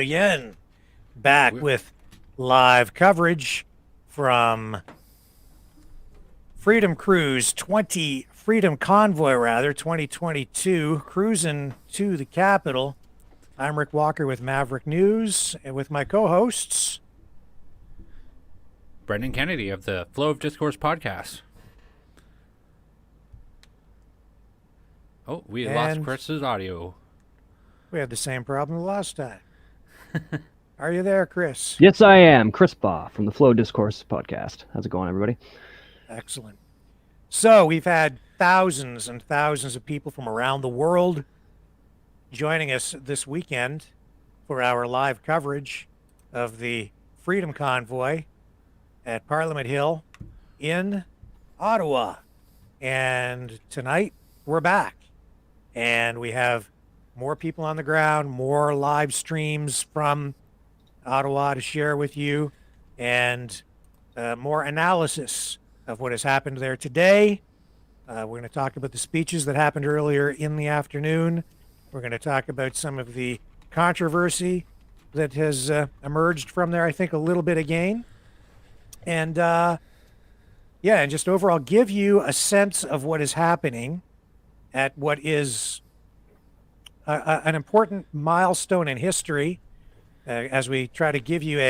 again. Back with live coverage from Freedom Convoy 2022, cruising to the capital. I'm Rick Walker with Maverick News, and with my co-hosts, Brendan Kennedy of the Flow of Discourse podcast. Oh, we lost Chris's audio. We had the same problem the last time. Are you there, Chris? Yes, I am. Chris Baugh from the Flow Discourse podcast. How's it going, everybody? Excellent. So we've had thousands and thousands of people from around the world joining us this weekend for our live coverage of the Freedom Convoy at Parliament Hill in Ottawa. And tonight we're back. And we have more people on the ground, more live streams from Ottawa to share with you, and more analysis of what has happened there today. We're going to talk about the speeches that happened earlier in the afternoon. We're going to talk about some of the controversy that has emerged from there, I think, a little bit again. And and just overall give you a sense of what is happening at what is an important milestone in history, as we try to give you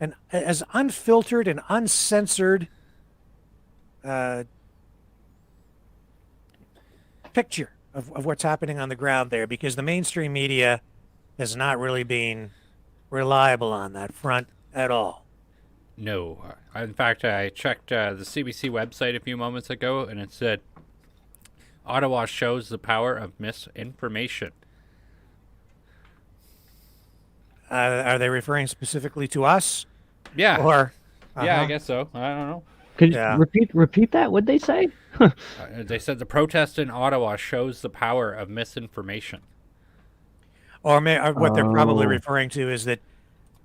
an as unfiltered and uncensored picture of what's happening on the ground there, because the mainstream media has not really been reliable on that front at all. No. In fact, I checked the CBC website a few moments ago, and it said, Ottawa shows the power of misinformation. Are they referring specifically to us? Yeah. Or Yeah, I guess so. I don't know. Could you repeat that? What'd they say? They said the protest in Ottawa shows the power of misinformation. Or what they're probably referring to is that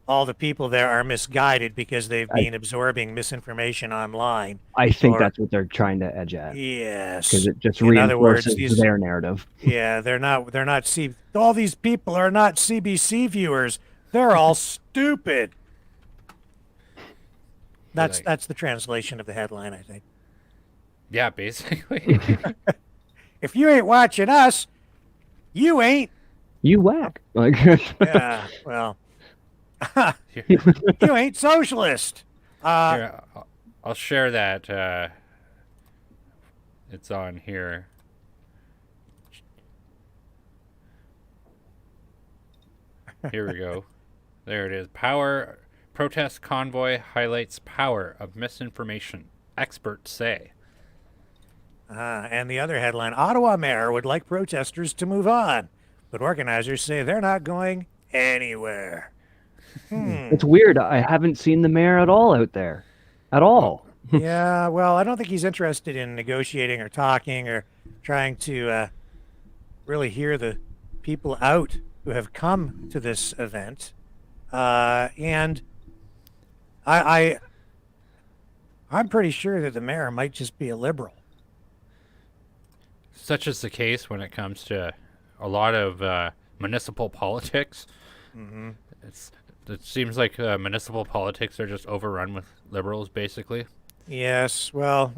all the people there are misguided because they've been absorbing misinformation online. I think that's what they're trying to edge at. Yes. Because it just In other words, reinforces their narrative. Yeah, all these people are not CBC viewers. They're all stupid. That's the translation of the headline, I think. Yeah, basically. If you ain't watching us, you ain't. You whack. Yeah, well. You ain't socialist. Here, I'll share that. It's on here. Here we go. There it is. Protest convoy highlights power of misinformation. Experts say. And the other headline, Ottawa mayor would like protesters to move on, but organizers say they're not going anywhere. It's weird. I haven't seen the mayor at all out there. At all. Yeah, well, I don't think he's interested in negotiating or talking or trying to really hear the people out who have come to this event. And I'm pretty sure that the mayor might just be a liberal. Such is the case when it comes to a lot of municipal politics. Mm-hmm. It seems like municipal politics are just overrun with liberals, basically. Yes, well,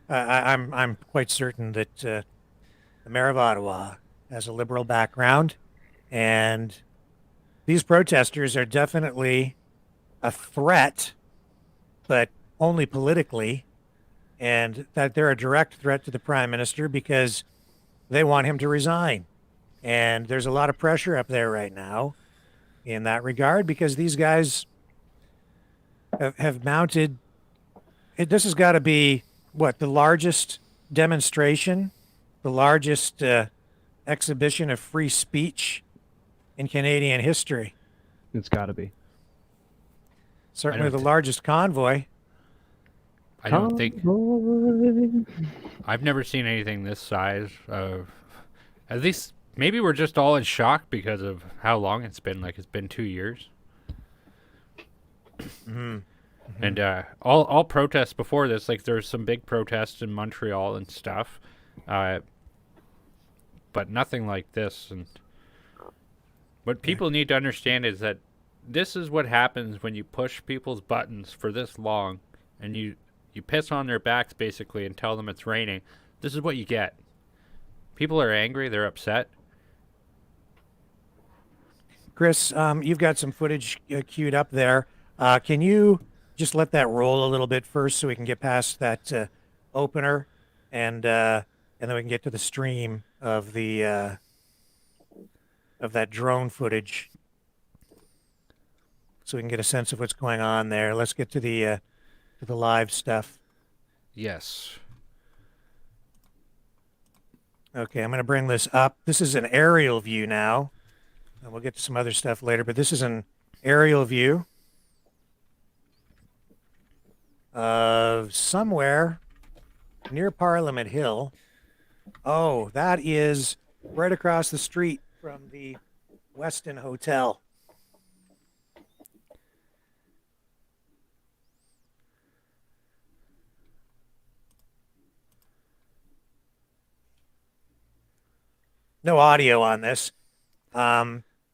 I'm quite certain that the mayor of Ottawa has a liberal background, and these protesters are definitely a threat, but only politically, and that they're a direct threat to the Prime Minister because they want him to resign. And there's a lot of pressure up there right now in that regard, because these guys have mounted. This has got to be the largest demonstration, the largest exhibition of free speech in Canadian history. It's got to be. Certainly the largest convoy. I don't think. I've never seen anything this size. At least. Maybe we're just all in shock because of how long it's been. Like, it's been 2 years. Mm-hmm. Mm-hmm. And all protests before this, like, there's some big protests in Montreal and stuff. But nothing like this. And What people need to understand is that this is what happens when you push people's buttons for this long and you piss on their backs basically and tell them it's raining. This is what you get. People are angry. They're upset. Chris, you've got some footage queued up there. Can you just let that roll a little bit first so we can get past that opener, and then we can get to the stream of the of that drone footage, so we can get a sense of what's going on there. Let's get to the live stuff. Yes. Okay, I'm going to bring this up. This is an aerial view now. And we'll get to some other stuff later, but this is an aerial view of somewhere near Parliament Hill. Oh, that is right across the street from the Westin Hotel. No audio on this.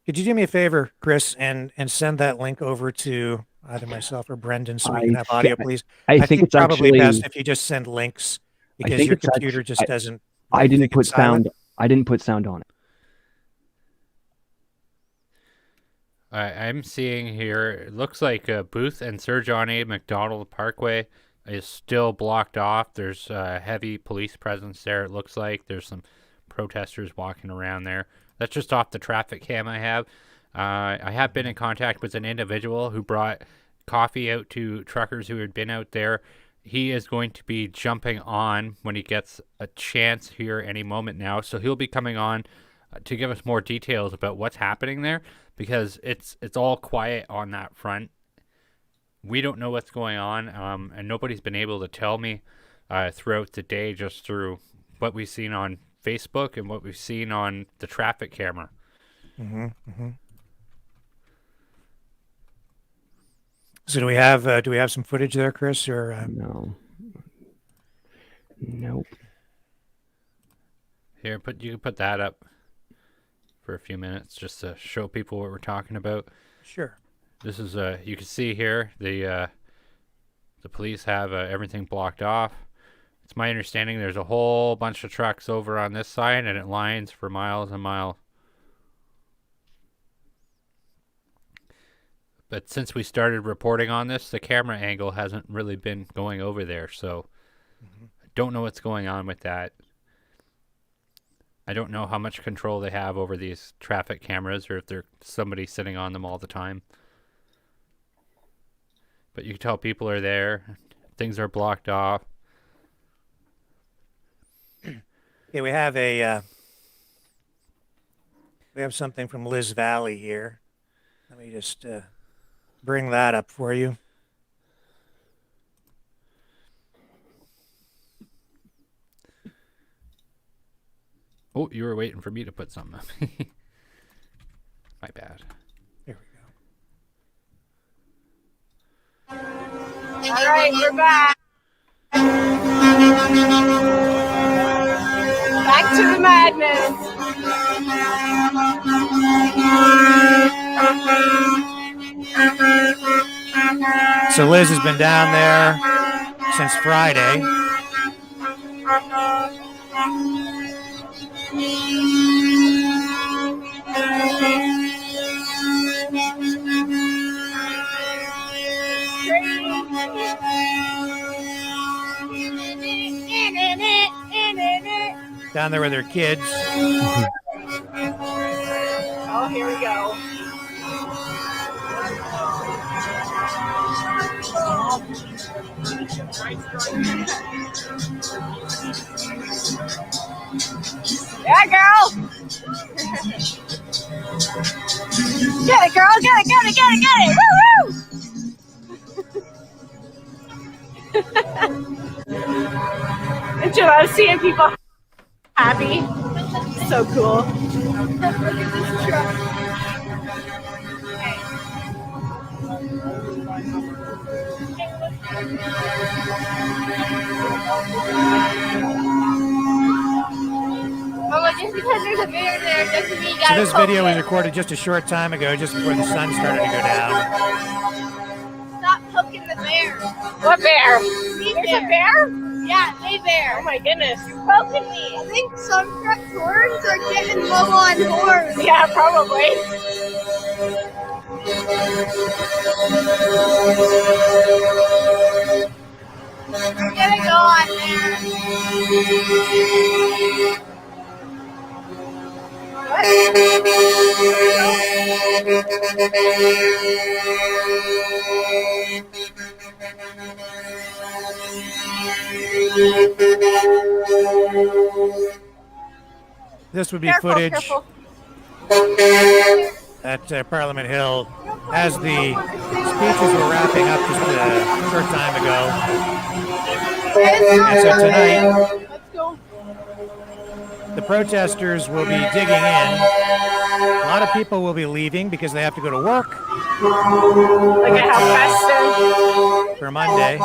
Could you do me a favor, Chris, and send that link over to either myself or Brendan so we can have audio, please? I think it's probably actually best if you just send links because your computer just doesn't. I didn't put sound. I didn't put sound on it. I'm seeing here, it looks like Booth and Sir John A. Macdonald Parkway is still blocked off. There's heavy police presence there, it looks like. There's some protesters walking around there. That's just off the traffic cam I have. I have been in contact with an individual who brought coffee out to truckers who had been out there. He is going to be jumping on when he gets a chance here any moment now. So he'll be coming on to give us more details about what's happening there, because it's all quiet on that front. We don't know what's going on, and nobody's been able to tell me throughout the day, just through what we've seen on Facebook and what we've seen on the traffic camera. So do we have some footage there, Chris? Or No. Nope. Here, you can put that up for a few minutes just to show people what we're talking about. Sure. This is you can see here the police have everything blocked off. It's my understanding there's a whole bunch of trucks over on this side, and it lines for miles and miles. But since we started reporting on this, the camera angle hasn't really been going over there, so I don't know what's going on with that. I don't know how much control they have over these traffic cameras, or if there's somebody sitting on them all the time. But you can tell people are there. Things are blocked off. Okay, we have something from Liz Valley here. Let me just bring that up for you. Oh, you were waiting for me to put something up. My bad. Here we go. All right, we're back. Back to the madness. So Liz has been down there since Friday. Down there with her kids. Oh, here we go. Yeah, girl. Get it, girl. Get it, get it, get it, get it. Woo, woo. Don't you love seeing people happy? So cool. Look at this truck. Oh, look at Just because there's a bear there doesn't mean you So gotta this poke video was it. recorded just a short time ago, just before the sun started to go down. Stop poking the bear. What bear? There's a bear? Yeah, a bear. Oh my goodness. You're poking me. I think some truck's horns are getting low on horns. Yeah, probably. We're gonna go on there. This would be Careful, footage careful. at Parliament Hill as the speeches were wrapping up just a short time ago. And so tonight, Let's go. the protesters will be digging in. A lot of people will be leaving because they have to go to work Look at how festive. for Monday.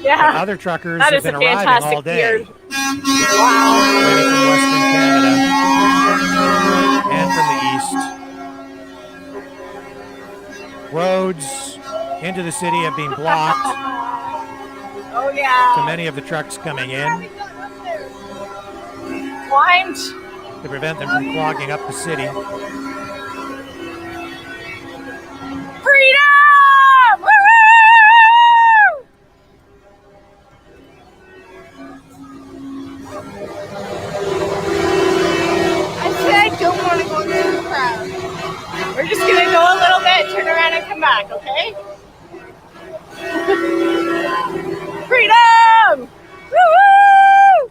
Yeah. Other truckers That have is a been arriving fantastic all day. beard. Wow. Many from Western Canada and from the east. Roads into the city have been blocked Oh yeah. to many of the trucks coming in Blind. to prevent them from clogging up the city. Freedom! Woo! I said I don't want to go near the crowd. We're just gonna go a little bit, turn around, and come back, okay? Freedom! Woo!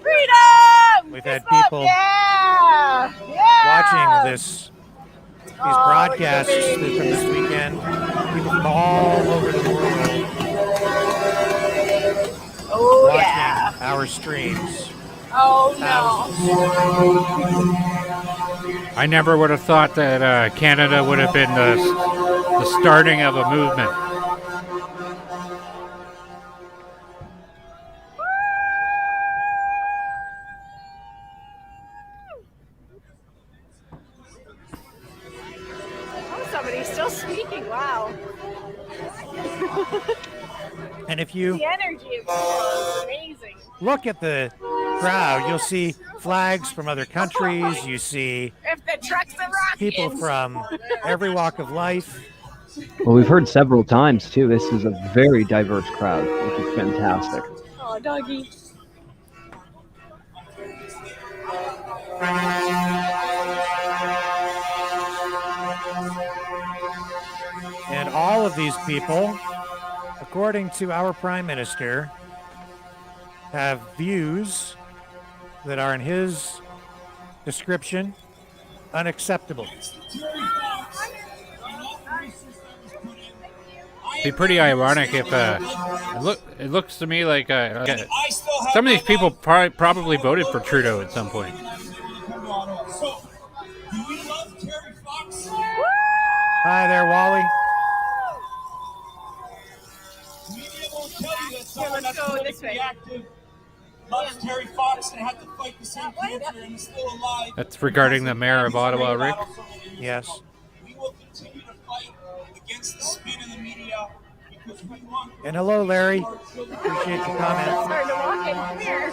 Freedom! We've had Fist bump, people yeah! Yeah! watching these broadcasts from this weekend. People from all over the world Oh watching yeah! our streams. Oh no! I never would have thought that Canada would have been the starting of a movement. Oh, somebody's still speaking. Wow. And if you The energy of people is amazing. look at the crowd, you'll see flags from other countries. You see If the trucks are rocking. people from every walk of life. Well, we've heard several times too. This is a very diverse crowd, which is fantastic. Oh, doggy. And all of these people, according to our Prime Minister, have views that are, in his description, unacceptable. Be pretty ironic if it looks to me like some of these people probably voted for Trudeau at some point. Hi there, Wally. Let's go this way. Loves Terry Fox and had to fight the same cancer and is still alive. That's regarding the mayor of Ottawa, Rick. Yes. We will continue to fight against the spin in the media because we want And hello, Larry. Appreciate your comment. Starting to walk in here.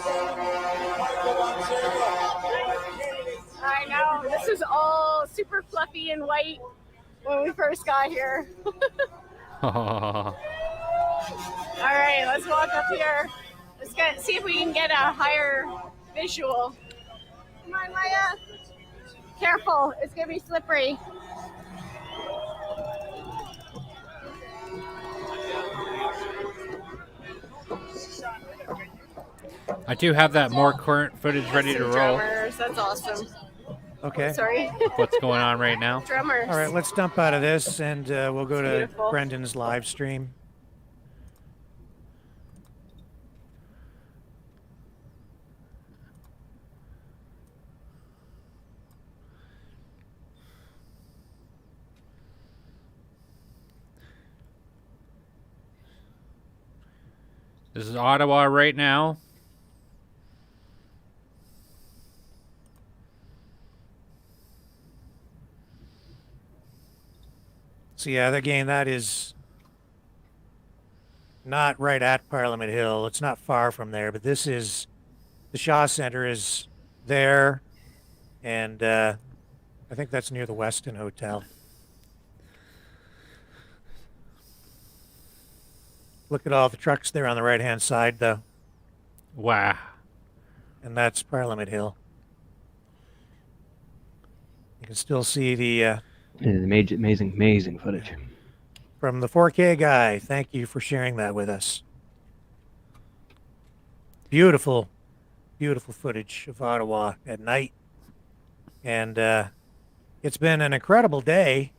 I know. This is all super fluffy and white when we first got here. All right, let's walk up here. Let's see if we can get a higher visual. Come on, Maya. Careful, it's gonna be slippery. I do have that more current footage ready to Some roll. drummers, that's awesome. Okay. Sorry. What's going on right now? Drummers. All right, let's dump out of this and we'll go to Beautiful. Brendan's live stream. This is Ottawa right now. So yeah, again, that is not right at Parliament Hill. It's not far from there, but this is the Shaw Center is there, and I think that's near the Westin Hotel. Look at all the trucks there on the right-hand side, though, Wow. and that's Parliament Hill. You can still see the Amazing footage. from the 4K guy. Thank you for sharing that with us. Beautiful, beautiful footage of Ottawa at night, and it's been an incredible day.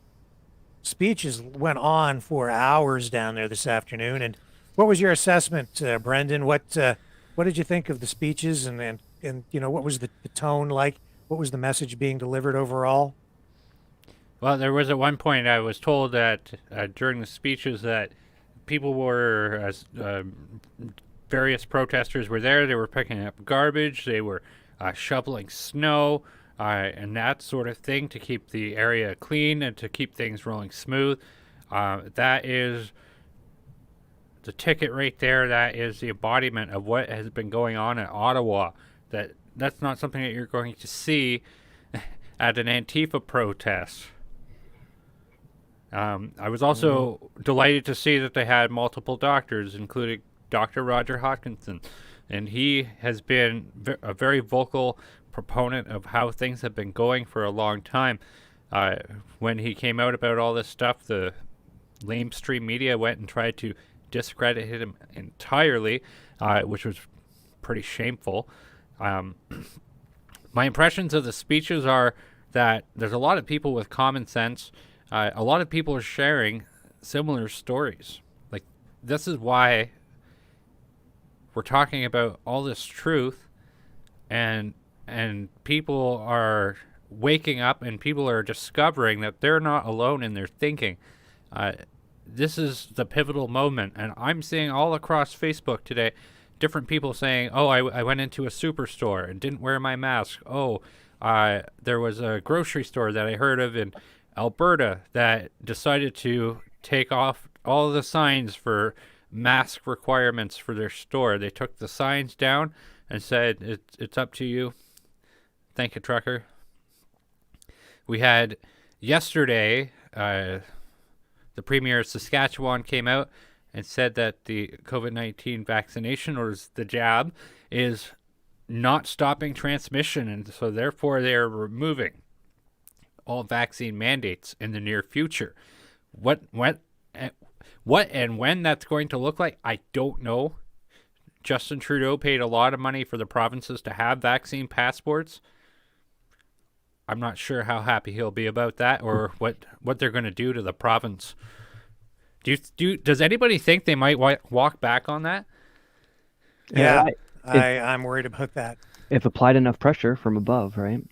Speeches went on for hours down there this afternoon. And what was your assessment, Brendan? What did you think of the speeches, and you know, what was the tone like? What was the message being delivered overall? Well, there was at one point I was told that during the speeches that people were, various protesters were there. They were picking up garbage. They were shoveling snow. And that sort of thing to keep the area clean and to keep things rolling smooth. That is the ticket right there. That is the embodiment of what has been going on in Ottawa. That's not something that you're going to see at an Antifa protest. I was also delighted to see that they had multiple doctors, including Dr. Roger Hodgkinson. And he has been a very vocal proponent of how things have been going for a long time. When he came out about all this stuff, the lamestream media went and tried to discredit him entirely, which was pretty shameful. My impressions of the speeches are that there's a lot of people with common sense. A lot of people are sharing similar stories. Like, this is why we're talking about all this truth, and people are waking up, and people are discovering that they're not alone in their thinking. This is the pivotal moment, and I'm seeing all across Facebook today different people saying, oh, I went into a superstore and didn't wear my mask. Oh, there was a grocery store that I heard of in Alberta that decided to take off all the signs for mask requirements for their store. They took the signs down and said, it's up to you. Thank you, trucker. We had yesterday, the Premier of Saskatchewan came out and said that the COVID-19 vaccination, or the jab, is not stopping transmission, and so therefore they are removing all vaccine mandates in the near future. What and when that's going to look like, I don't know. Justin Trudeau paid a lot of money for the provinces to have vaccine passports. I'm not sure how happy he'll be about that, or what they're going to do to the province. Does anybody think they might walk back on that? Yeah, I'm worried about that. If applied enough pressure from above, right?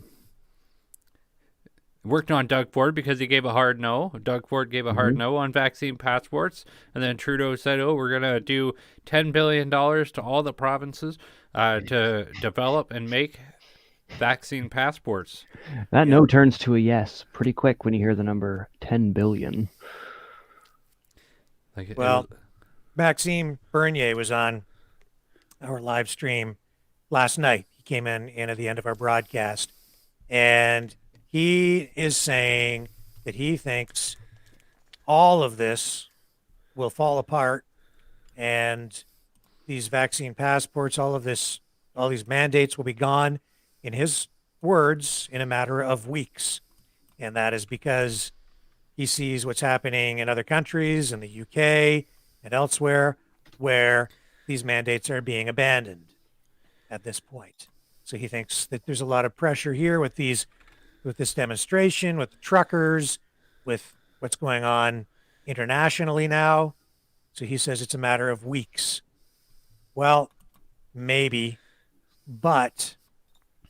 Worked on Doug Ford because he gave a hard no. Doug Ford gave a hard no on vaccine passports. And then Trudeau said, oh, we're going to do $10 billion to all the provinces to develop and make vaccine passports. That no turns to a yes pretty quick when you hear the number 10 billion. Vacccine Bernier was on our live stream last night. He came in at the end of our broadcast, and he is saying that he thinks all of this will fall apart, and these vaccine passports, all these mandates will be gone, in his words, in a matter of weeks. And that is because he sees what's happening in other countries, in the UK and elsewhere, where these mandates are being abandoned at this point. So he thinks that there's a lot of pressure here with this demonstration, with the truckers, with what's going on internationally now. So he says it's a matter of weeks. Well, maybe, but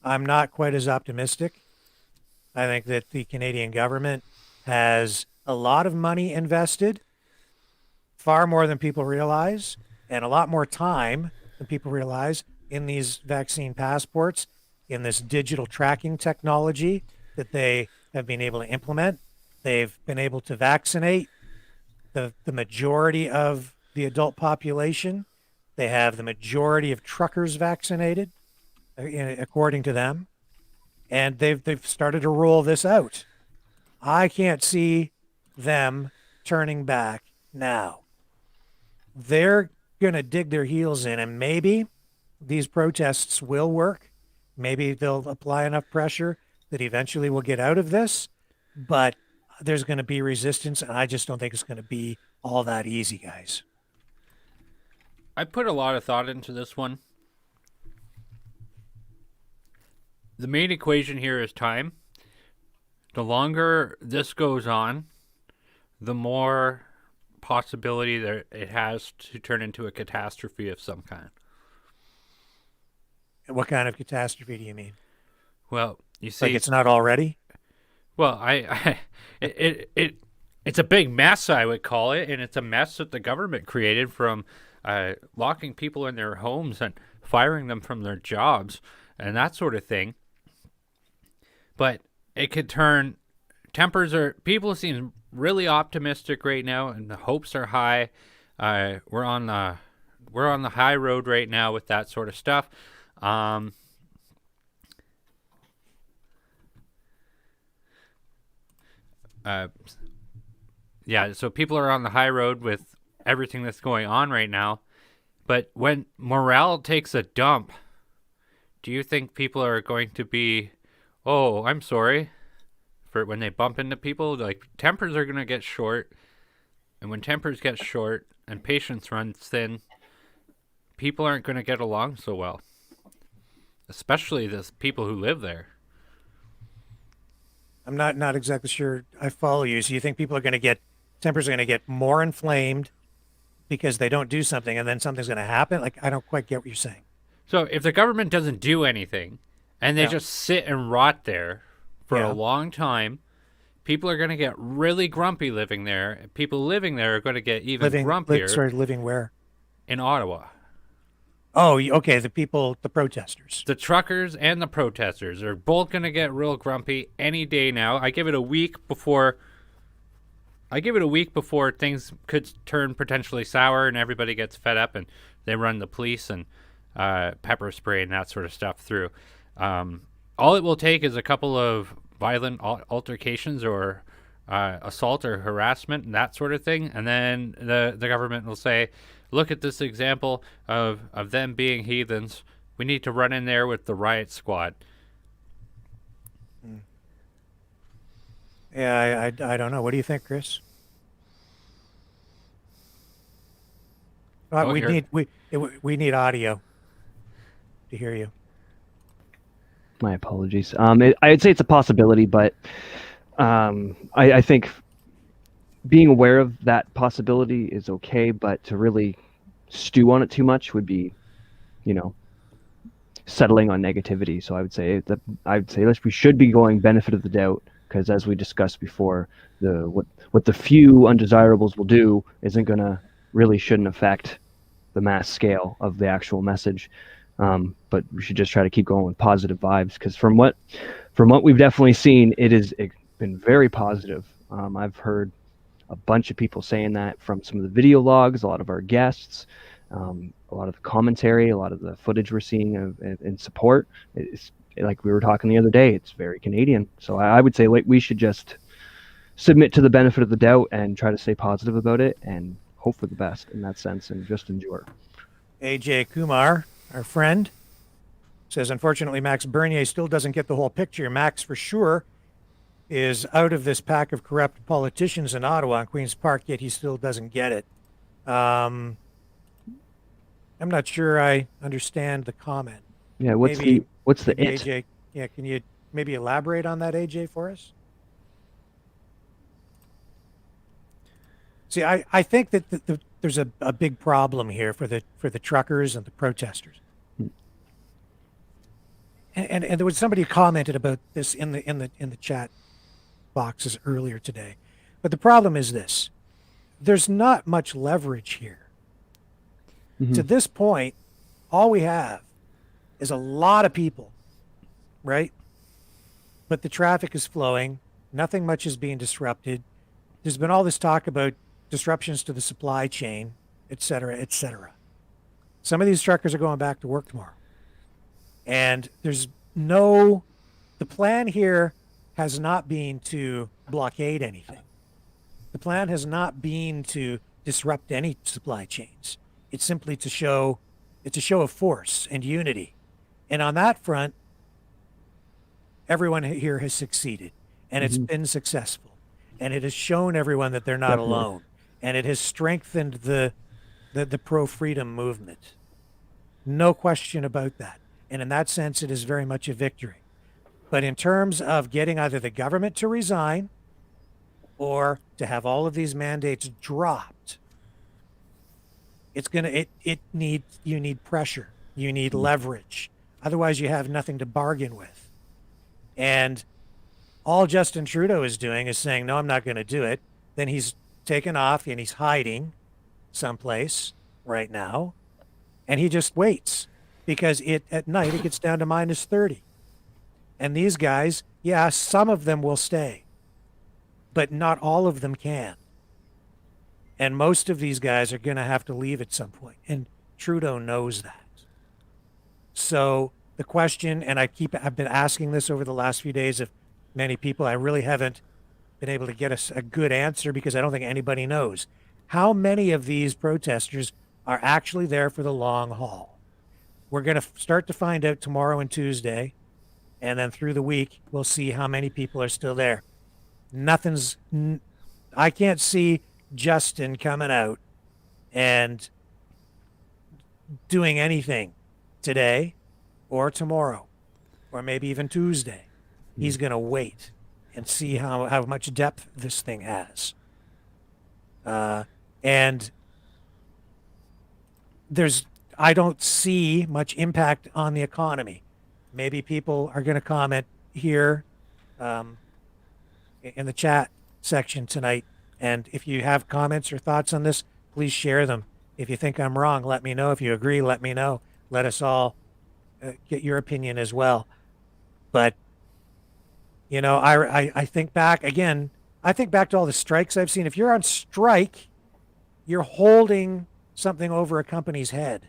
I'm not quite as optimistic. I think that the Canadian government has a lot of money invested, far more than people realize, and a lot more time than people realize in these vaccine passports, in this digital tracking technology that they have been able to implement. They've been able to vaccinate the majority of the adult population. They have the majority of truckers vaccinated, according to them, and they've started to roll this out. I can't see them turning back now. They're going to dig their heels in, and maybe these protests will work. Maybe they'll apply enough pressure that eventually we'll get out of this, but there's going to be resistance, and I just don't think it's going to be all that easy, guys. I put a lot of thought into this one. The main equation here is time. The longer this goes on, the more possibility that it has to turn into a catastrophe of some kind. And what kind of catastrophe do you mean? Well, you see, like it's not already? Well, it's a big mess, I would call it, and it's a mess that the government created from locking people in their homes and firing them from their jobs and that sort of thing. But it could turn, people seem really optimistic right now, and the hopes are high. We're on the high road right now with that sort of stuff. Yeah, so people are on the high road with everything that's going on right now. But when morale takes a dump, do you think people are going to be, oh, I'm sorry, for when they bump into people? Like, tempers are going to get short. And when tempers get short and patience runs thin, people aren't going to get along so well. Especially the people who live there. I'm not exactly sure I follow you. So you think tempers are going to get more inflamed because they don't do something, and then something's going to happen? Like, I don't quite get what you're saying. So if the government doesn't do anything and they just sit and rot there for a long time, people are going to get really grumpy living there. People living there are going to get even grumpier. Living where? In Ottawa. Oh, okay. The protesters. The truckers and the protesters are both going to get real grumpy any day now. I give it a week before things could turn potentially sour and everybody gets fed up and they run the police and pepper spray and that sort of stuff through. All it will take is a couple of violent altercations or assault or harassment and that sort of thing, and then the government will say, look at this example of them being heathens. We need to run in there with the riot squad. Yeah, I don't know. What do you think, Chris? We need audio to hear you. My apologies. I'd say it's a possibility, but I think being aware of that possibility is okay, but to really stew on it too much would be, settling on negativity. So I would say we should be going benefit of the doubt, because as we discussed before, what the few undesirables will do shouldn't affect the mass scale of the actual message. But we should just try to keep going with positive vibes, because from what we've definitely seen, it's been very positive. I've heard a bunch of people saying that from some of the video logs, a lot of our guests, a lot of the commentary, a lot of the footage we're seeing in support. It's like we were talking the other day, it's very Canadian. So I would say we should just submit to the benefit of the doubt and try to stay positive about it and hope for the best in that sense and just endure. AJ Kumar, our friend, says, unfortunately, Max Bernier still doesn't get the whole picture. Max, for sure, is out of this pack of corrupt politicians in Ottawa and Queen's Park, yet he still doesn't get it. I'm not sure I understand the comment. Yeah, what's the it? AJ, yeah, can you maybe elaborate on that, AJ, for us? See, I think that there's a big problem here for the truckers and the protesters. And there was somebody who commented about this in the chat boxes earlier today. But the problem is this: there's not much leverage here. Mm-hmm. To this point, all we have is a lot of people, right? But the traffic is flowing. Nothing much is being disrupted. There's been all this talk about disruptions to the supply chain, et cetera, et cetera. Some of these truckers are going back to work tomorrow. And there's no, the plan here has not been to blockade anything. The plan has not been to disrupt any supply chains. It's simply to show, it's a show of force and unity. And on that front, everyone here has succeeded, and it's been successful. And it has shown everyone that they're not Definitely. alone. And it has strengthened the pro-freedom movement. No question about that. And in that sense, it is very much a victory. But in terms of getting either the government to resign or to have all of these mandates dropped, you need pressure. You need leverage. Otherwise, you have nothing to bargain with. And all Justin Trudeau is doing is saying, no, I'm not going to do it. Then he's taken off and he's hiding someplace right now. And he just waits because at night it gets down to -30. And these guys, yeah, some of them will stay, but not all of them can. And most of these guys are going to have to leave at some point. And Trudeau knows that. So the question, and I've been asking this over the last few days of many people, I really haven't been able to get a good answer because I don't think anybody knows. How many of these protesters are actually there for the long haul? We're going to start to find out tomorrow and Tuesday, and then through the week, we'll see how many people are still there. I can't see Justin coming out and doing anything today or tomorrow or maybe even Tuesday. He's going to wait and see how much depth this thing has. And I don't see much impact on the economy. Maybe people are going to comment here in the chat section tonight. And if you have comments or thoughts on this, please share them. If you think I'm wrong, let me know. If you agree, let me know. Let us all get your opinion as well. But, you know, I think back again, I think back to all the strikes I've seen. If you're on strike, you're holding something over a company's head.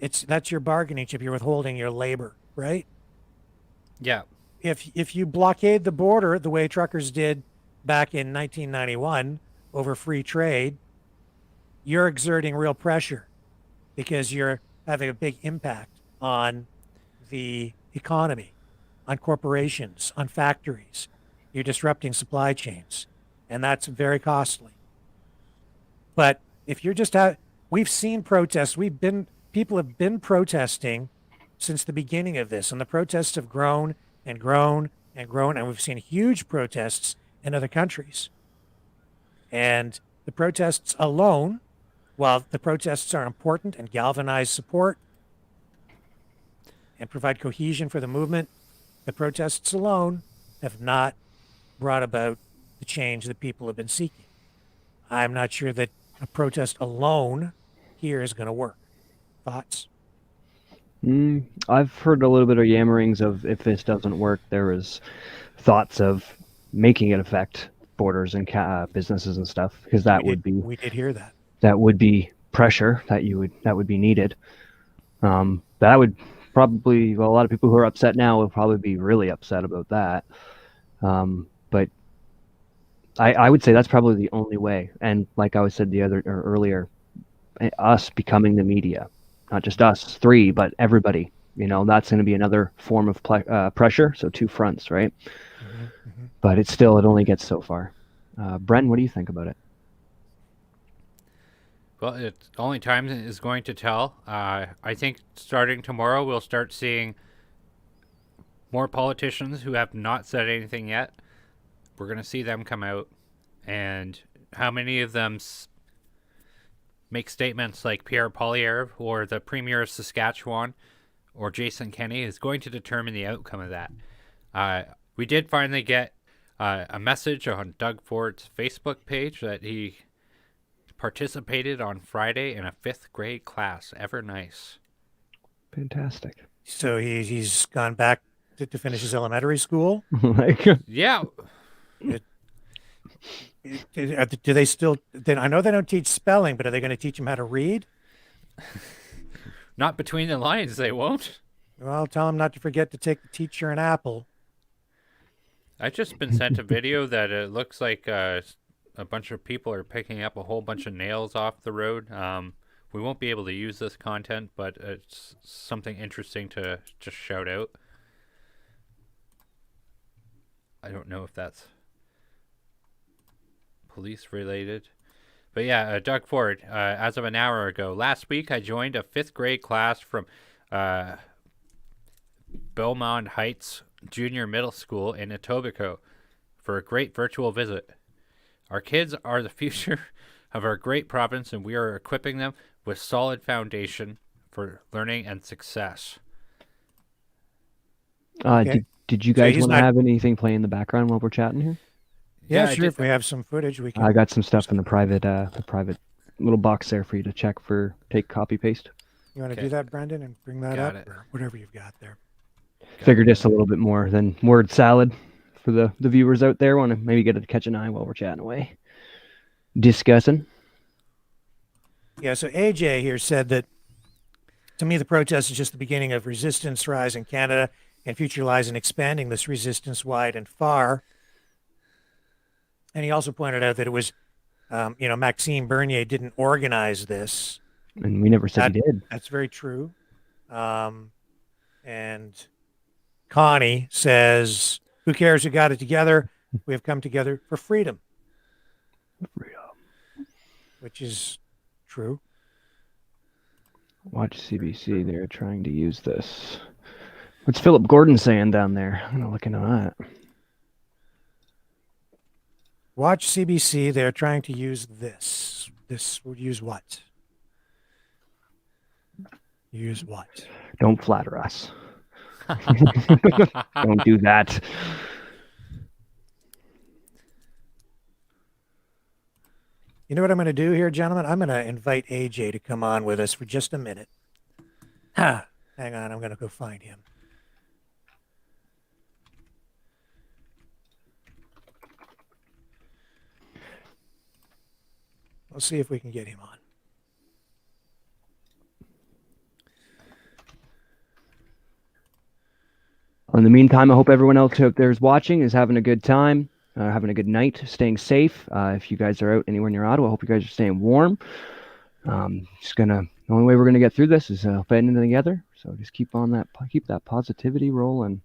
That's your bargaining chip. You're withholding your labor, right? Yeah. If you blockade the border the way truckers did back in 1991 over free trade, you're exerting real pressure because you're having a big impact on the economy, on corporations, on factories. You're disrupting supply chains, and that's very costly. But if you're just out, we've seen protests. People have been protesting since the beginning of this, and the protests have grown and grown and grown, and we've seen huge protests in other countries. And the protests alone, while the protests are important and galvanize support and provide cohesion for the movement, the protests alone have not brought about the change that people have been seeking. I'm not sure that a protest alone here is going to work. Thoughts? I've heard a little bit of yammerings of if this doesn't work, there is thoughts of making it affect borders and businesses and stuff, because we did hear that. That would be pressure that would be needed. That would probably, a lot of people who are upset now will probably be really upset about that. But I would say that's probably the only way. And like I said earlier, us becoming the media, not just us three, but everybody, that's going to be another form of pressure. So two fronts, right? Mm-hmm. But it only gets so far. Bren, what do you think about it? Well, it's only time is going to tell. I think starting tomorrow, we'll start seeing more politicians who have not said anything yet. We're going to see them come out, and how many of them make statements like Pierre Poilievre or the Premier of Saskatchewan or Jason Kenney is going to determine the outcome of that. We did finally get a message on Doug Ford's Facebook page that he participated on Friday in a 5th grade class. Ever nice. Fantastic. So he's gone back to finish his elementary school? Yeah. Do they still? I know they don't teach spelling, but are they going to teach them how to read? Not between the lines, they won't. Well, tell them not to forget to take the teacher an apple. I've just been sent a video that it looks like a bunch of people are picking up a whole bunch of nails off the road. We won't be able to use this content, but it's something interesting to just shout out. I don't know if that's police related. But yeah, Doug Ford, as of an hour ago, last week I joined a 5th grade class from Belmont Heights Junior Middle School in Etobicoke for a great virtual visit. Our kids are the future of our great province, and we are equipping them with solid foundation for learning and success. Okay. Did you guys he's want to not- have anything play in the background while we're chatting here? Yeah, I sure. did- If we have some footage, we can. I got some stuff in the private little box there for you to check for take copy paste. You want to Okay. do that, Brendan, and bring that Got up, it. or whatever you've got there. Figured just a little bit more than word salad for the viewers out there. Want to maybe get to catch an eye while we're chatting away, discussing. Yeah. So AJ here said that to me, the protest is just the beginning of resistance rise in Canada, and future lies in expanding this resistance wide and far. And he also pointed out that it was, Maxime Bernier didn't organize this. And we never said he did. That's very true. And Connie says, who cares who got it together? We have come together for freedom. Which is true. Watch CBC. They're trying to use this. What's Philip Gordon saying down there? I'm gonna look into that. Watch CBC. They're trying to use this. This would use what? Use what? Don't flatter us. Don't do that. You know what I'm going to do here, gentlemen? I'm going to invite AJ to come on with us for just a minute. Hang on. I'm going to go find him. We'll see if we can get him on. In the meantime, I hope everyone else out there is watching is having a good time, having a good night, staying safe. If you guys are out anywhere near Ottawa, I hope you guys are staying warm. The only way we're gonna get through this is banding together. So just keep that positivity rolling.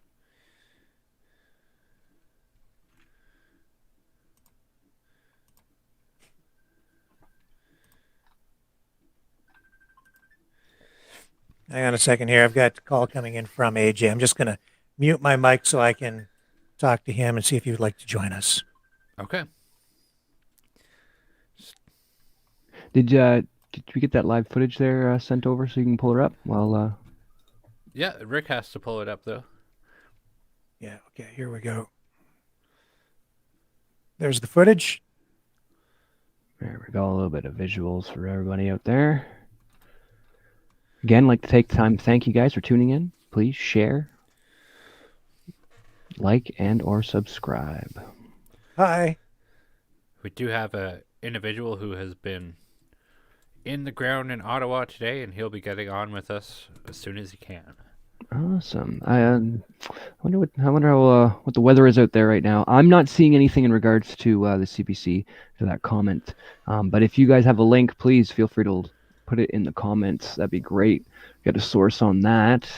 Hang on a second here. I've got a call coming in from AJ. I'm just going to mute my mic so I can talk to him and see if he would like to join us. Okay. Did we get that live footage there sent over so you can pull her up? Well, Yeah, Rick has to pull it up, though. Yeah, okay, here we go. There's the footage. there we go. A little bit of visuals for everybody out there. Again, like to take time to thank you guys for tuning in. Please share, like, and or subscribe. Hi. We do have a individual who has been in the ground in Ottawa today, and he'll be getting on with us as soon as he can. Awesome. I wonder what the weather is out there right now. I'm not seeing anything in regards to the CBC to that comment. But if you guys have a link, please feel free to put it in the comments. That'd be great. Get a source on that.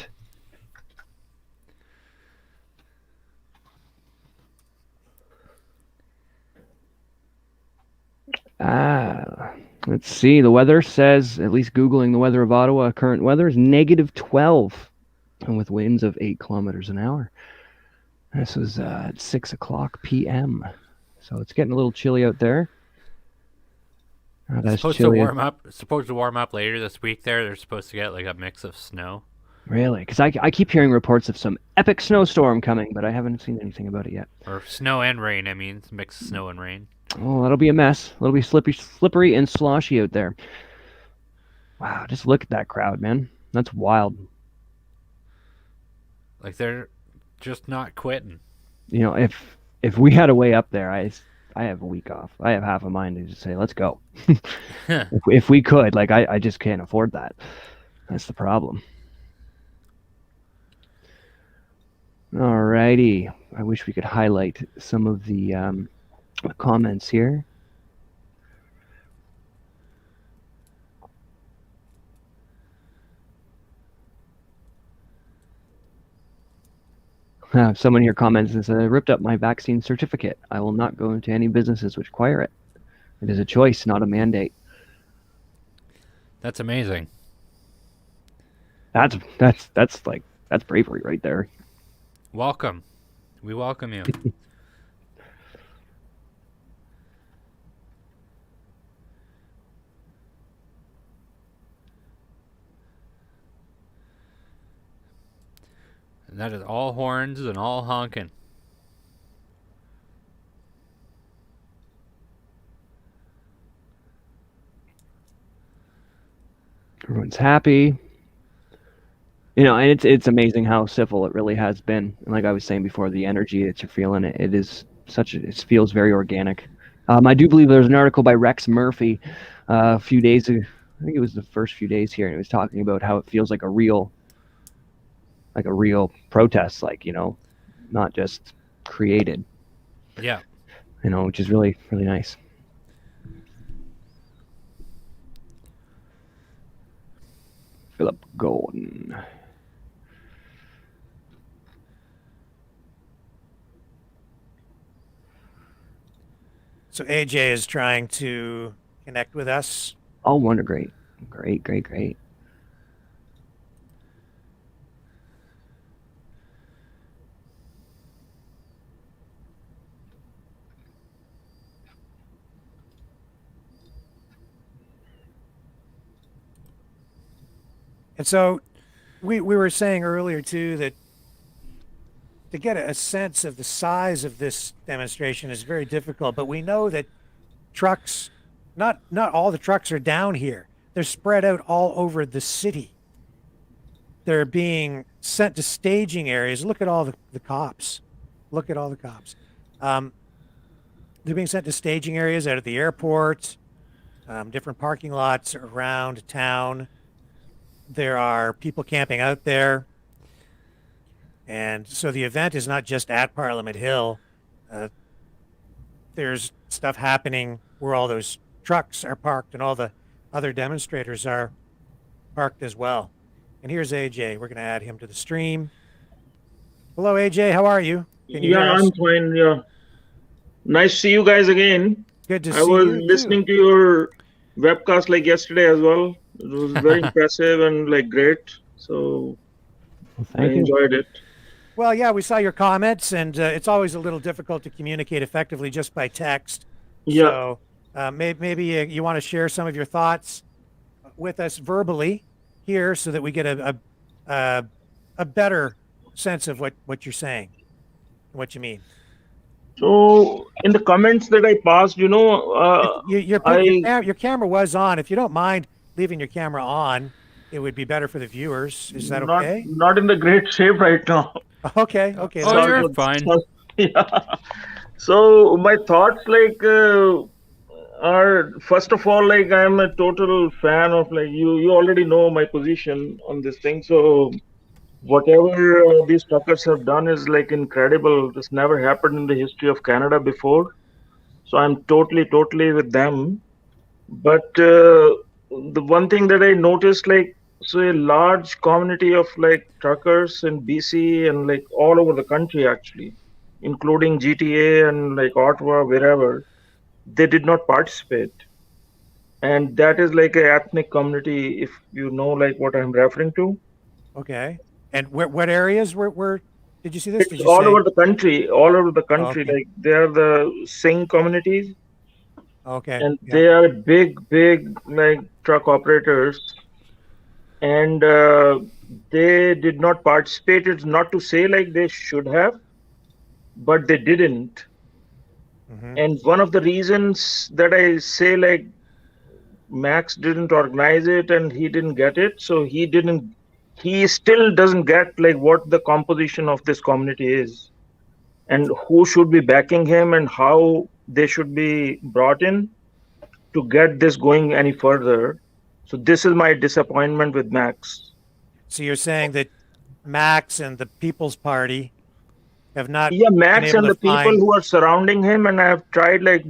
Let's see. The weather says, at least Googling the weather of Ottawa, current weather is -12. And with winds of 8 kilometers an hour. This was at 6:00 p.m. So it's getting a little chilly out there. That's Supposed chilly. to warm up later this week. They're supposed to get like a mix of snow. Really? Because I keep hearing reports of some epic snowstorm coming, but I haven't seen anything about it yet. Or snow and rain, I mean. Mix of snow and rain. Oh, that'll be a mess. It'll be slippery and sloshy out there. Wow, just look at that crowd, man. That's wild. Like, they're just not quitting. You know, if we had a way up there, I have a week off. I have half a mind to just say, let's go. if we could, like, I just can't afford that. That's the problem. Alrighty. I wish we could highlight some of the comments here. Someone here comments and says, I ripped up my vaccine certificate. I will not go into any businesses which require it. It is a choice, not a mandate. That's amazing. That's bravery right there. Welcome. We welcome you. And that is all horns and all honking. Everyone's happy. You know, and it's amazing how civil it really has been. And like I was saying before, the energy that you're feeling, it is it feels very organic. I do believe there's an article by Rex Murphy a few days ago. I think it was the first few days here, and it was talking about how it feels like a real protest, like, you know, not just created. Yeah. You know, which is really, really nice. Philip Gordon. So AJ is trying to connect with us. Oh, wonder, great. And so we were saying earlier, too, that to get a sense of the size of this demonstration is very difficult. But we know that trucks, not all the trucks are down here. They're spread out all over the city. They're being sent to staging areas. Look at all the cops. Look at all the cops. They're being sent to staging areas out at the airport, different parking lots around town. There are people camping out there. And so the event is not just at Parliament Hill. There's stuff happening where all those trucks are parked and all the other demonstrators are parked as well. And here's AJ. We're going to add him to the stream. Hello, AJ. How are you? Can you hear us? I'm fine. Yeah. Nice to see you guys again. Good to see I was you listening too. to your webcast like yesterday as well. It was very impressive and like great. So I enjoyed it. Well, yeah, we saw your comments, and it's always a little difficult to communicate effectively just by text. Yeah. So maybe you want to share some of your thoughts with us verbally here so that we get a better sense of what you're saying and what you mean. So in the comments that I passed, you know, your camera was on. If you don't mind leaving your camera on, it would be better for the viewers. Is that okay? Not in the great shape right now. Okay. Oh, you're fine. Yeah. So my thoughts like are, first of all, like I'm a total fan of, like, you already know my position on this thing. So whatever these truckers have done is like incredible. This never happened in the history of Canada before. So I'm totally with them. But the one thing that I noticed, like, so a large community of like truckers in BC and like all over the country actually, including GTA and like Ottawa, wherever, they did not participate. And that is like an ethnic community, if you know like what I'm referring to. Okay. And what areas were did you see this? It's all over the country, okay. Like they are the Singh communities. Okay. And they are big like truck operators. And they did not participate. It's not to say like they should have, but they didn't. Mm-hmm. And one of the reasons that I say like Max didn't organize it and he didn't get it, so he still doesn't get like what the composition of this community is. and who should be backing him and how they should be brought in to get this going any further. So this is my disappointment with Max. So you're saying that Max and the People's Party have not Yeah, been Max able and to the people find. who are surrounding him, and I have tried like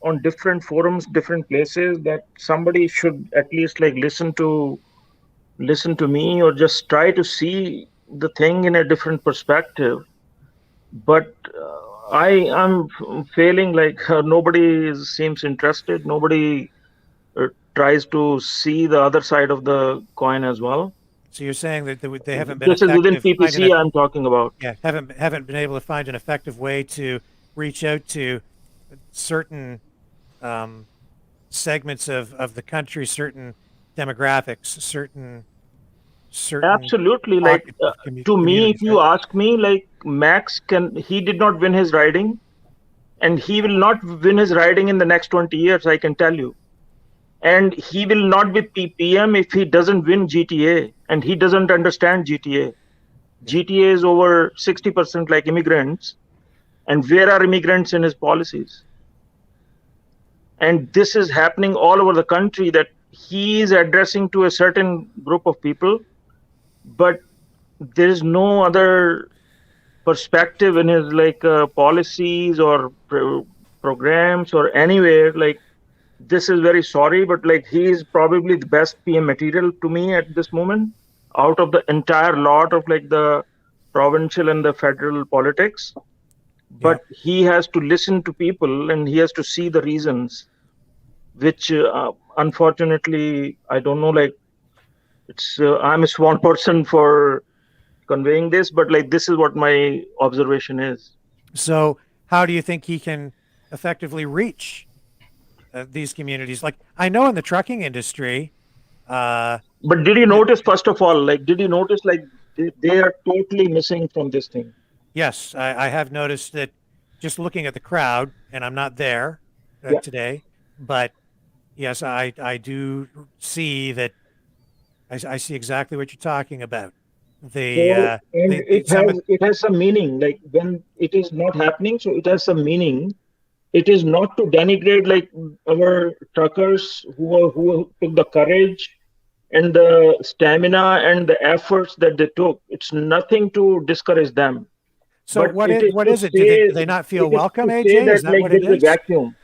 on different forums, different places, that somebody should at least like listen to me or just try to see the thing in a different perspective. But I am failing, like nobody seems interested. Nobody tries to see the other side of the coin as well. So you're saying that they haven't been This is within effective finding PPC I'm talking about. haven't been able to find an effective way to reach out to certain segments of the country, certain demographics, certain Absolutely. Like pockets of to me, if communities, you right? ask me, like he did not win his riding, and he will not win his riding in the next 20 years, I can tell you. And he will not be PPM if he doesn't win GTA, and he doesn't understand GTA. GTA is over 60% like immigrants, and where are immigrants in his policies? And this is happening all over the country, that he is addressing to a certain group of people, but there is no other perspective in his like policies or programs or anywhere. Like, this is very sorry, but like he is probably the best PM material to me at this moment out of the entire lot of like the provincial and the federal politics. But he has to listen to people and he has to see the reasons, which unfortunately I don't know. Like, it's I'm a small person for conveying this, but like this is what my observation is. So how do you think he can effectively reach these communities? Like, I know in the trucking industry, But did you notice, first of all, like, did you notice like they are totally missing from this thing? yes, I have noticed that just looking at the crowd, and I'm not there Yeah. today, but yes, I do see that. I see exactly what you're talking about. So, and it has some meaning. Like when it is not happening, so it has some meaning. It is not to denigrate like our truckers who took the courage and the stamina and the efforts that they took. It's nothing to discourage them. So But what it is is what to is it? say, Do they not feel it is welcome, to say AJ? Is that that like what it there is a is? vacuum.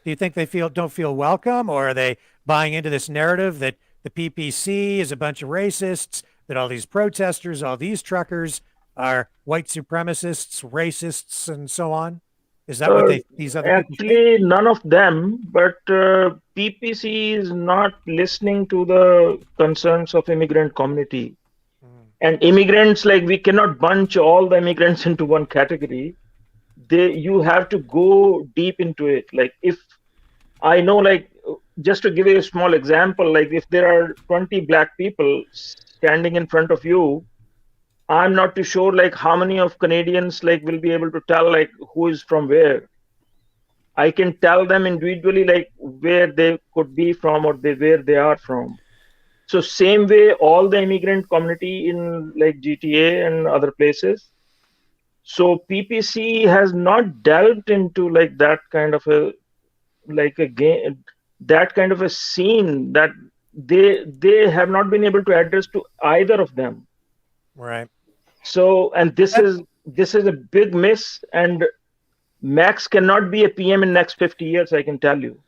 Do you think they don't feel welcome, or are they buying into this narrative that the PPC is a bunch of racists, that all these protesters, all these truckers are white supremacists, racists, and so on? Is that what these other people think? Actually, none of them, but PPC is not listening to the concerns of immigrant community. And immigrants, like we cannot bunch all the immigrants into one category. You have to go deep into it. Like if I know, like just to give you a small example, like if there are 20 black people standing in front of you, I'm not too sure like how many of Canadians like will be able to tell like who is from where. I can tell them individually like where they could be from or where they are from. So same way, all the immigrant community in like GTA and other places. So PPC has not delved into like that kind of a game, that kind of a scene that they have not been able to address to either of them. Right. So, and this is a big miss, and Max cannot be a PM in next 50 years, I can tell you,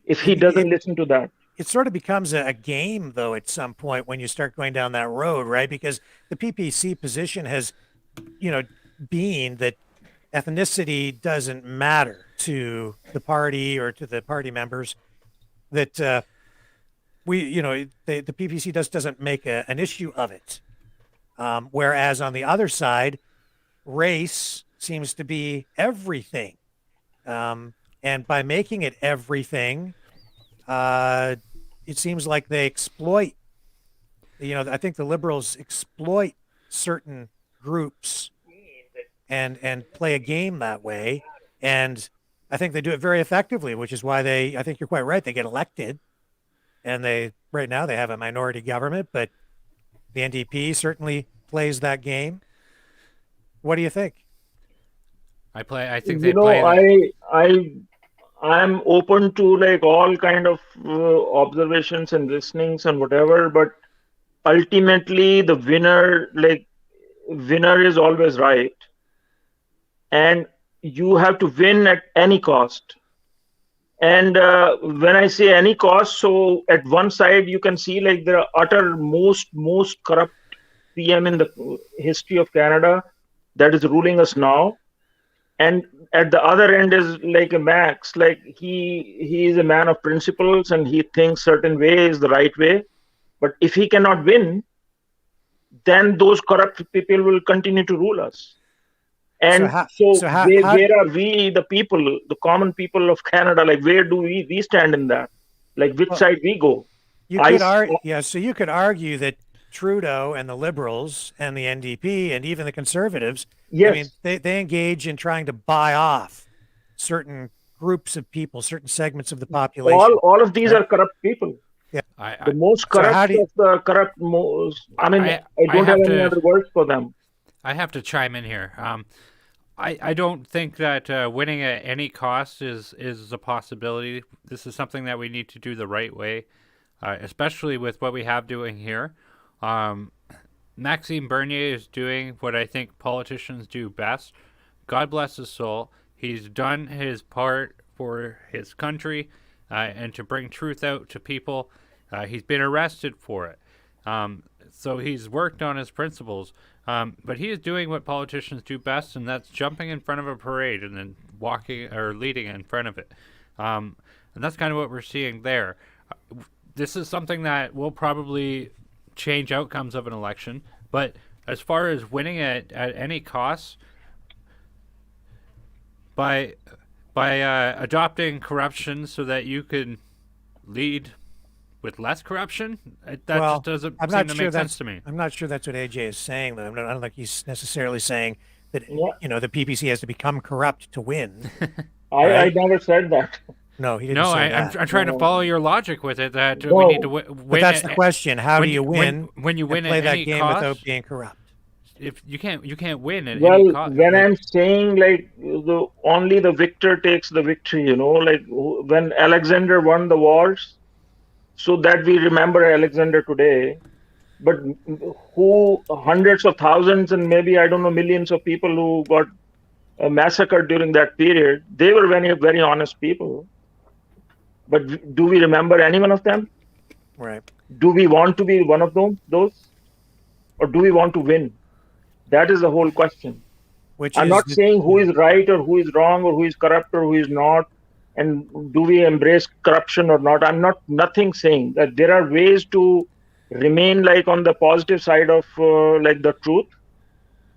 if he doesn't listen to that. It sort of becomes a game, though, at some point when you start going down that road, right? Because the PPC position has, been that ethnicity doesn't matter to the party or to the party members. That the PPC doesn't make an issue of it. Whereas on the other side, race seems to be everything. And by making it everything, it seems like they exploit, I think the Liberals exploit certain groups and play a game that way. And I think they do it very effectively, which is why I think you're quite right, they get elected. And right now they have a minority government, but the NDP certainly plays that game. What do you think? I think You they know, play. I'm open to like all kind of observations and listenings and whatever, but ultimately the winner is always right, and you have to win at any cost. And when I say any cost, so at one side you can see like the utter most corrupt PM in the history of Canada that is ruling us now, and at the other end is like a Max, like he is a man of principles and he thinks certain way is the right way, but if he cannot win, then those corrupt people will continue to rule us. And where are we, the people, the common people of Canada? Like, where do we stand in that? Like, which side we go? So you could argue that Trudeau and the Liberals and the NDP and even the Conservatives, yes. I mean, they engage in trying to buy off certain groups of people, certain segments of the population. All of these are corrupt people. Yeah. The most corrupt of the corrupt most. I mean, I don't have any other words for them. I have to chime in here. I don't think that winning at any cost is a possibility. This is something that we need to do the right way, especially with what we have doing here. Maxime Bernier is doing what I think politicians do best. God bless his soul. He's done his part for his country and to bring truth out to people. He's been arrested for it. So he's worked on his principles. But he is doing what politicians do best, and that's jumping in front of a parade and then walking or leading in front of it. And that's kind of what we're seeing there. This is something that will probably change outcomes of an election. But as far as winning at any cost, by adopting corruption so that you can lead with less corruption, just doesn't seem to make sense to me. I'm not sure that's what AJ is saying, though. I don't think he's necessarily saying that the PPC has to become corrupt to win. I never said that. No, he didn't say that. I'm trying to follow your logic with it, that we need to win. But that's the question. How do you win when you win play at that any game cost? without being corrupt? If you can't win at any cost. When I'm saying like only the victor takes the victory, like when Alexander won the wars, so that we remember Alexander today, but who hundreds of thousands and maybe, I don't know, millions of people who got massacred during that period, they were very, very honest people. But do we remember any one of them? Right. Do we want to be one of those? Or do we want to win? That is the whole question. I'm not saying who is right or who is wrong or who is corrupt or who is not. And do we embrace corruption or not? I'm nothing saying that there are ways to remain like on the positive side of like the truth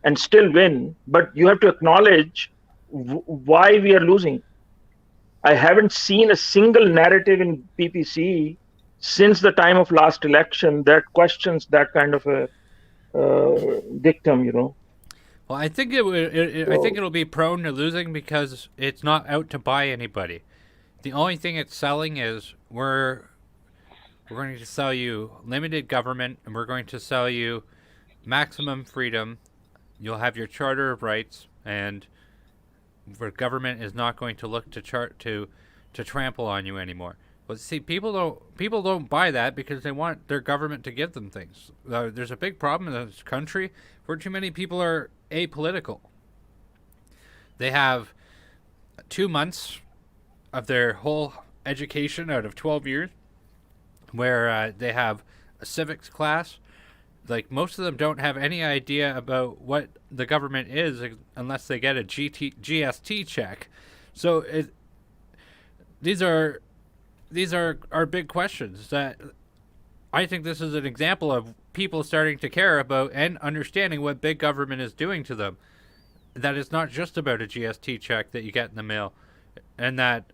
and still win. But you have to acknowledge why we are losing. I haven't seen a single narrative in PPC since the time of last election that questions that kind of a dictum, Well, I think I think it'll be prone to losing because it's not out to buy anybody. The only thing it's selling is we're going to sell you limited government, and we're going to sell you maximum freedom. You'll have your charter of rights, and where government is not going to look to trample on you anymore. But see, people don't buy that because they want their government to give them things. There's a big problem in this country where too many people are apolitical. They have 2 months of their whole education out of 12 years where they have a civics class. Like, most of them don't have any idea about what the government is unless they get a GST check. So these are big questions that I think this is an example of people starting to care about and understanding what big government is doing to them. That it's not just about a GST check that you get in the mail, and that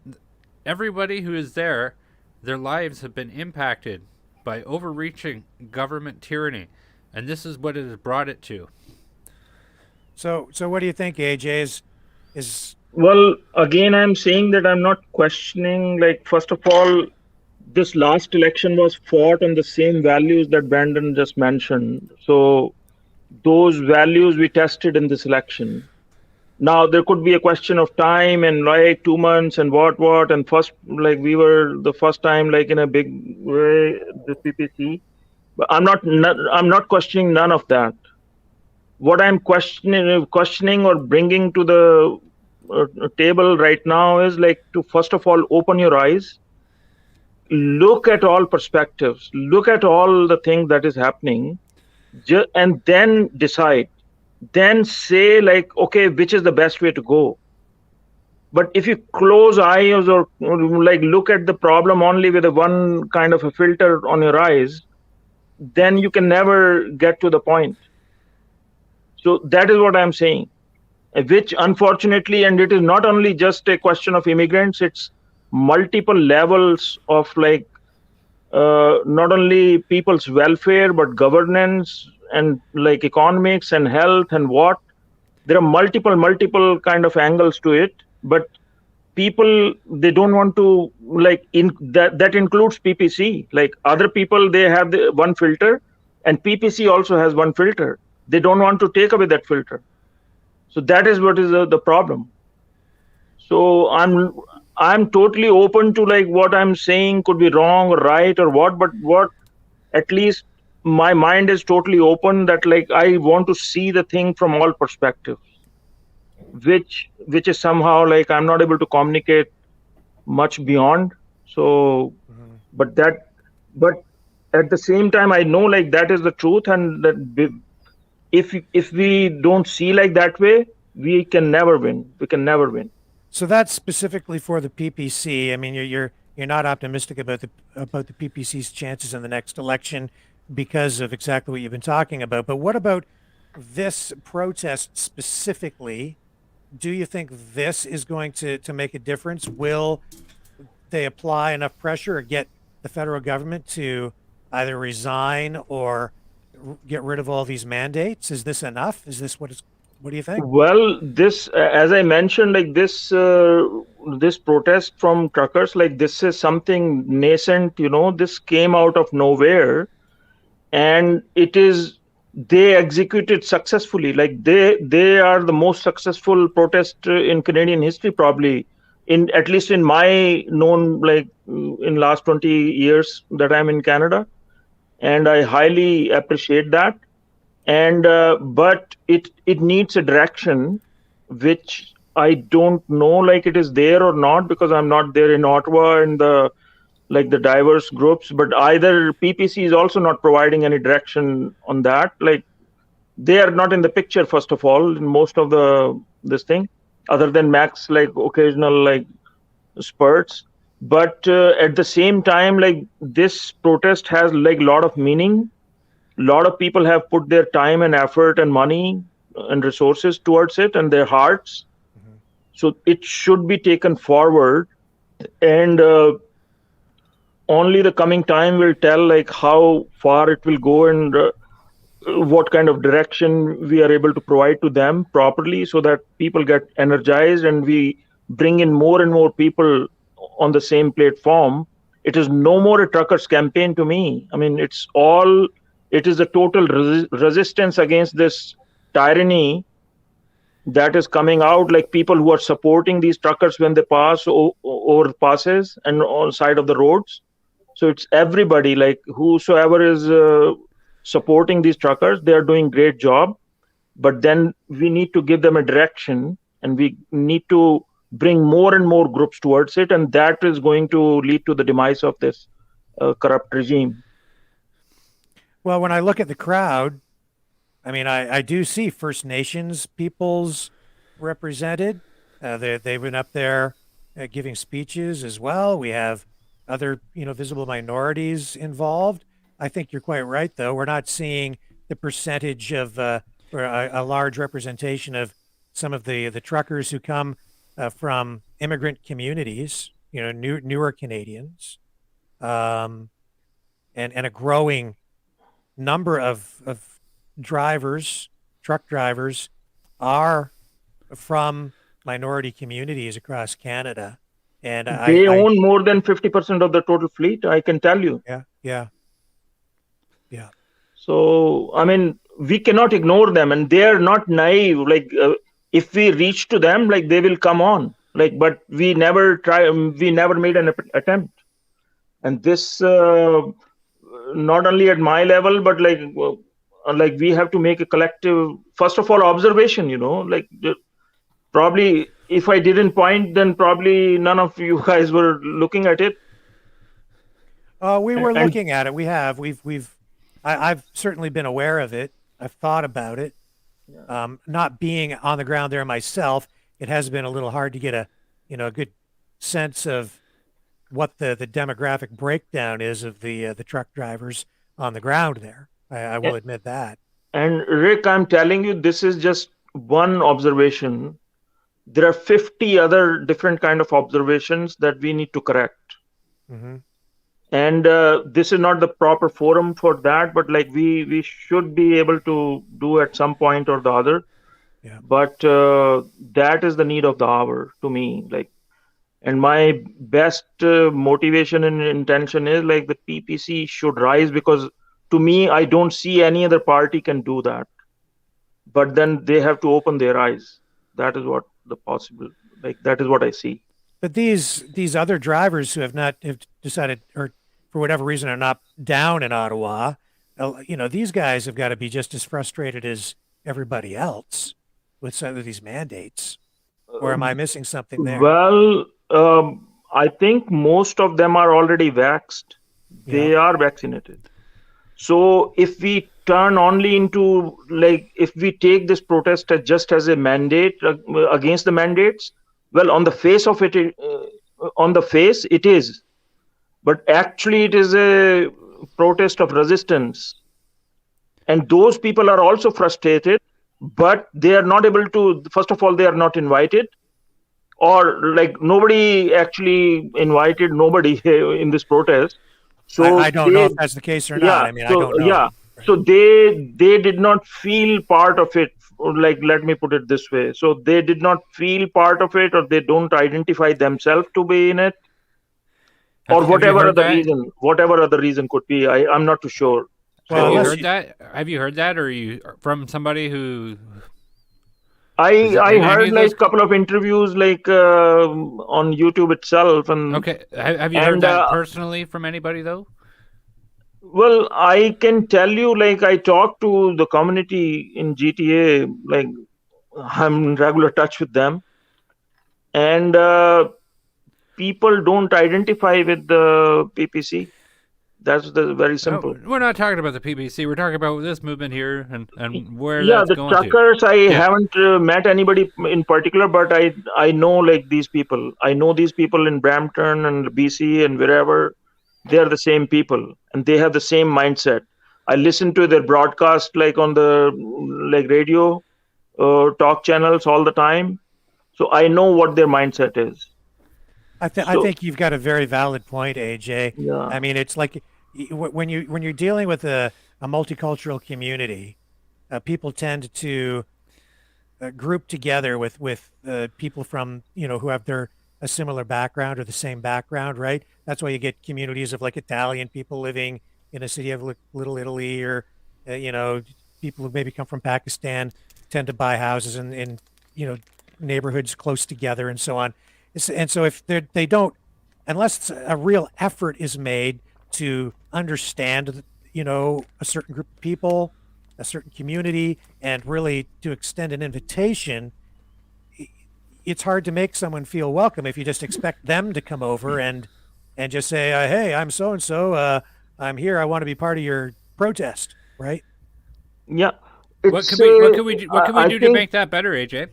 everybody who is there, their lives have been impacted by overreaching government tyranny, and this is what it has brought it to. So what do you think, AJ? Is Well, again, I'm saying that I'm not questioning, like, first of all, this last election was fought on the same values that Brandon just mentioned. So those values we tested in this election. Now there could be a question of time and like 2 months and what and first, like we were the first time like in a big way the PPC, but I'm not questioning none of that. What I'm questioning or bringing to the table right now is like to first of all open your eyes, look at all perspectives, look at all the things that is happening, and then decide. Then say like, okay, which is the best way to go? But if you close eyes or like look at the problem only with a one kind of a filter on your eyes, then you can never get to the point. So that is what I'm saying, which unfortunately, and it is not only just a question of immigrants, it's multiple levels of like not only people's welfare, but governance and like economics and health and what. There are multiple kind of angles to it, but people, they don't want to like that includes PPC. Like other people, they have the one filter, and PPC also has one filter. They don't want to take away that filter. So that is what is the problem. So I'm totally open to like what I'm saying could be wrong or right or what, but what at least my mind is totally open that like I want to see the thing from all perspectives, which is somehow like I'm not able to communicate much beyond. So, but at the same time, I know like that is the truth, and that if we don't see like that way, we can never win. We can never win. So that's specifically for the PPC. I mean, you're not optimistic about the PPC's chances in the next election because of exactly what you've been talking about. But what about this protest specifically? Do you think this is going to make a difference? Will they apply enough pressure or get the federal government to either resign or get rid of all these mandates? Is this enough? Is this what do you think? Well, this, as I mentioned, like this protest from truckers, like this is something nascent, this came out of nowhere, and they executed successfully. Like they are the most successful protest in Canadian history, probably, at least in my known, like in last 20 years that I'm in Canada. And I highly appreciate that. And but it needs a direction, which I don't know like it is there or not, because I'm not there in Ottawa and the diverse groups. But either PPC is also not providing any direction on that. Like they are not in the picture, first of all, in most of this thing, other than max like occasional like spurts. But at the same time, like this protest has like a lot of meaning. A lot of people have put their time and effort and money and resources towards it and their hearts. So it should be taken forward, and only the coming time will tell like how far it will go and what kind of direction we are able to provide to them properly, so that people get energized and we bring in more and more people on the same platform. It is no more a truckers campaign to me. I mean, it is a total resistance against this tyranny that is coming out, like people who are supporting these truckers when they pass over passes and on side of the roads. So it's everybody, like whosoever is supporting these truckers, they are doing great job. But then we need to give them a direction, and we need to bring more and more groups towards it, and that is going to lead to the demise of this corrupt regime. Well, when I look at the crowd, I mean, I do see First Nations peoples represented. They've been up there giving speeches as well. We have other, visible minorities involved. I think you're quite right, though. We're not seeing the percentage of or a large representation of some of the truckers who come from immigrant communities, newer Canadians, and a growing number of truck drivers are from minority communities across Canada. And they own more than 50% of the total fleet, I can tell you. Yeah. So, I mean, we cannot ignore them, and they are not naive. Like, if we reach to them, like they will come on, like, but we never made an attempt. And this, not only at my level, but like we have to make a collective, first of all, observation, like probably if I didn't point, then probably none of you guys were looking at it. We were looking at it. I've certainly been aware of it. I've thought about it. Yeah. Not being on the ground there myself, it has been a little hard to get a good sense of what the demographic breakdown is of the truck drivers on the ground there. I will admit that. And Rick, I'm telling you, this is just one observation. There are 50 other different kind of observations that we need to correct. Mm-hmm. And this is not the proper forum for that, but like we should be able to do at some point or the other. Yeah. But that is the need of the hour to me. Like, and my best motivation and intention is like the PPC should rise, because to me, I don't see any other party can do that. But then they have to open their eyes. That is what that is what I see. But these other drivers who have decided, or for whatever reason are not down in Ottawa, these guys have got to be just as frustrated as everybody else with some of these mandates. Or am I missing something there? Well, I think most of them are already vaxxed. They are vaccinated. So if we turn only into, like, if we take this protest just as a mandate against the mandates, well, on the face of it, it is. But actually, it is a protest of resistance. And those people are also frustrated, but they are not able to, first of all, they are not invited. Or like nobody actually invited nobody in this protest. So I don't know if that's the case or not. I mean, I don't know. Yeah. So they did not feel part of it. Like, let me put it this way. So they did not feel part of it, or they don't identify themselves to be in it, or whatever other reason could be. I'm not too sure. Well, have you heard that, or are you from somebody who? I heard like a couple of interviews like on YouTube itself. And okay, have you heard that personally from anybody though? Well, I can tell you, like, I talk to the community in GTA, like I'm in regular touch with them, and people don't identify with the PPC. That's very simple. No, we're not talking about the PPC. We're talking about this movement here and where that's going to. Yeah, the truckers, I haven't met anybody in particular, but I know like these people. I know these people in Brampton and BC and wherever. They are the same people and they have the same mindset. I listen to their broadcast like on the radio talk channels all the time. So I know what their mindset is. I think you've got a very valid point, AJ. Yeah. I mean, it's like when you're dealing with a multicultural community, people tend to group together with people from, who have a similar background or the same background, right? That's why you get communities of like Italian people living in a city of Little Italy, or, people who maybe come from Pakistan tend to buy houses in neighborhoods close together and so on. And so if they don't, unless a real effort is made to understand, a certain group of people, a certain community, and really to extend an invitation, it's hard to make someone feel welcome if you just expect them to come over and just say, hey, I'm so-and-so, I'm here, I want to be part of your protest, right? Yeah. What can we do to make that better, AJ?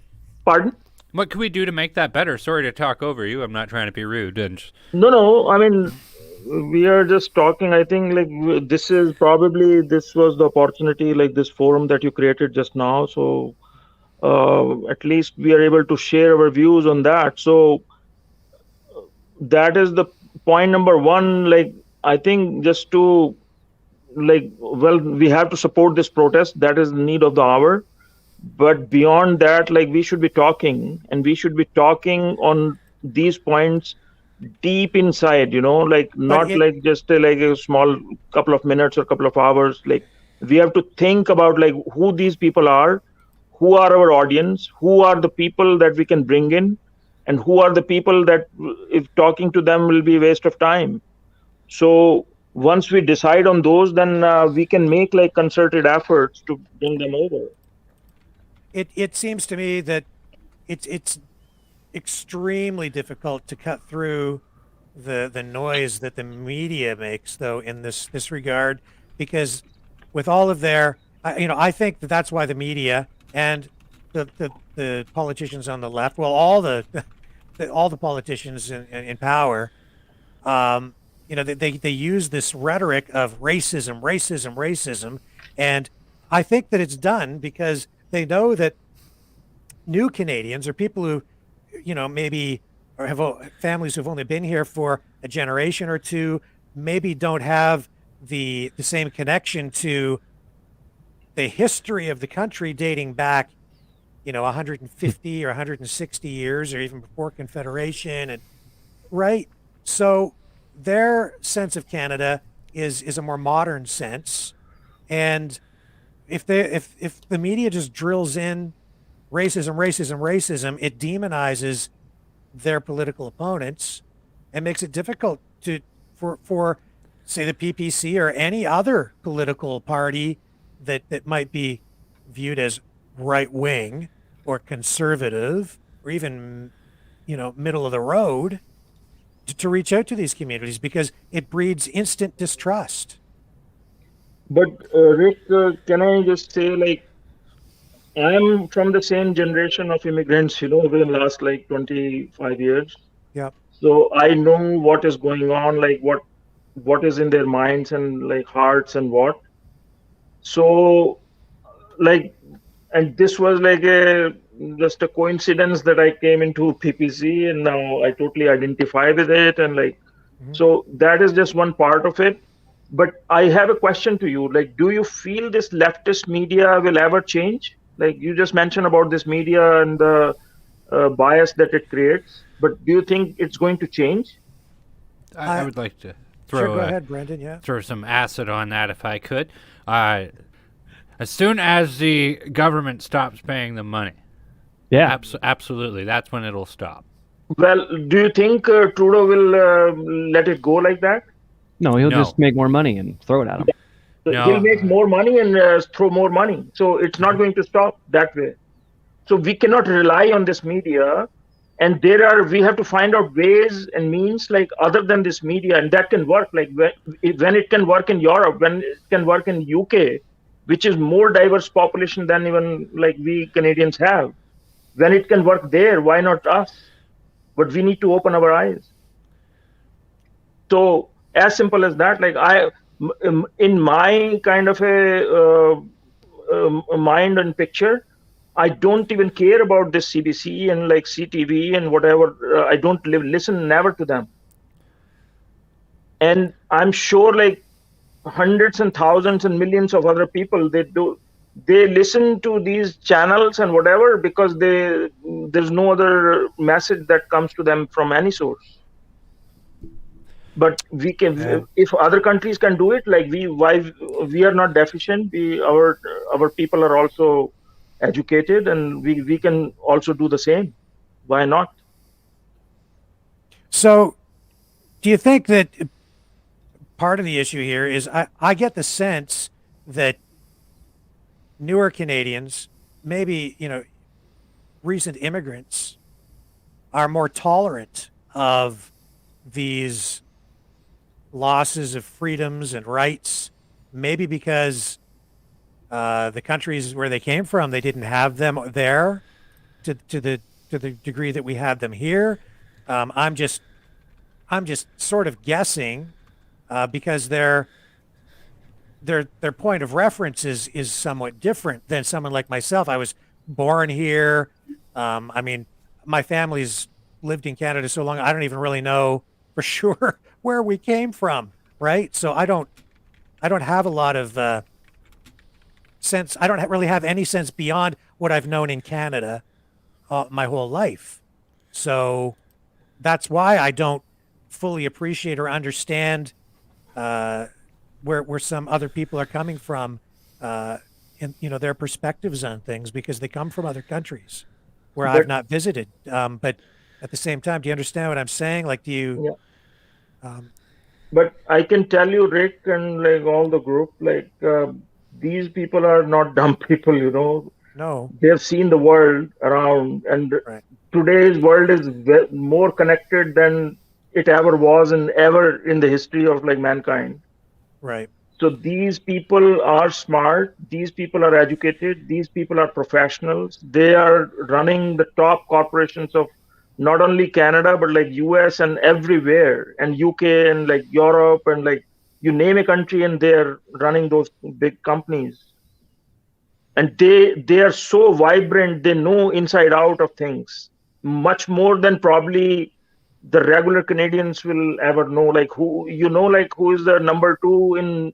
Pardon? What can we do to make that better? Sorry to talk over you. I'm not trying to be rude. No. I mean, we are just talking. I think like this was the opportunity, like this forum that you created just now. So at least we are able to share our views on that. So that is the point number one. Like, I think just to we have to support this protest. That is the need of the hour. But beyond that, like, we should be talking, and we should be talking on these points deep inside, not just like a small couple of minutes or couple of hours. Like, we have to think about like who these people are, who are our audience, who are the people that we can bring in, and who are the people that if talking to them will be a waste of time. So once we decide on those, then we can make like concerted efforts to bring them over. It seems to me that it's extremely difficult to cut through the noise that the media makes, though, in this regard, because with all of their, I think that's why the media and the politicians on the left, well, all all the politicians in power, they use this rhetoric of racism, and I think that it's done because they know that new Canadians or people who, maybe or have families who've only been here for a generation or two, maybe don't have the same connection to the history of the country dating back, 150 or 160 years, or even before Confederation, and right. So their sense of Canada is a more modern sense, and if the media just drills in racism, it demonizes their political opponents and makes it difficult for say the PPC or any other political party that might be viewed as right wing or conservative or even middle of the road to reach out to these communities, because it breeds instant distrust. But Rick, can I just say, like, I am from the same generation of immigrants, over the last like 25 years. Yeah. So I know what is going on, like what is in their minds and like hearts and what. So like, and this was like just a coincidence that I came into PPC, and now I totally identify with it. And like, so that is just one part of it. But I have a question to you. Like, do you feel this leftist media will ever change? Like you just mentioned about this media and the bias that it creates, but do you think it's going to change? I would like to go ahead, Brendan. Yeah. Throw some acid on that if I could. As soon as the government stops paying them money, absolutely, that's when it'll stop. Well, do you think Trudeau will let it go like that? No, he'll just make more money and throw it at him. No. He'll make more money and throw more money. So it's not going to stop that way. So we cannot rely on this media. And we have to find out ways and means like other than this media, and that can work. Like when it can work in Europe, when it can work in UK, which is more diverse population than even like we Canadians have. When it can work there, why not us? But we need to open our eyes. So as simple as that, like in my kind of a mind and picture, I don't even care about this CBC and like CTV and whatever. I don't listen never to them. And I'm sure like hundreds and thousands and millions of other people, they listen to these channels and whatever because there's no other message that comes to them from any source. But we can, if other countries can do it, like why we are not deficient. Our people are also educated, and we can also do the same. Why not? So, do you think that part of the issue here is I get the sense that newer Canadians, maybe recent immigrants, are more tolerant of these losses of freedoms and rights, maybe because the countries where they came from, they didn't have them there to the degree that we have them here. I'm just sort of guessing because their point of reference is somewhat different than someone like myself. I was born here. I mean, my family's lived in Canada so long, I don't even really know for sure where we came from, right? So I don't have a lot of sense. I don't really have any sense beyond what I've known in Canada my whole life. So that's why I don't fully appreciate or understand where some other people are coming from in and their perspectives on things, because they come from other countries where But- I've not visited. But at the same time, do you understand what I'm saying? Like, do you? Yeah. But I can tell you, Rick, and like all the group, like these people are not dumb people. No. They've seen the world around, and Right. today's world is more connected than it ever was and ever in the history of like mankind. Right. So these people are smart, these people are educated, these people are professionals. They are running the top corporations of not only Canada, but like US and everywhere, and UK and like Europe, and like you name a country and they're running those big companies. And they are so vibrant, they know inside out of things, much more than probably the regular Canadians will ever know. Like who is the number 2 in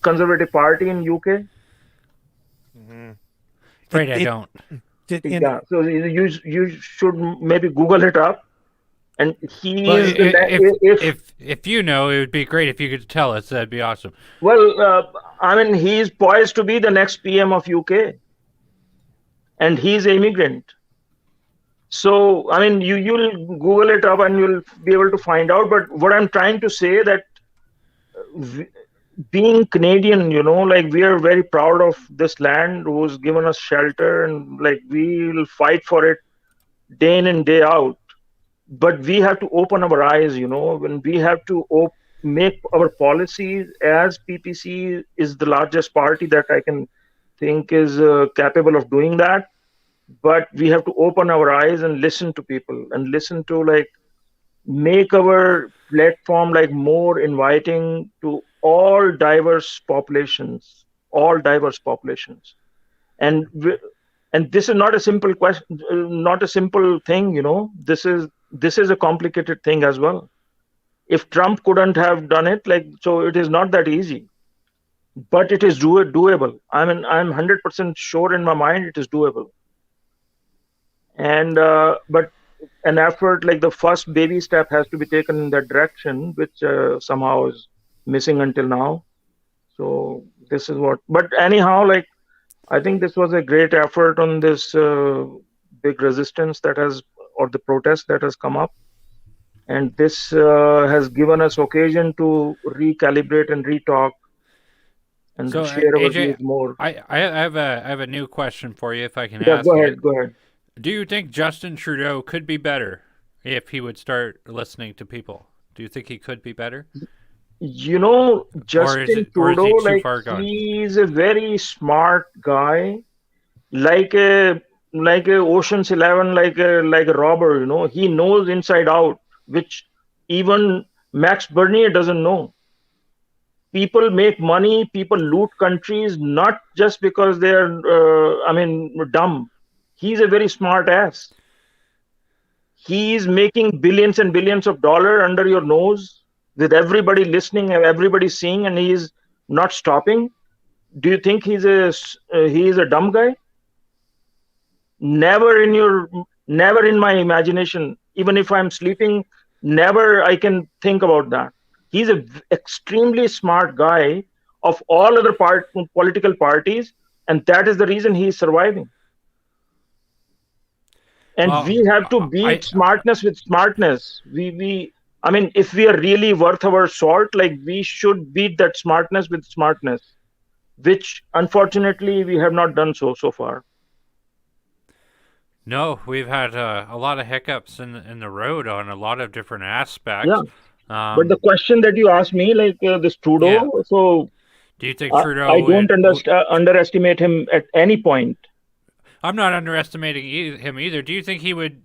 Conservative Party in UK? Afraid I don't. Yeah, so you should maybe Google it up. And he Well, is if you know, it would be great if you could tell us. That'd be awesome. well, I mean, he is poised to be the next PM of UK, and he's an immigrant. So I mean, you'll Google it up and you'll be able to find out. But what I'm trying to say that being Canadian, like we are very proud of this land who's given us shelter, and like we will fight for it day in and day out. But we have to open our eyes, when we have to make our policies, as PPC is the largest party that I can think is capable of doing that. But we have to open our eyes and listen to people, and listen to like make our platform like more inviting to all diverse populations, and this is not a simple question, not a simple thing. This is a complicated thing as well. If Trump couldn't have done it, like, so it is not that easy, but it is doable. I mean, I'm 100% sure in my mind it is doable. And but an effort, like the first baby step has to be taken in that direction, which somehow is missing until now. So this is what, but anyhow, like, I think this was a great effort on this big resistance or the protest that has come up. And this has given us occasion to recalibrate and retalk and So, share our AJ, views more. I have a new question for you, if I can Yeah, ask go it. ahead. Do you think Justin Trudeau could be better if he would start listening to people? Do you think he could be better? Justin Trudeau, like, he's a very smart guy, like a Ocean's 11, like a robber. He knows inside out, which even Max Bernier doesn't know. People make money, people loot countries, not just because they're dumb. He's a very smart ass. He's making billions and billions of dollars under your nose, with everybody listening, everybody seeing, and he's not stopping. Do you think he is a dumb guy? Never in my imagination, even if I'm sleeping, never I can think about that. He's an extremely smart guy of all other political parties, and that is the reason he is surviving. And we have to beat smartness with smartness. If we are really worth our salt, like, we should beat that smartness with smartness, which unfortunately we have not done so far. No, we've had a lot of hiccups in the road on a lot of different aspects. Yeah. But the question that you asked me, like this Trudeau, yeah. So do you think Trudeau? I don't underestimate him at any point. I'm not underestimating him either. Do you think he would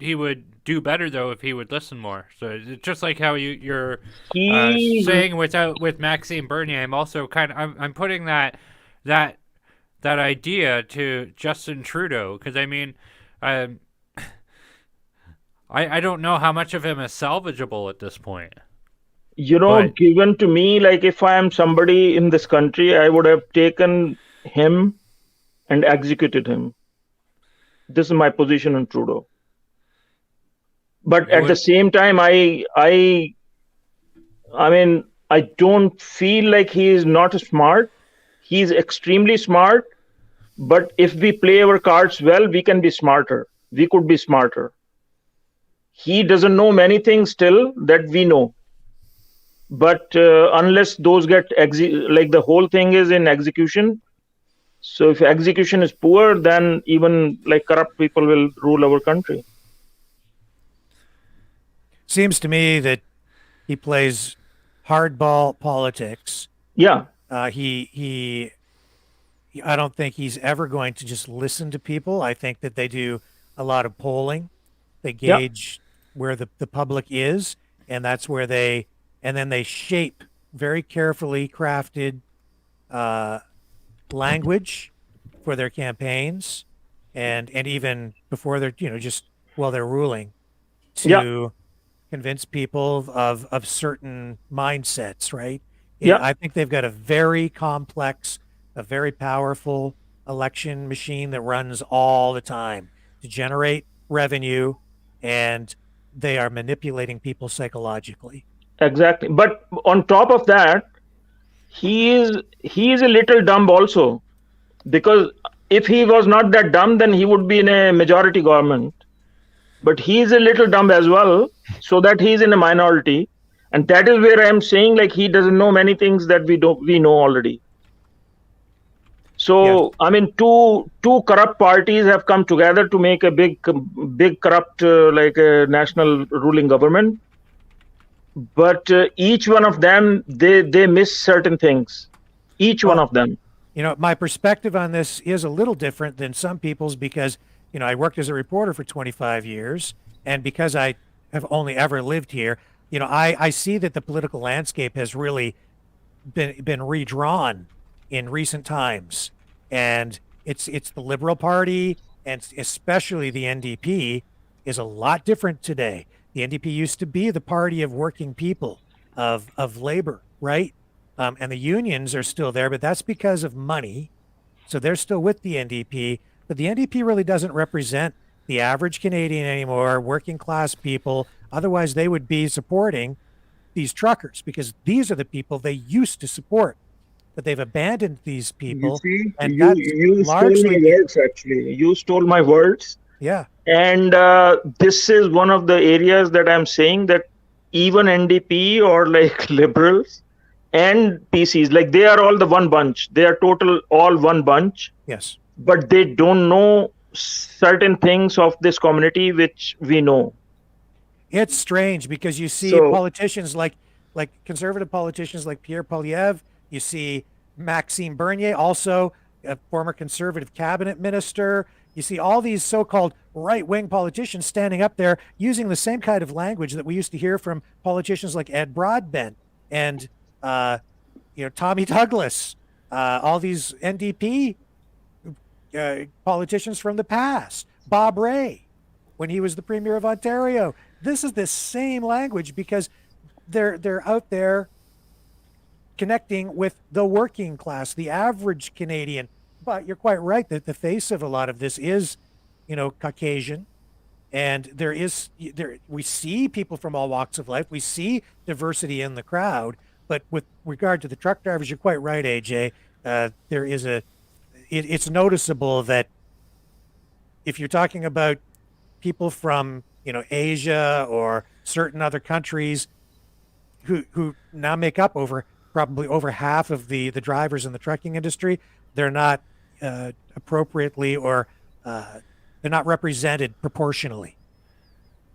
do better though if he would listen more? So just like how you're saying with Maxime Bernier, I'm also I'm putting that idea to Justin Trudeau, because I mean, I don't know how much of him is salvageable at this point. Given to me, like, if I am somebody in this country, I would have taken him and executed him. This is my position on Trudeau. But at the same time, I don't feel like he is not smart. He's extremely smart, but if we play our cards well, we can be smarter. We could be smarter. He doesn't know many things still that we know. But unless those get like the whole thing is in execution. So if execution is poor, then even like corrupt people will rule our country. Seems to me that he plays hardball politics. Yeah. I don't think he's ever going to just listen to people. I think that they do a lot of polling. They gauge where the public is, and that's where then they shape very carefully crafted language for their campaigns and even before they're, just while they're ruling to convince people of certain mindsets, right? I think they've got a very complex, a very powerful election machine that runs all the time to generate revenue, and they are manipulating people psychologically. Exactly. But on top of that, he is a little dumb also, because if he was not that dumb, then he would be in a majority government. But he is a little dumb as well, so that he is in a minority. And that is where I am saying, like, he doesn't know many things that we know already. So, I mean, two corrupt parties have come together to make a big corrupt, like a national ruling government. But each one of them, they miss certain things. Each one of them. My perspective on this is a little different than some people's because, I worked as a reporter for 25 years. And because I have only ever lived here, I see that the political landscape has really been redrawn in recent times. And it's the Liberal Party, and especially the NDP, is a lot different today. The NDP used to be the party of working people, of labor, right? And the unions are still there, but that's because of money. So they're still with the NDP. But the NDP really doesn't represent the average Canadian anymore, working class people. Otherwise, they would be supporting these truckers because these are the people they used to support. But they've abandoned these people. You see, and you stole my words, actually. You stole my words. Yeah. And this is one of the areas that I'm saying that even NDP or like liberals and PCs, like they are all the one bunch. They are all one bunch. Yes. But they don't know certain things of this community which we know. It's strange because you see politicians like conservative politicians like Pierre Poilievre. You see Maxime Bernier, also a former conservative cabinet minister. You see all these so-called right-wing politicians standing up there using the same kind of language that we used to hear from politicians like Ed Broadbent and Tommy Douglas, all these NDP politicians from the past, Bob Rae, when he was the Premier of Ontario. This is the same language because they're out there connecting with the working class, the average Canadian. But you're quite right that the face of a lot of this is, Caucasian, and we see people from all walks of life. We see diversity in the crowd. But with regard to the truck drivers, you're quite right, AJ. There is it's noticeable that if you're talking about people from Asia or certain other countries who now make up probably over half of the drivers in the trucking industry, they're not appropriately or they're not represented proportionally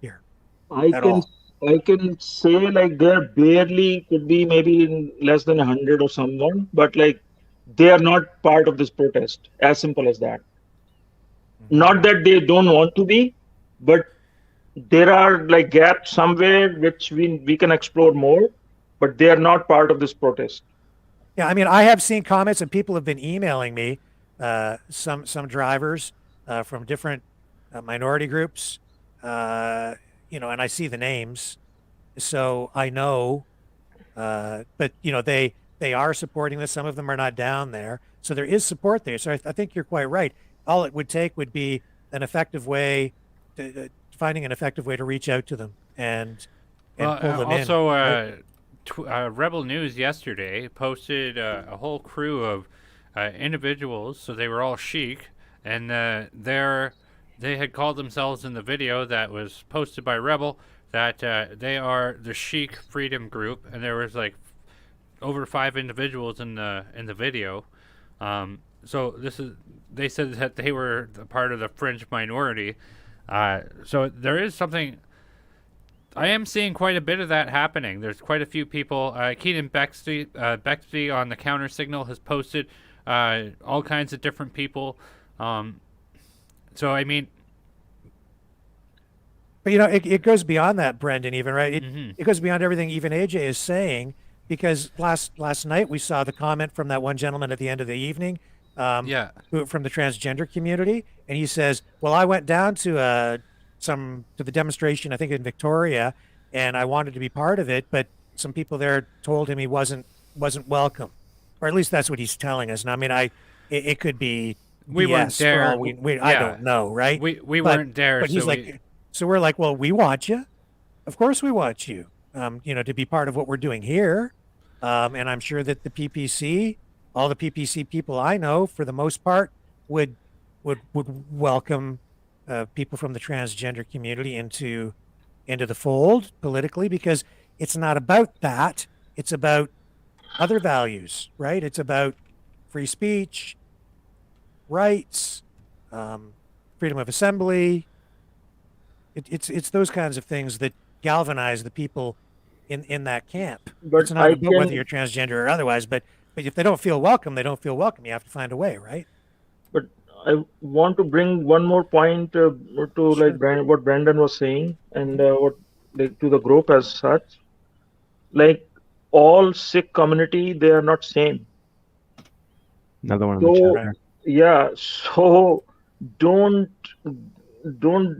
here. I can say like there barely could be maybe less than 100 or someone, but like they are not part of this protest. As simple as that. Mm-hmm. Not that they don't want to be, but there are like gaps somewhere which we can explore more, but they are not part of this protest. Yeah, I mean, I have seen comments and people have been emailing me, some drivers from different minority groups, and I see the names, so I know. But they are supporting this. Some of them are not down there, so there is support there. So I think you're quite right. All it would take would be an effective way, finding an effective way to reach out to them and pull them in. Also, Rebel News yesterday posted a whole crew of individuals. So they were all Sheik, and they had called themselves in the video that was posted by Rebel that they are the Sheik Freedom Group, and there was like over 5 individuals in the video. So they said that they were a part of the fringe minority. So there is something. I am seeing quite a bit of that happening. There's quite a few people. Keenan Bexby on the Counter Signal has posted all kinds of different people. So I mean, but it goes beyond that, Brendan. Even right, it goes beyond everything even AJ is saying, because last night we saw the comment from that one gentleman at the end of the evening, from the transgender community, and he says, "Well, I went down to the demonstration, I think in Victoria, and I wanted to be part of it, but some people there told him he wasn't welcome, or at least that's what he's telling us." And I mean, it could be we BS weren't there. I don't know, right? We weren't there. But he's so we're like, well, we want you. Of course, we want you. To be part of what we're doing here. And I'm sure that the PPC, all the PPC people I know, for the most part, would welcome people from the transgender community into the fold politically, because it's not about that. It's about other values, right? It's about free speech, rights, freedom of assembly. It's those kinds of things that galvanize the people in that camp. But it's not about whether you're transgender or otherwise, but if they don't feel welcome, they don't feel welcome. You have to find a way, right? But I want to bring one more point to like what Brandon was saying, and what to the group as such. Like all Sikh community, they are not same. Another one in the chat. Yeah, so don't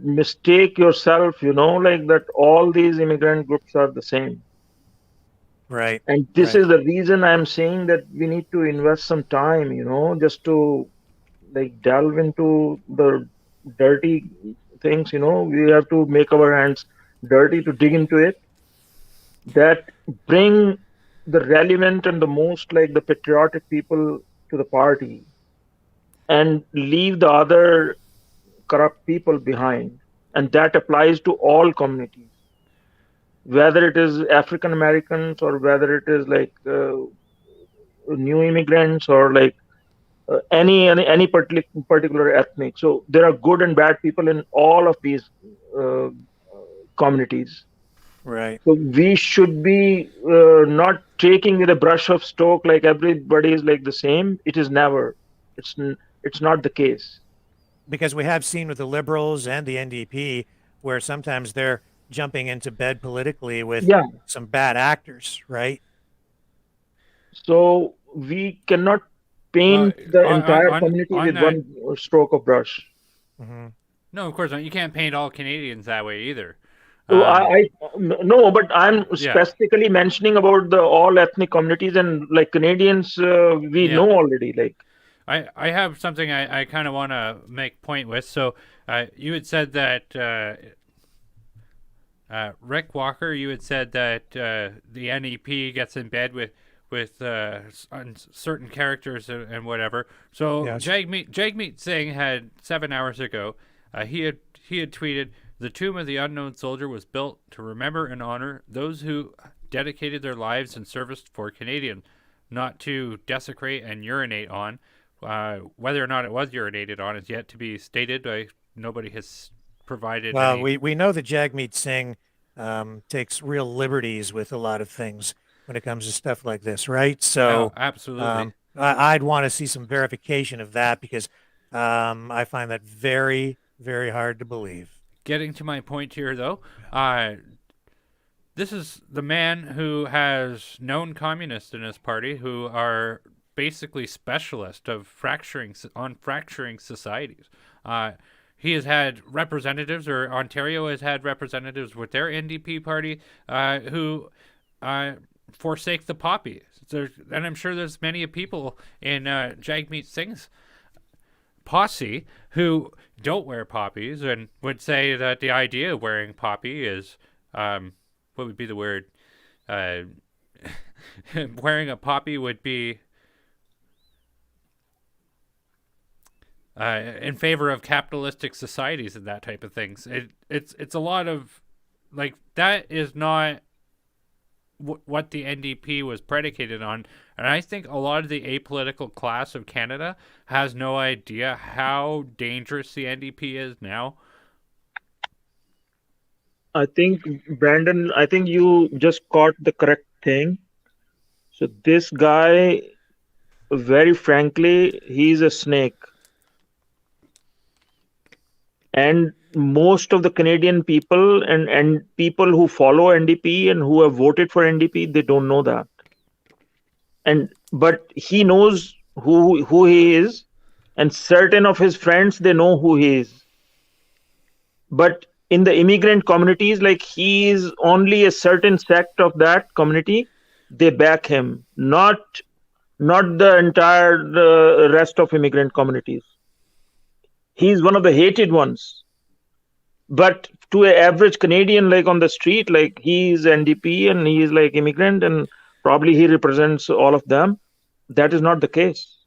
mistake yourself, like that all these immigrant groups are the same. Right. And this is the reason I'm saying that we need to invest some time, just to like delve into the dirty things, we have to make our hands dirty to dig into it, that bring the relevant and the most like the patriotic people to the party and leave the other corrupt people behind. And that applies to all communities, whether it is African Americans or whether it is like new immigrants or like any particular ethnic. So there are good and bad people in all of these communities. Right. So we should be not taking with a brush of stroke like everybody is like the same. It is never. It's not the case. Because we have seen with the Liberals and the NDP where sometimes they're jumping into bed politically with some bad actors, right? So we cannot paint the entire community with one stroke of brush. Mm-hmm. No, of course not. You can't paint all Canadians that way either. No, but I'm specifically mentioning about the all ethnic communities, and like Canadians, we know already. Like, I have something I kind of want to make point with. So you had said that Rick Walker, you had said that the NEP gets in bed with certain characters and whatever. So Jagmeet Singh had 7 hours ago. He had tweeted, "The tomb of the unknown soldier was built to remember and honor those who dedicated their lives in service for Canadians, not to desecrate and urinate on." Whether or not it was urinated on is yet to be stated. Nobody has provided. Well, we know that Jagmeet Singh takes real liberties with a lot of things when it comes to stuff like this, right? So absolutely, I'd want to see some verification of that, because I find that very, very hard to believe. Getting to my point here, though, this is the man who has known communists in his party who are basically specialists of fracturing societies. He has had representatives, or Ontario has had representatives with their NDP party who forsake the poppy. And I'm sure there's many people in Jagmeet Singh's posse who don't wear poppies and would say that the idea of wearing poppy is, what would be the word? Wearing a poppy would be in favor of capitalistic societies and that type of things. It's a lot of like that is not what the NDP was predicated on, and I think a lot of the apolitical class of Canada has no idea how dangerous the NDP is now. I think, Brandon, I think you just caught the correct thing. So this guy, very frankly, he's a snake. And most of the Canadian people and people who follow NDP and who have voted for NDP, they don't know that. But he knows who he is, and certain of his friends, they know who he is. But in the immigrant communities, like he is only a certain sect of that community, they back him, not the entire rest of immigrant communities. He's one of the hated ones. But to an average Canadian, like on the street, like he's NDP and he's like immigrant and probably he represents all of them. That is not the case.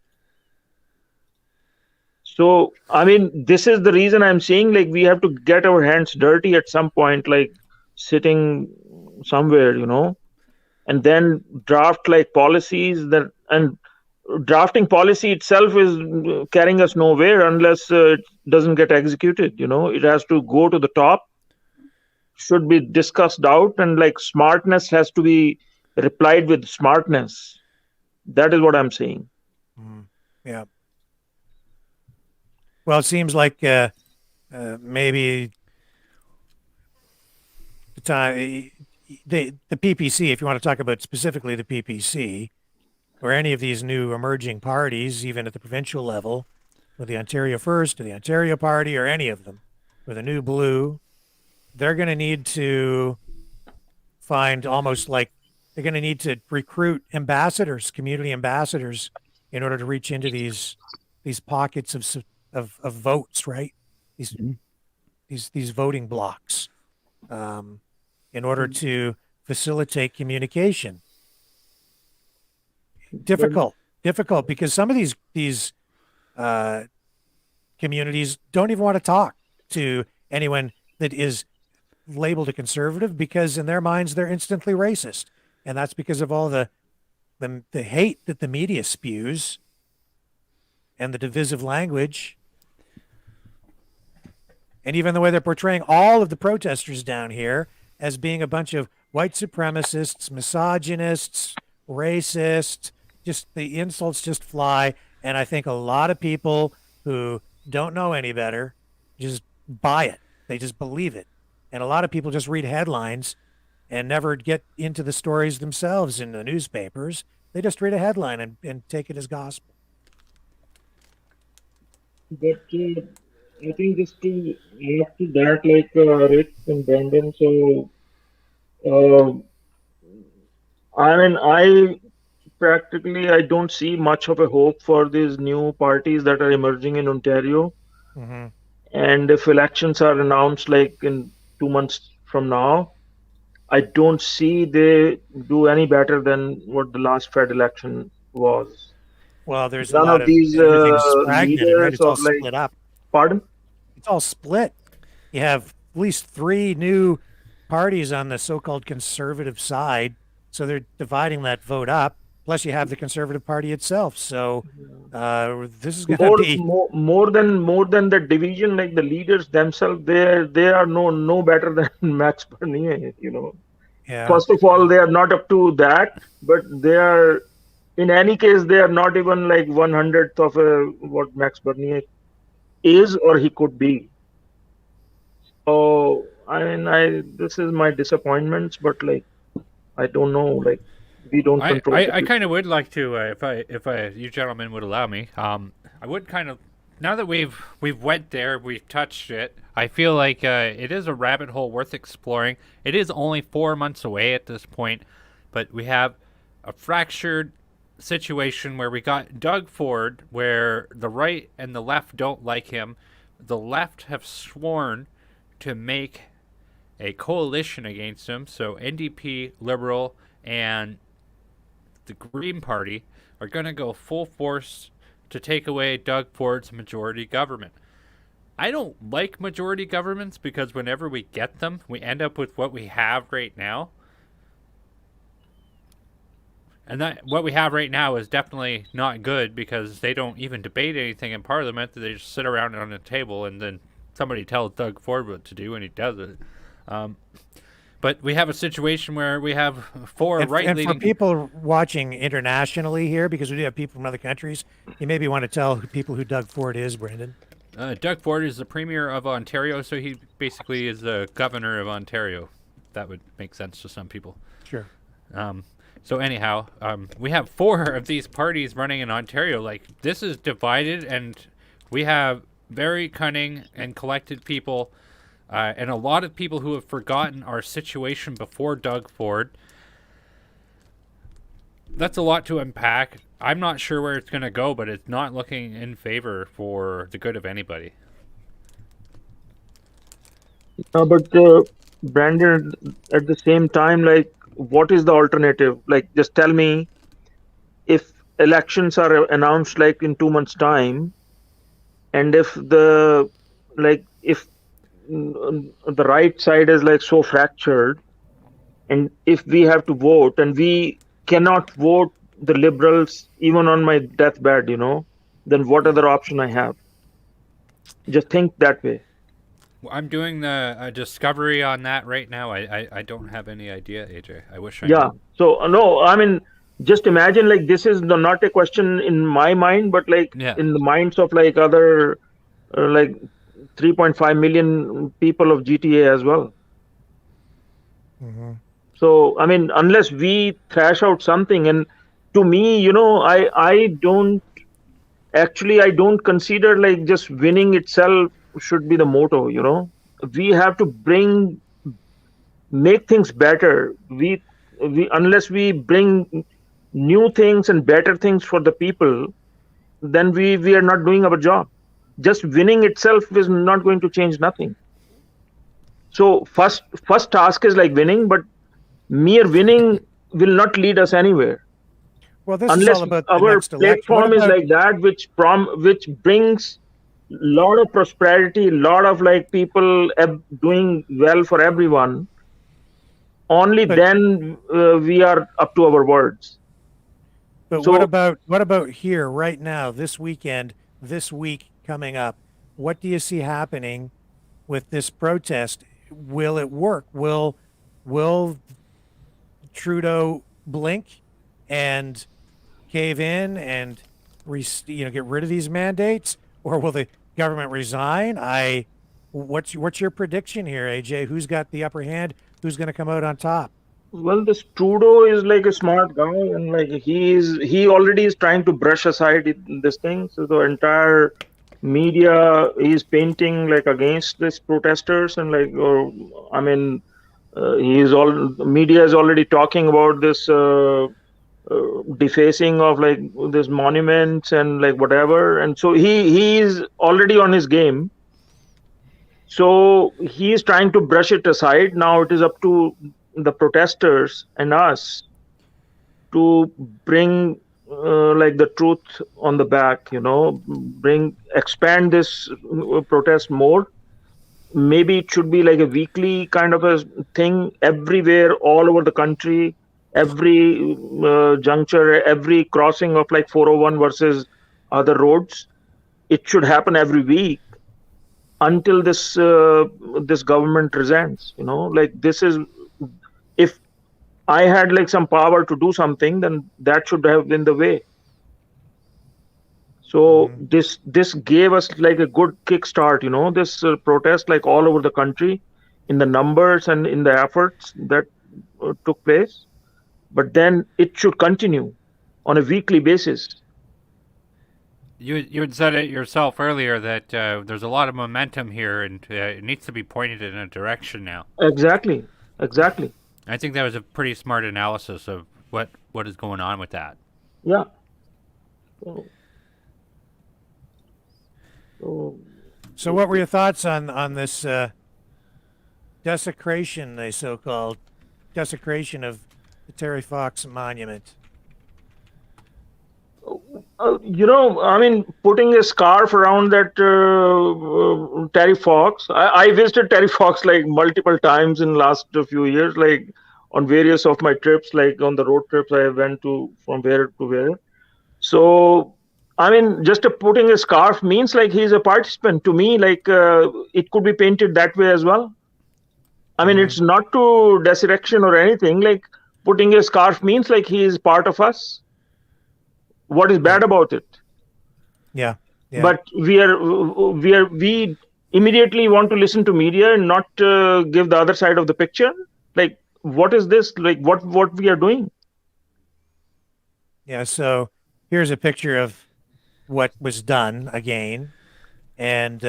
So, I mean, this is the reason I'm saying, like, we have to get our hands dirty at some point, like sitting somewhere, and then draft like policies and drafting policy itself is carrying us nowhere unless it doesn't get executed. It has to go to the top, should be discussed out, and like smartness has to be replied with smartness. That is what I'm saying. Yeah. Well, it seems like maybe the time the PPC, if you want to talk about specifically the PPC, or any of these new emerging parties, even at the provincial level, with the Ontario First or the Ontario Party or any of them, or the New Blue, they're going to need to find almost like they're going to need to recruit ambassadors, community ambassadors, in order to reach into these pockets of votes, right? These voting blocks, in order to facilitate communication. Difficult because some of these communities don't even want to talk to anyone that is labeled a conservative, because in their minds they're instantly racist, and that's because of all the hate that the media spews and the divisive language, and even the way they're portraying all of the protesters down here as being a bunch of white supremacists, misogynists, racists. Just the insults just fly. And I think a lot of people who don't know any better just buy it. They just believe it. And a lot of people just read headlines and never get into the stories themselves in the newspapers. They just read a headline and take it as gospel. But I think just to add to that, like Rick and Brandon, so I practically I don't see much of a hope for these new parties that are emerging in Ontario. Mm-hmm. And if elections are announced like in 2 months from now, I don't see they do any better than what the last Fed election was. Well, there's none a lot of these everything's fragmented, right? leaders It's all of like, split up. pardon? It's all split. You have at least 3 new parties on the so-called conservative side, so they're dividing that vote up. Plus, you have the Conservative Party itself. So this is going to be more than the division. Like the leaders themselves, they are no better than Max Bernier. Yeah. First of all, they are not up to that, but they are. In any case, they are not even like 1/100th of what Max Bernier is or he could be. So this is my disappointments, but like I don't know, like we don't control. I kind of would like to, if you gentlemen would allow me, I would kind of, now that we've went there, we've touched it. I feel like it is a rabbit hole worth exploring. It is only 4 months away at this point, but we have a fractured situation where we got Doug Ford, where the right and the left don't like him. The left have sworn to make a coalition against him. So NDP, Liberal, and the Green Party are going to go full force to take away Doug Ford's majority government. I don't like majority governments because whenever we get them, we end up with what we have right now. And that what we have right now is definitely not good because they don't even debate anything in Parliament. They just sit around on a table and then somebody tells Doug Ford what to do and he does it. But we have a situation where we have four right-leaning... And for people watching internationally here, because we do have people from other countries, you maybe want to tell people who Doug Ford is, Brendan. Doug Ford is the Premier of Ontario, so he basically is the Governor of Ontario. That would make sense to some people. Sure. So anyhow, we have four of these parties running in Ontario. Like, this is divided, and we have very cunning and collected people, and a lot of people who have forgotten our situation before Doug Ford. That's a lot to unpack. I'm not sure where it's going to go, but it's not looking in favor for the good of anybody. But Brandon, at the same time, like, what is the alternative? Like, just tell me, if elections are announced like in 2 months' time, and if the right side is like so fractured, and if we have to vote and we cannot vote the Liberals even on my deathbed, then what other option I have? Just think that way. I'm doing the discovery on that right now. I don't have any idea, AJ. I wish I Yeah. did. So, no, I mean, just imagine, like, this is not a question in my mind, but like in the minds of like other, like 3.5 million people of GTA as well. Mm-hmm. So, I mean, unless we thrash out something, and to me, I don't consider like just winning itself should be the motto. We have to make things better. We unless we bring new things and better things for the people, then we are not doing our job. Just winning itself is not going to change nothing. So first task is like winning, but mere winning will not lead us anywhere. Well, this unless is all about our the next election. platform is like that, which brings a lot of prosperity, a lot of like people doing well for everyone. Only then we are up to our words. But So, what about here right now, this weekend, this week coming up? What do you see happening with this protest? Will it work? Will Trudeau blink and cave in and get rid of these mandates, or will the government resign? What's your prediction here, AJ? Who's got the upper hand? Who's going to come out on top? well, this Trudeau is like a smart guy, and like he already is trying to brush aside this thing. So the entire media is painting like against these protesters, and like, media is already talking about this defacing of like this monuments and like whatever, and so he is already on his game. So he is trying to brush it aside. Now it is up to the protesters and us to bring like the truth on the back, expand this protest more. Maybe it should be like a weekly kind of a thing everywhere, all over the country, every juncture, every crossing of like 401 versus other roads. It should happen every week until this government resigns. Like, this is, if I had like some power to do something, then that should have been the way. So this gave us like a good kickstart, this protest like all over the country, in the numbers and in the efforts that took place. But then it should continue on a weekly basis. You had said it yourself earlier that there's a lot of momentum here, and it needs to be pointed in a direction now. Exactly. I think that was a pretty smart analysis of what is going on with that. Yeah. So what were your thoughts on this desecration, the so-called desecration of the Terry Fox monument? I mean, putting a scarf around that Terry Fox. I visited Terry Fox like multiple times in last few years, like on various of my trips, like on the road trips I went to from where to where. So, I mean, just putting a scarf means like he's a participant. To me, like it could be painted that way as well. I mean, it's not to dissection or anything. Like putting a scarf means like he is part of us. What is bad about it? Yeah. But we immediately want to listen to media and not give the other side of the picture. Like, what is this? Like, what we are doing? Yeah. So here's a picture of what was done again, and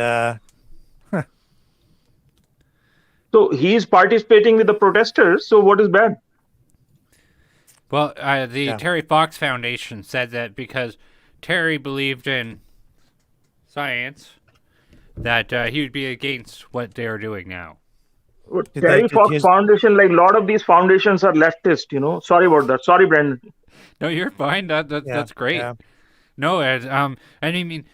so he's participating with the protesters. So what is bad? Well, the Terry Fox Foundation said that because Terry believed in science, that he would be against what they are doing now. Terry Fox Foundation, like a lot of these foundations are leftist, Sorry about that. Sorry, Brandon. No, you're fine. That's great. Yeah. No, and I mean,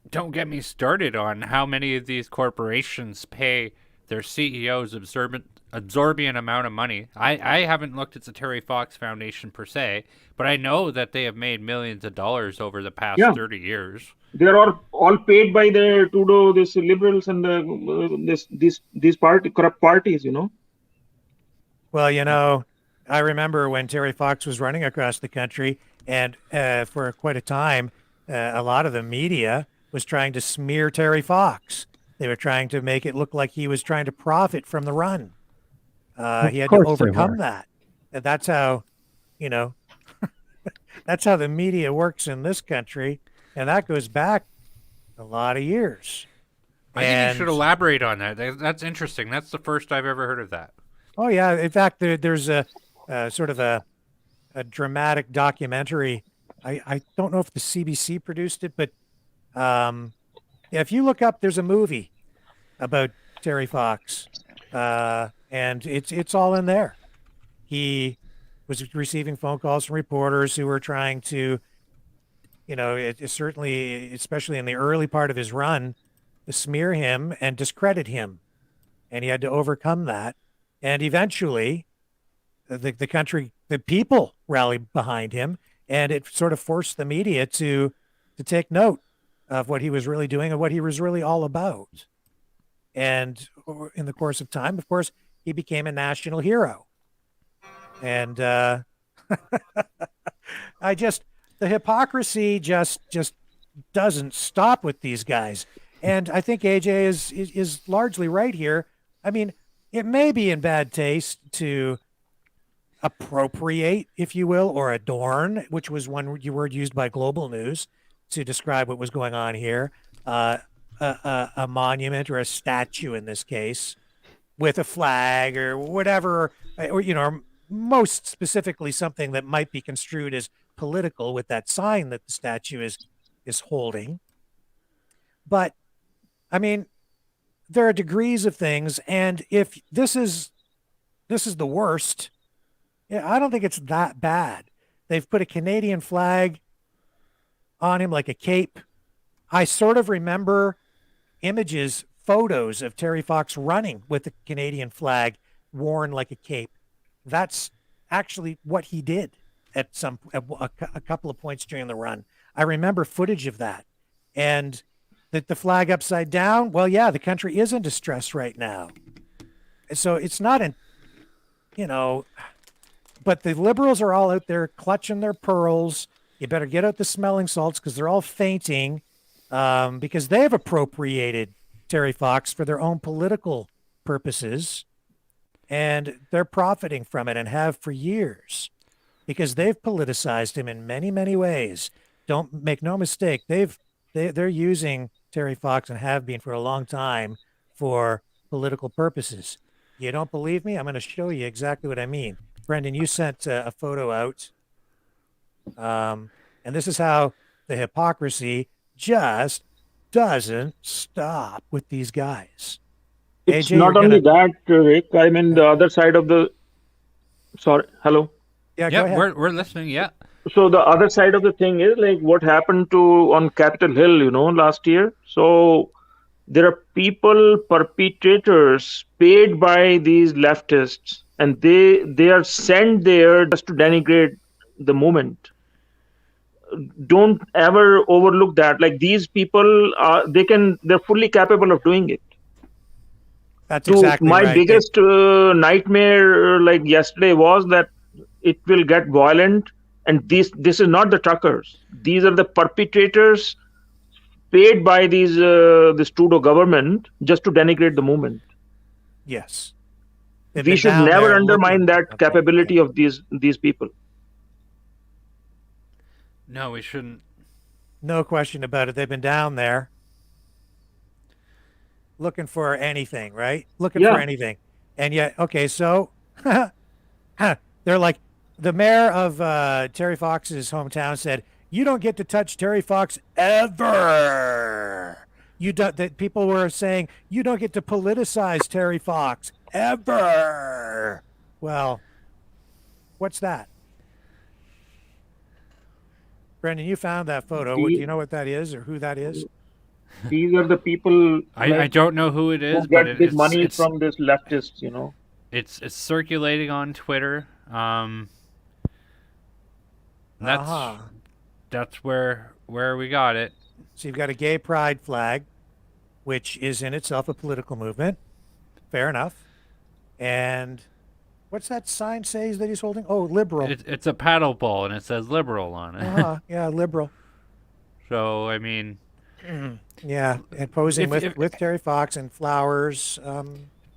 don't get me started on how many of these corporations pay their CEOs absorbent amount of money. I haven't looked at the Terry Fox Foundation per se, but I know that they have made millions of dollars over the past 30 years. They're all paid by the Trudeau, this liberals and these corrupt parties, Well, I remember when Terry Fox was running across the country, and for quite a time, a lot of the media was trying to smear Terry Fox. They were trying to make it look like he was trying to profit from the run. He had to overcome that. And that's how, that's how the media works in this country. And that goes back a lot of years. I think you should elaborate on that. That's interesting. That's the first I've ever heard of that. Oh, yeah. In fact, there's a sort of a dramatic documentary. I don't know if the CBC produced it, but if you look up, there's a movie about Terry Fox, and it's all in there. He was receiving phone calls from reporters who were trying to, certainly, especially in the early part of his run, to smear him and discredit him. And he had to overcome that. And eventually, the country, the people rallied behind him, and it sort of forced the media to take note of what he was really doing and what he was really all about. And in the course of time, of course, he became a national hero. And the hypocrisy just doesn't stop with these guys. And I think AJ is largely right here. I mean, it may be in bad taste to appropriate, if you will, or adorn, which was one word used by Global News to describe what was going on here, a monument or a statue in this case, with a flag or whatever, or most specifically something that might be construed as political with that sign that the statue is holding. But I mean, there are degrees of things, and if this is the worst, I don't think it's that bad. They've put a Canadian flag on him like a cape. I sort of remember photos of Terry Fox running with the Canadian flag worn like a cape. That's actually what he did at a couple of points during the run. I remember footage of that. And the flag upside down, well, yeah, the country is in distress right now. So it's not but the liberals are all out there clutching their pearls. You better get out the smelling salts because they're all fainting because they've appropriated Terry Fox for their own political purposes, and they're profiting from it and have for years because they've politicized him in many, many ways. Don't make no mistake. They're using Terry Fox and have been for a long time for political purposes. You don't believe me? I'm going to show you exactly what I mean. Brendan, you sent a photo out. And this is how the hypocrisy just doesn't stop with these guys. It's AJ, not only that, Rick. I mean, the other side of the... Sorry. Hello? Yeah, go ahead. We're listening, yeah. So the other side of the thing is like what happened to on Capitol Hill, last year. So there are people, perpetrators paid by these leftists, and they are sent there just to denigrate the movement. Don't ever overlook that. Like these people, they're fully capable of doing it. That's exactly My right. biggest nightmare, like yesterday, was that it will get violent, and this is not the truckers. These are the perpetrators paid by this Trudeau government just to denigrate the movement. Yes. We should never undermine that capability of these people. No, we shouldn't. No question about it. They've been down there looking for anything, right? Looking for anything. And yet, okay, so they're like, the mayor of Terry Fox's hometown said, "You don't get to touch Terry Fox ever." You don't. That people were saying, "You don't get to politicize Terry Fox ever." Well, what's that? Brendan, you found that photo. Do you know what that is or who that is? These are the people. I don't know who it is, but it's money from this leftists, It's circulating on Twitter. That's where we got it. So you've got a gay pride flag, which is in itself a political movement. Fair enough. And what's that sign say that he's holding? Oh, liberal. It's a paddle ball, and it says liberal on it. Yeah, liberal. So, I mean... Yeah, and posing with Terry Fox and flowers.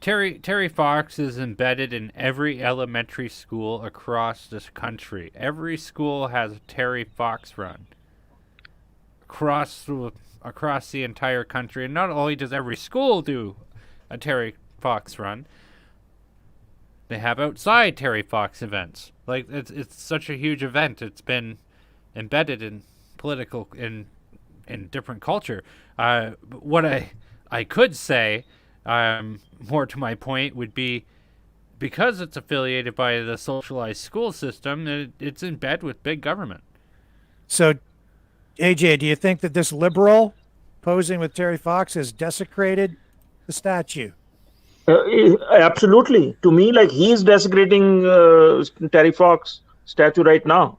Terry Fox is embedded in every elementary school across this country. Every school has a Terry Fox run across the entire country. And not only does every school do a Terry Fox run, they have outside Terry Fox events. Like it's such a huge event. It's been embedded in political in different culture. What I could say, more to my point, would be because it's affiliated by the socialized school system, it's in bed with big government. So, AJ, do you think that this liberal posing with Terry Fox has desecrated the statue? Absolutely. To me, like he's desecrating Terry Fox statue right now.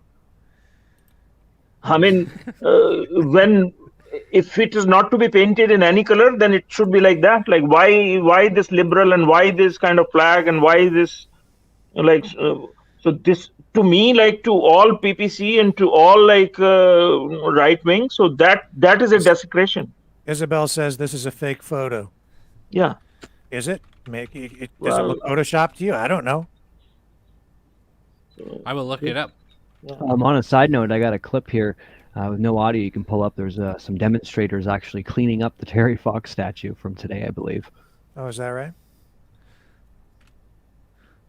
I mean, if it is not to be painted in any color, then it should be like that. Like why this liberal and why this kind of flag and why this so this to me, like to all PPC and to all like right wing. So that is a desecration. Isabel says this is a fake photo. Yeah. Is it? Does it look photoshopped to you? I don't know. I will look it up. On a side note, I got a clip here with no audio you can pull up. There's some demonstrators actually cleaning up the Terry Fox statue from today, I believe. Oh, is that right?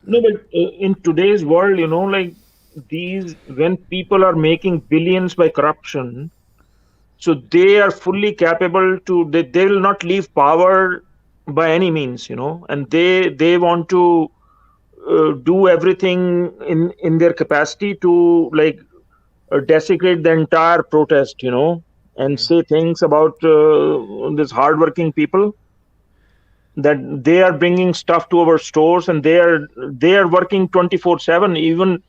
No, but in today's world, like when people are making billions by corruption, so they are fully capable they will not leave power by any means, and they want to do everything in their capacity to like desecrate the entire protest, and say things about these hardworking people, that they are bringing stuff to our stores and they are working 24/7, even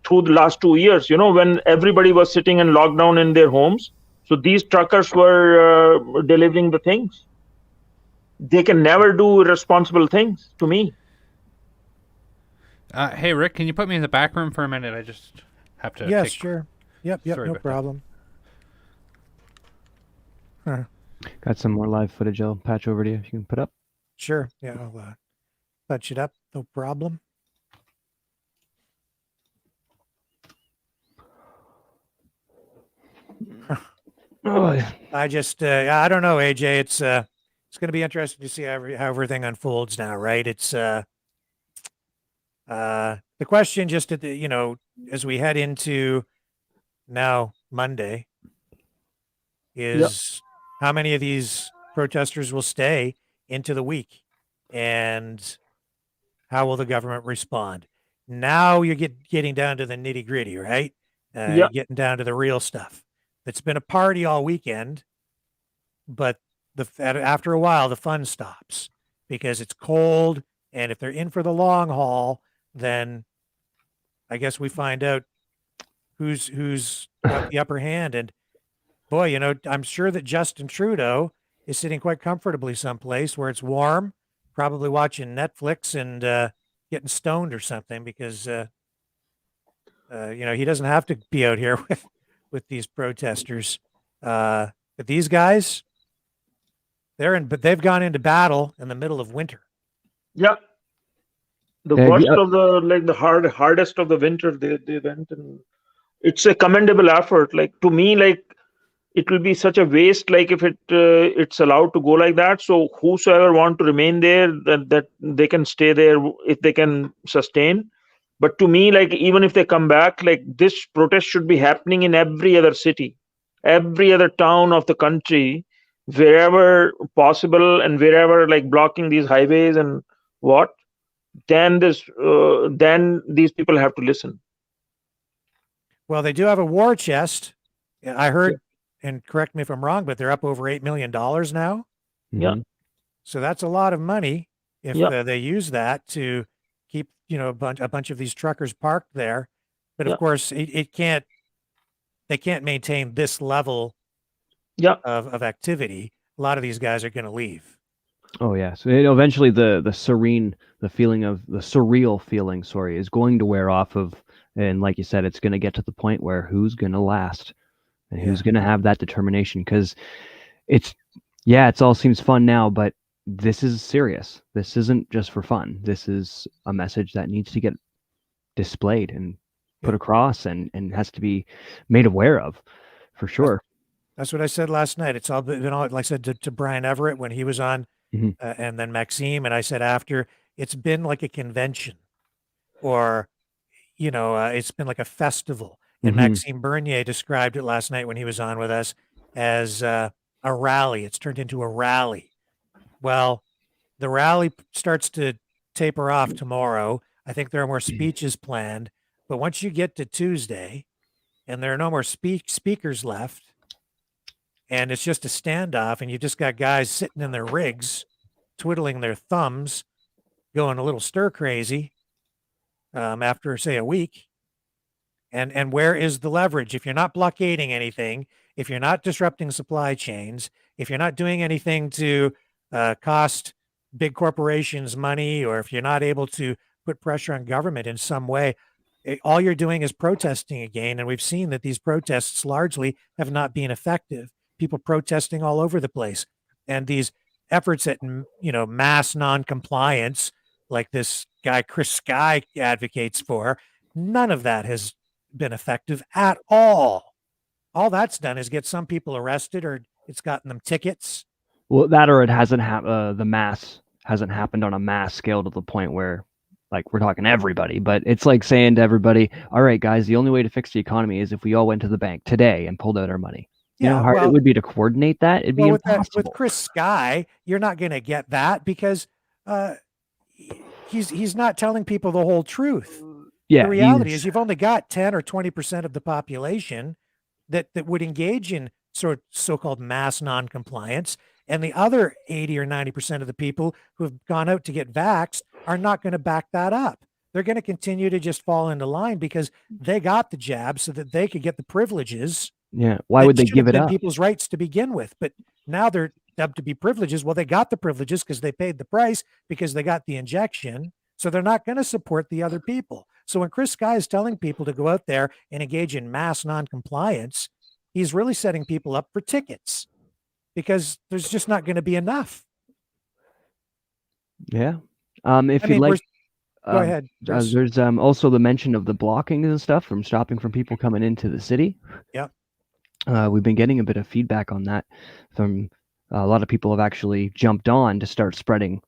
through the last 2 years, when everybody was sitting in lockdown in their homes. So these truckers were delivering the things. They can never do irresponsible things, to me. Hey, Rick, can you put me in the back room for a minute? I just have to. Yes, sure. Yep, Sorry no problem. Huh. Got some more live footage I'll patch over to you if you can put up. Sure. Yeah, I'll touch it up. No problem. I just, I don't know, AJ. It's going to be interesting to see how everything unfolds now, right? It's the question just at the, as we head into now Monday is how many of these protesters will stay into the week, and how will the government respond? Now you're getting down to the nitty gritty, right? Yeah. getting down to the real stuff. It's been a party all weekend, but after a while, the fun stops because it's cold. And if they're in for the long haul, then I guess we find out who's got the upper hand. And boy, you know, I'm sure that Justin Trudeau is sitting quite comfortably someplace where it's warm, probably watching Netflix and getting stoned or something because you know, he doesn't have to be out here with these protesters. But these guys, but they've gone into battle in the middle of winter. Yeah. The worst of the hardest of the winter, they went, and it's a commendable effort. Like, to me, like, it will be such a waste, like, if it's allowed to go like that. So whosoever want to remain there, that they can stay there if they can sustain. But to me, like, even if they come back, like, this protest should be happening in every other city, every other town of the country, wherever possible, and wherever, like, blocking these highways and what, then these people have to listen. Well, they do have a war chest. I heard, and correct me if I'm wrong, but they're up over $8 million now. Yeah. So that's a lot of money if they use that to keep, you know, a bunch of these truckers parked there. But of course, they can't maintain this level of activity. A lot of these guys are going to leave. Oh yeah. So eventually the surreal feeling, is going to wear off and like you said, it's going to get to the point where who's going to last and who's going to have that determination. Because it all seems fun now, but this is serious. This isn't just for fun. This is a message that needs to get displayed and put across and has to be made aware of, for sure. That's what I said last night. It's all been, like I said to Brian Everett when he was on, and then Maxime, and I said after, it's been like a convention, or, you know, it's been like a festival. And Maxime Bernier described it last night when he was on with us as a rally. It's turned into a rally. Well, the rally starts to taper off tomorrow. I think there are more speeches planned. But once you get to Tuesday and there are no more speakers left, and it's just a standoff, and you just got guys sitting in their rigs, twiddling their thumbs, going a little stir crazy after, say, a week. And where is the leverage? If you're not blockading anything, if you're not disrupting supply chains, if you're not doing anything to cost big corporations money, or if you're not able to put pressure on government in some way, all you're doing is protesting again. And we've seen that these protests largely have not been effective. People protesting all over the place. And these efforts at, you know, mass non-compliance, like this guy Chris Sky advocates for, none of that has been effective at all. All that's done is get some people arrested, or it's gotten them tickets. Well, that, or it hasn't the mass hasn't happened on a mass scale to the point where, like, we're talking everybody. But it's like saying to everybody, all right, guys, the only way to fix the economy is if we all went to the bank today and pulled out our money. You know how hard it would be to coordinate that? It'd be impossible. With Chris Sky, you're not going to get that because he's not telling people the whole truth. Yeah, the reality is you've only got 10 or 20% of the population that would engage in so-called mass non-compliance, and the other 80 or 90% of the people who have gone out to get vaxxed are not going to back that up. They're going to continue to just fall into line because they got the jab so that they could get the privileges. Yeah. Why would they give it up? People's rights to begin with, but now they're dubbed to be privileges. Well, they got the privileges because they paid the price, because they got the injection. So they're not going to support the other people. So when Chris Sky is telling people to go out there and engage in mass non-compliance, he's really setting people up for tickets because there's just not going to be enough. Yeah. If you like, go ahead. There's also the mention of the blocking and stuff from stopping from people coming into the city. Yeah. We've been getting a bit of feedback on that from a lot of people have actually jumped on to start spreading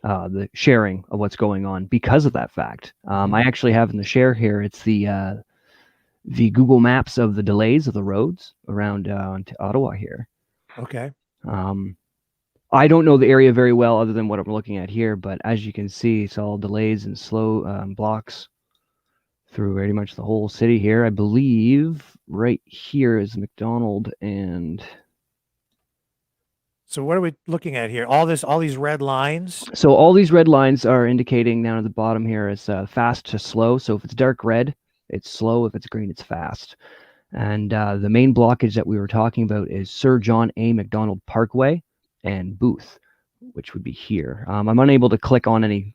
the sharing of what's going on because of that fact. I actually have in the share here, it's the Google Maps of the delays of the roads around Ottawa here. Okay. I don't know the area very well other than what I'm looking at here, but as you can see, it's all delays and slow blocks through pretty much the whole city here. I believe right here is McDonald and... So what are we looking at here? All these red lines? So all these red lines are indicating down at the bottom here is fast to slow. So if it's dark red, it's slow. If it's green, it's fast. And the main blockage that we were talking about is Sir John A. Macdonald Parkway and Booth, which would be here. I'm unable to click on any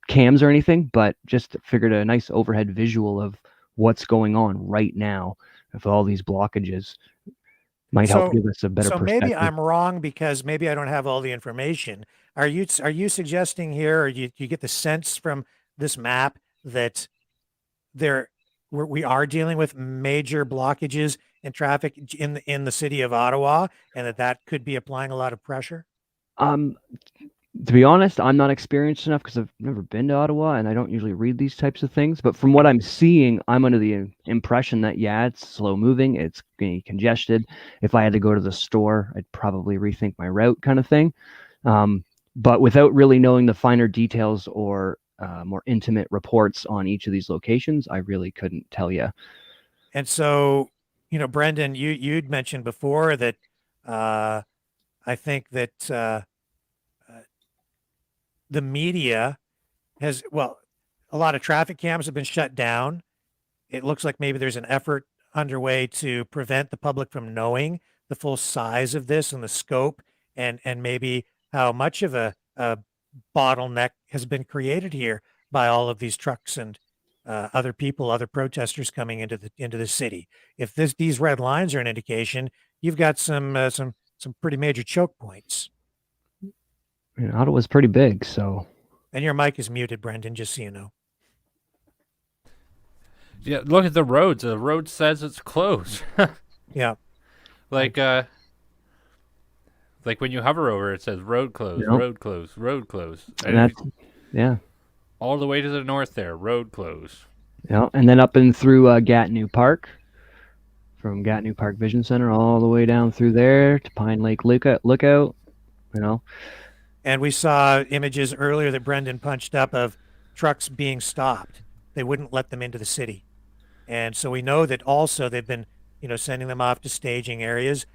cams or anything, but just figured a nice overhead visual of what's going on right now with all these blockages. Might help give us a better perspective. So maybe I'm wrong because maybe I don't have all the information. Are you suggesting here, or you get the sense from this map that we are dealing with major blockages in traffic in the city of Ottawa, and that could be applying a lot of pressure? To be honest, I'm not experienced enough because I've never been to Ottawa and I don't usually read these types of things. But from what I'm seeing, I'm under the impression that, yeah, it's slow moving. It's getting congested. If I had to go to the store, I'd probably rethink my route kind of thing. But without really knowing the finer details or more intimate reports on each of these locations, I really couldn't tell you. And so, Brendan, you'd mentioned before that I think that the media has, a lot of traffic cams have been shut down. It looks like maybe there's an effort underway to prevent the public from knowing the full size of this and the scope and maybe how much of a bottleneck has been created here by all of these trucks and other protesters coming into the city. If these red lines are an indication, you've got some pretty major choke points. Ottawa's pretty big, so. And your mic is muted, Brendan, just so you know. Yeah, look at the roads. The road says it's closed. Yeah. Like when you hover over, it says road closed, road closed, road closed. And that's, yeah. All the way to the north there, road closed. Yeah, and then up and through Gatineau Park, from Gatineau Park Vision Center all the way down through there to Pine Lake Lookout, And we saw images earlier that Brendan punched up of trucks being stopped. They wouldn't let them into the city. And so we know that also they've been, sending them off to staging areas,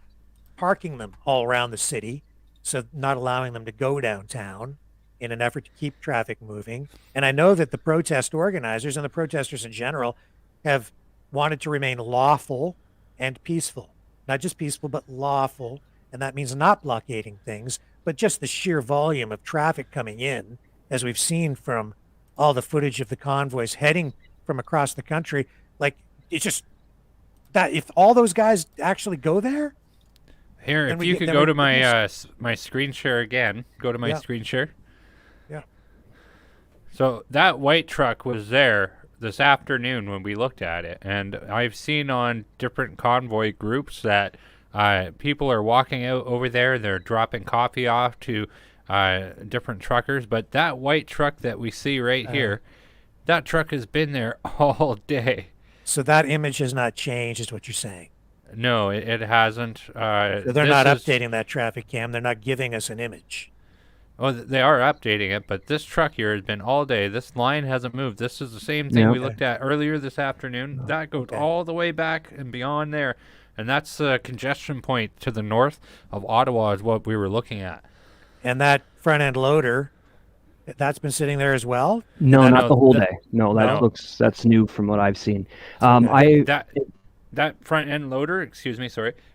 parking them all around the city, so not allowing them to go downtown in an effort to keep traffic moving. And I know that the protest organizers and the protesters in general have wanted to remain lawful and peaceful. Not just peaceful, but lawful. And that means not blockading things, but just the sheer volume of traffic coming in, as we've seen from all the footage of the convoys heading from across the country. Like, it's just that if all those guys actually go there. Here, if you could go to my my screen share again, go to my screen share. Yeah. So that white truck was there this afternoon when we looked at it, and I've seen on different convoy groups that people are walking out over there. They're dropping coffee off to different truckers. But that white truck that we see right here, that truck has been there all day. So that image has not changed, is what you're saying? No, it hasn't. So they're not updating that traffic cam. They're not giving us an image. Oh, they are updating it, but this truck here has been all day. This line hasn't moved. This is the same thing we looked at earlier this afternoon. That goes all the way back and beyond there. And that's a congestion point to the north of Ottawa is what we were looking at. And that front-end loader, that's been sitting there as well? No, not the whole day. No, that's new from what I've seen. That front-end loader,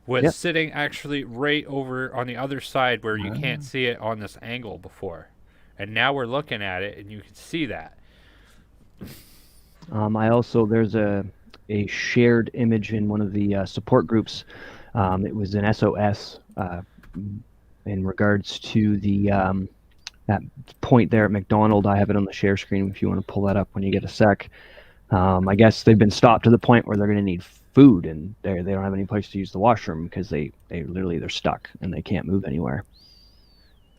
was sitting actually right over on the other side where you can't see it on this angle before. And now we're looking at it, and you can see that. There's a shared image in one of the support groups. It was an SOS in regards to the that point there at McDonald. I have it on the share screen if you want to pull that up when you get a sec. I guess they've been stopped to the point where they're going to need food, and they don't have any place to use the washroom because they're stuck and they can't move anywhere.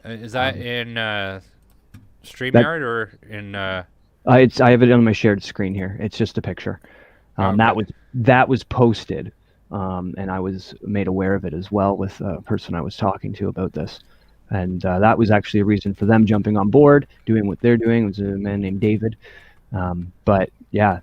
Is that in StreamYard or in? I have it on my shared screen here. It's just a picture. That was posted, and I was made aware of it as well with a person I was talking to about this, and that was actually a reason for them jumping on board, doing what they're doing. It was a man named David, but yeah.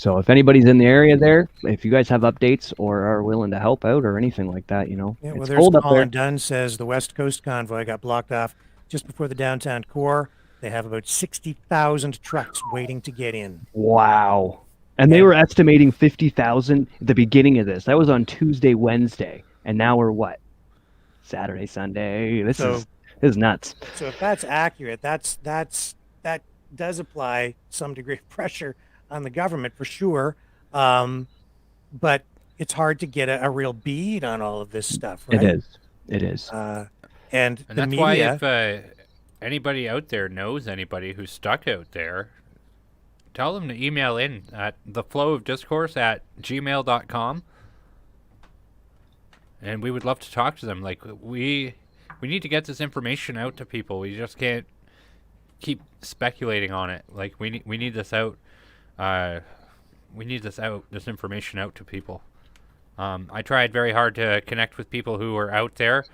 So if anybody's in the area there, if you guys have updates or are willing to help out or anything like that, Yeah, well, it's there's cold up there. Colin Dunn says the West Coast convoy got blocked off just before the downtown core. They have about 60,000 trucks waiting to get in. Wow. And they were estimating 50,000 at the beginning of this. That was on Tuesday, Wednesday. And now we're what? Saturday, Sunday. This is nuts. So if that's accurate, that does apply some degree of pressure on the government for sure. But it's hard to get a real bead on all of this stuff, right? It is. And the that's media, why if anybody out there knows anybody who's stuck out there, tell them to email in at theflowofdiscourse@gmail.com, and we would love to talk to them. Like we need to get this information out to people. We just can't keep speculating on it. Like we need this out. We need this information out to people. I tried very hard to connect with people who are out there.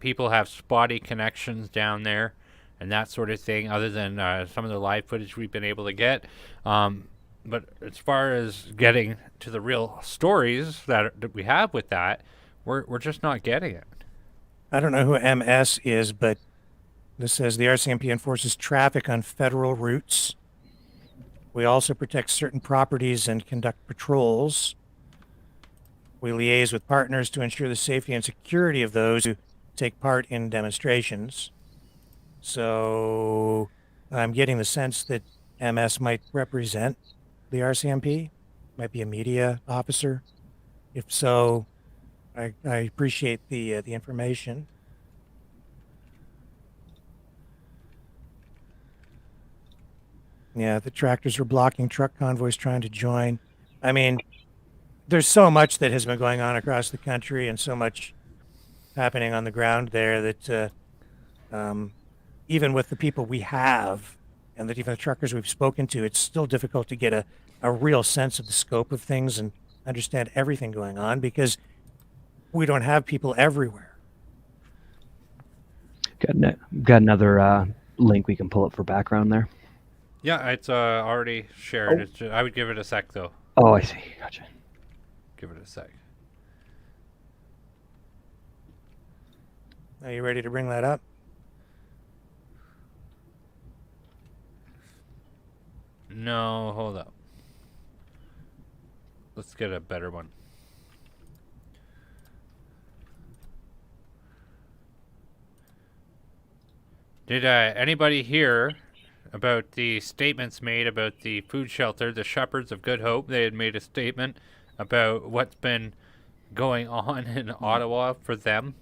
People have spotty connections down there and that sort of thing, other than some of the live footage we've been able to get. But as far as getting to the real stories that we have with that, we're just not getting it. I don't know who MS is, but this says the RCMP enforces traffic on federal routes. We also protect certain properties and conduct patrols. We liaise with partners to ensure the safety and security of those who take part in demonstrations. So I'm getting the sense that MS might represent the RCMP, might be a media officer. If so, I appreciate the information. Yeah, the tractors are blocking truck convoys trying to join. I mean, there's so much that has been going on across the country and so much happening on the ground there that even with the people we have and that even the truckers we've spoken to, it's still difficult to get a real sense of the scope of things and understand everything going on because we don't have people everywhere. Got another link we can pull up for background there. Yeah, it's already shared. It's just, I would give it a sec, though. Oh, I see. Gotcha. Give it a sec. Are you ready to bring that up? No, hold up. Let's get a better one. Did anybody hear about the statements made about the food shelter, the Shepherds of Good Hope? They had made a statement about what's been going on in Ottawa for them.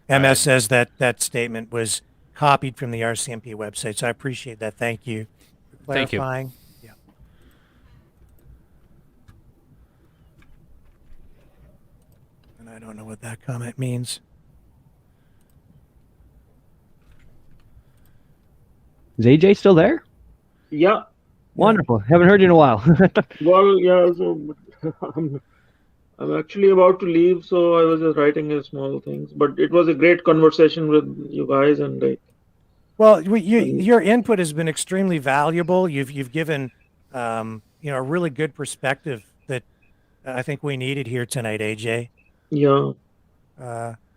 MS says that statement was copied from the RCMP website, so I appreciate that. Thank you for clarifying. Thank you. Yeah. And I don't know what that comment means. Is AJ still there? Yeah. Wonderful. Haven't heard you in a while. Well, yeah. So I'm actually about to leave, so I was just writing a small things. But it was a great conversation with you guys, and like. Well, your input has been extremely valuable. You've given a really good perspective that I think we needed here tonight, AJ. Yeah.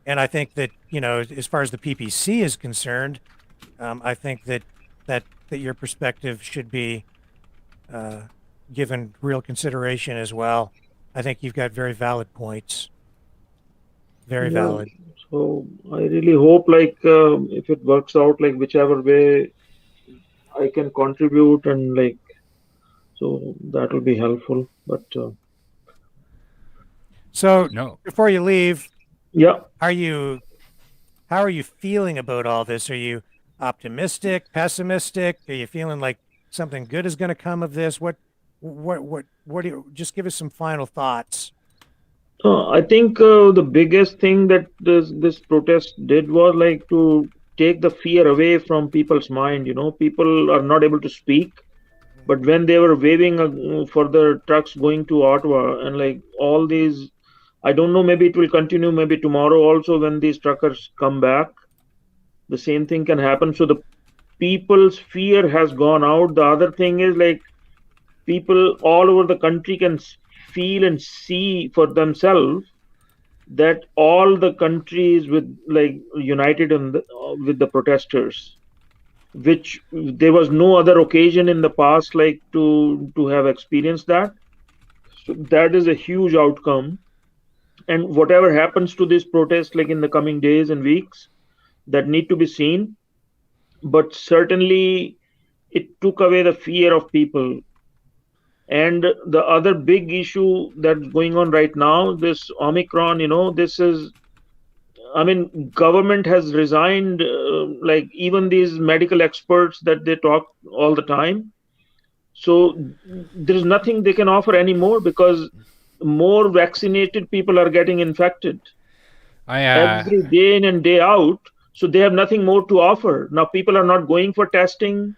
And I think that as far as the PPC is concerned, I think that your perspective should be given real consideration as well. I think you've got very valid points. Very valid. So I really hope, like, if it works out, like, whichever way I can contribute, and like, so that will be helpful. But so before you leave, yeah, how are you feeling about all this? Are you optimistic, pessimistic? Are you feeling like something good is going to come of this? What do you, just give us some final thoughts. I think the biggest thing that this protest did was like to take the fear away from people's mind. People are not able to speak, but when they were waving for the trucks going to Ottawa, and like all these, I don't know, maybe it will continue, maybe tomorrow also when these truckers come back, the same thing can happen. So the people's fear has gone out. The other thing is like people all over the country can feel and see for themselves that all the countries with like united with the protesters, which there was no other occasion in the past like to have experienced that. So that is a huge outcome. And whatever happens to this protest like in the coming days and weeks, that need to be seen. But certainly it took away the fear of people. And the other big issue that's going on right now, this Omicron, this is, I mean, government has resigned, like even these medical experts that they talk all the time. So there's nothing they can offer anymore because more vaccinated people are getting infected every day in and day out. So they have nothing more to offer. Now people are not going for testing.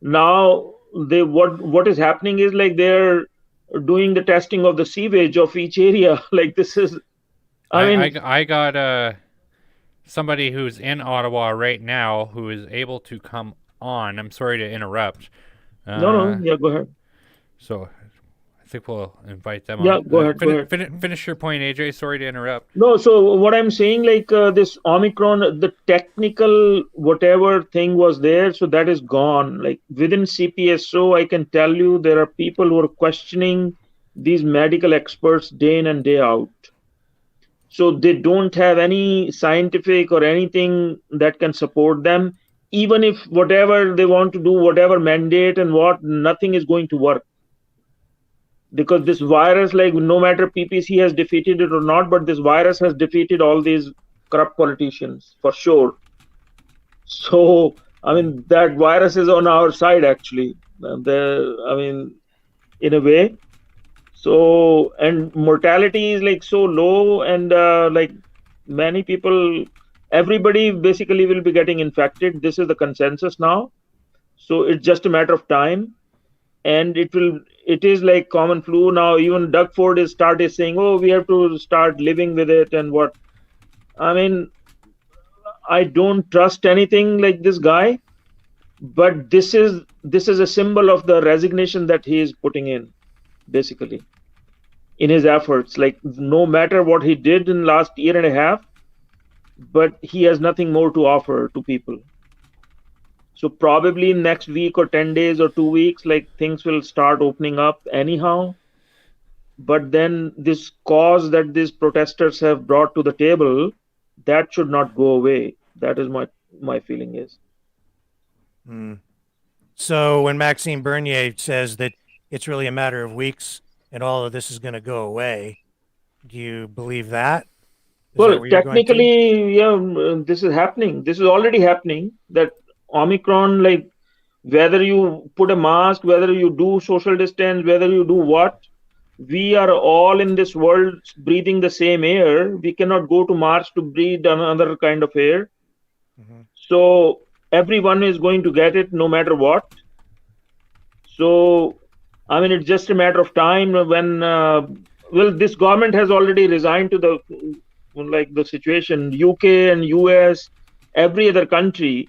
Now what is happening is like they're doing the testing of the sewage of each area. Like this is, I got somebody who's in Ottawa right now who is able to come on. I'm sorry to interrupt. No, yeah, go ahead. So I think we'll invite them Yeah, on. go ahead. Finish your point, AJ. Sorry to interrupt. No, so what I'm saying, like this Omicron, the technical whatever thing was there, so that is gone. Like within CPSO, I can tell you there are people who are questioning these medical experts day in and day out. So they don't have any scientific or anything that can support them. Even if whatever they want to do, whatever mandate and what, nothing is going to work. Because this virus, like no matter PPC has defeated it or not, but this virus has defeated all these corrupt politicians for sure. So, I mean, that virus is on our side actually. In a way. So, and mortality is like so low and like many people, everybody basically will be getting infected. This is the consensus now. So it's just a matter of time. And it is like common flu now. Even Doug Ford is started saying, oh, we have to start living with it and what. I mean, I don't trust anything like this guy, but this is a symbol of the resignation that he is putting in, basically, in his efforts. Like no matter what he did in last year and a half, but he has nothing more to offer to people. So probably next week or 10 days or 2 weeks, like things will start opening up anyhow. But then this cause that these protesters have brought to the table, that should not go away. That is my feeling is. So when Maxime Bernier says that it's really a matter of weeks and all of this is going to go away, do you believe that? Well, technically, yeah, this is happening. This is already happening. That Omicron, like whether you put a mask, whether you do social distance, whether you do what, we are all in this world breathing the same air. We cannot go to Mars to breathe another kind of air. So everyone is going to get it no matter what. So, I mean, it's just a matter of time when, this government has already resigned to the situation, UK and US, every other country.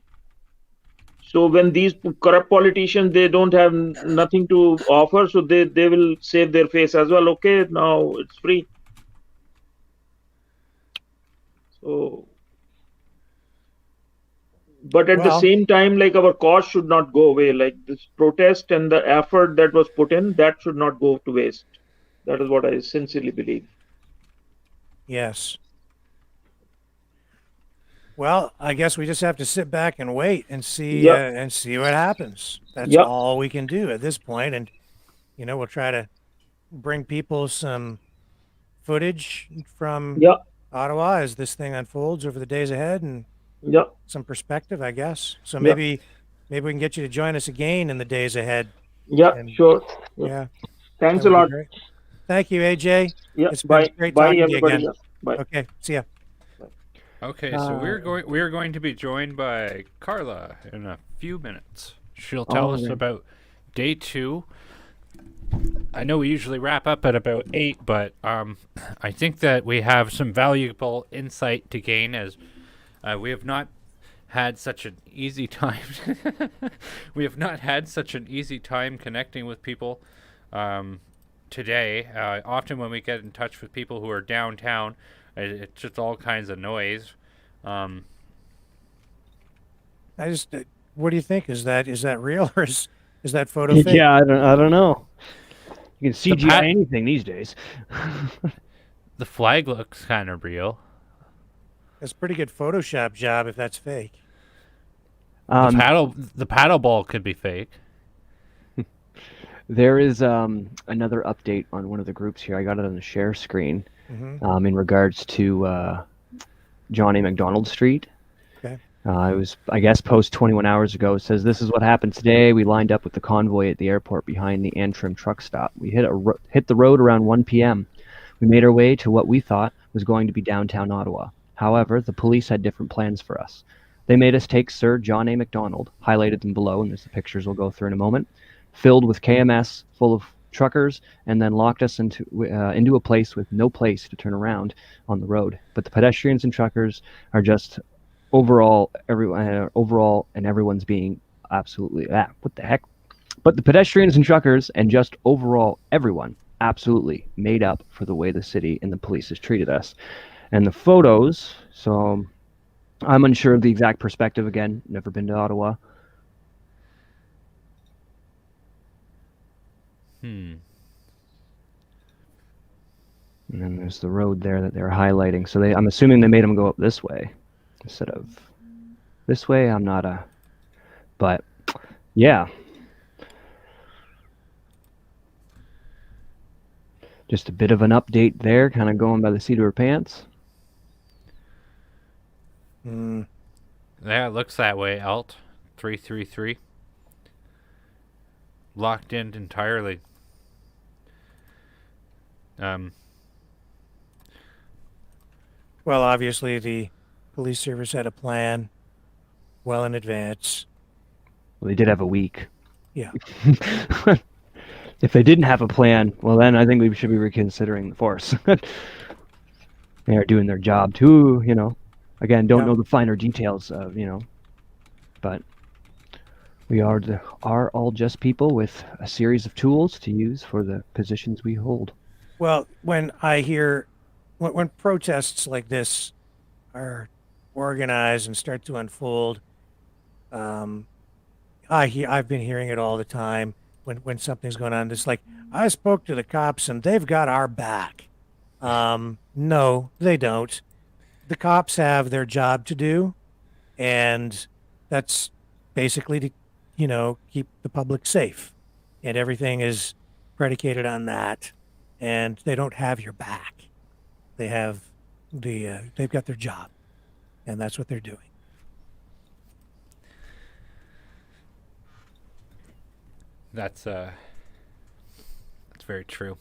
So when these corrupt politicians, they don't have nothing to offer, so they will save their face as well. Okay, now it's free. So, but at the same time, like our cause should not go away. Like this protest and the effort that was put in, that should not go to waste. That is what I sincerely believe. Yes. Well, I guess we just have to sit back and wait and see what happens. That's all we can do at this point. And, we'll try to bring people some footage from Ottawa as this thing unfolds over the days ahead and some perspective, I guess. So maybe we can get you to join us again in the days ahead. Sure. Yeah. Thanks a lot. Thank you, AJ. Yeah. It's been great talking to you again. Bye. Okay. See ya. Okay, so we're going to be joined by Carla in a few minutes. She'll tell us about day 2. I know we usually wrap up at about 8, but I think that we have some valuable insight to gain as we have not had such an easy time. We have not had such an easy time connecting with people today. Often when we get in touch with people who are downtown, it's just all kinds of noise. What do you think? Is that real, or is that photo fake? Yeah, I don't know. You can The CGI pat- anything these days. The flag looks kind of real. It's a pretty good Photoshop job if that's fake. The paddle ball could be fake. There is another update on one of the groups here. I got it on the share screen in regards to John A. MacDonald Street. Okay. It was, I guess, post 21 hours ago. It says, this is what happened today. We lined up with the convoy at the airport behind the Antrim truck stop. We hit the road around 1 p.m. We made our way to what we thought was going to be downtown Ottawa. However, the police had different plans for us. They made us take Sir John A. MacDonald, highlighted them below, and there's the pictures we'll go through in a moment, filled with KMS, full of truckers, and then locked us into a place with no place to turn around on the road. But the pedestrians and truckers are just overall, and everyone's being absolutely, what the heck? But the pedestrians and truckers and just overall everyone absolutely made up for the way the city and the police has treated us. And the photos, so I'm unsure of the exact perspective. Again, never been to Ottawa. And then there's the road there that they're highlighting. So I'm assuming they made them go up this way instead of this way. But yeah. Just a bit of an update there, kind of going by the seat of her pants. Yeah, it looks that way. Alt 333. Locked in entirely. Well, obviously the police service had a plan well in advance. Well, they did have a week. Yeah. If they didn't have a plan, well, then I think we should be reconsidering the force. They are doing their job too, Again, don't know the finer details of, but we are all just people with a series of tools to use for the positions we hold. Well, when I hear when protests like this are organized and start to unfold, I've been hearing it all the time when something's going on. It's like, I spoke to the cops and they've got our back. No, they don't. The cops have their job to do, and that's basically to, keep the public safe, and everything is predicated on that. And they don't have your back. They have they've got their job, and that's what they're doing. That's very true.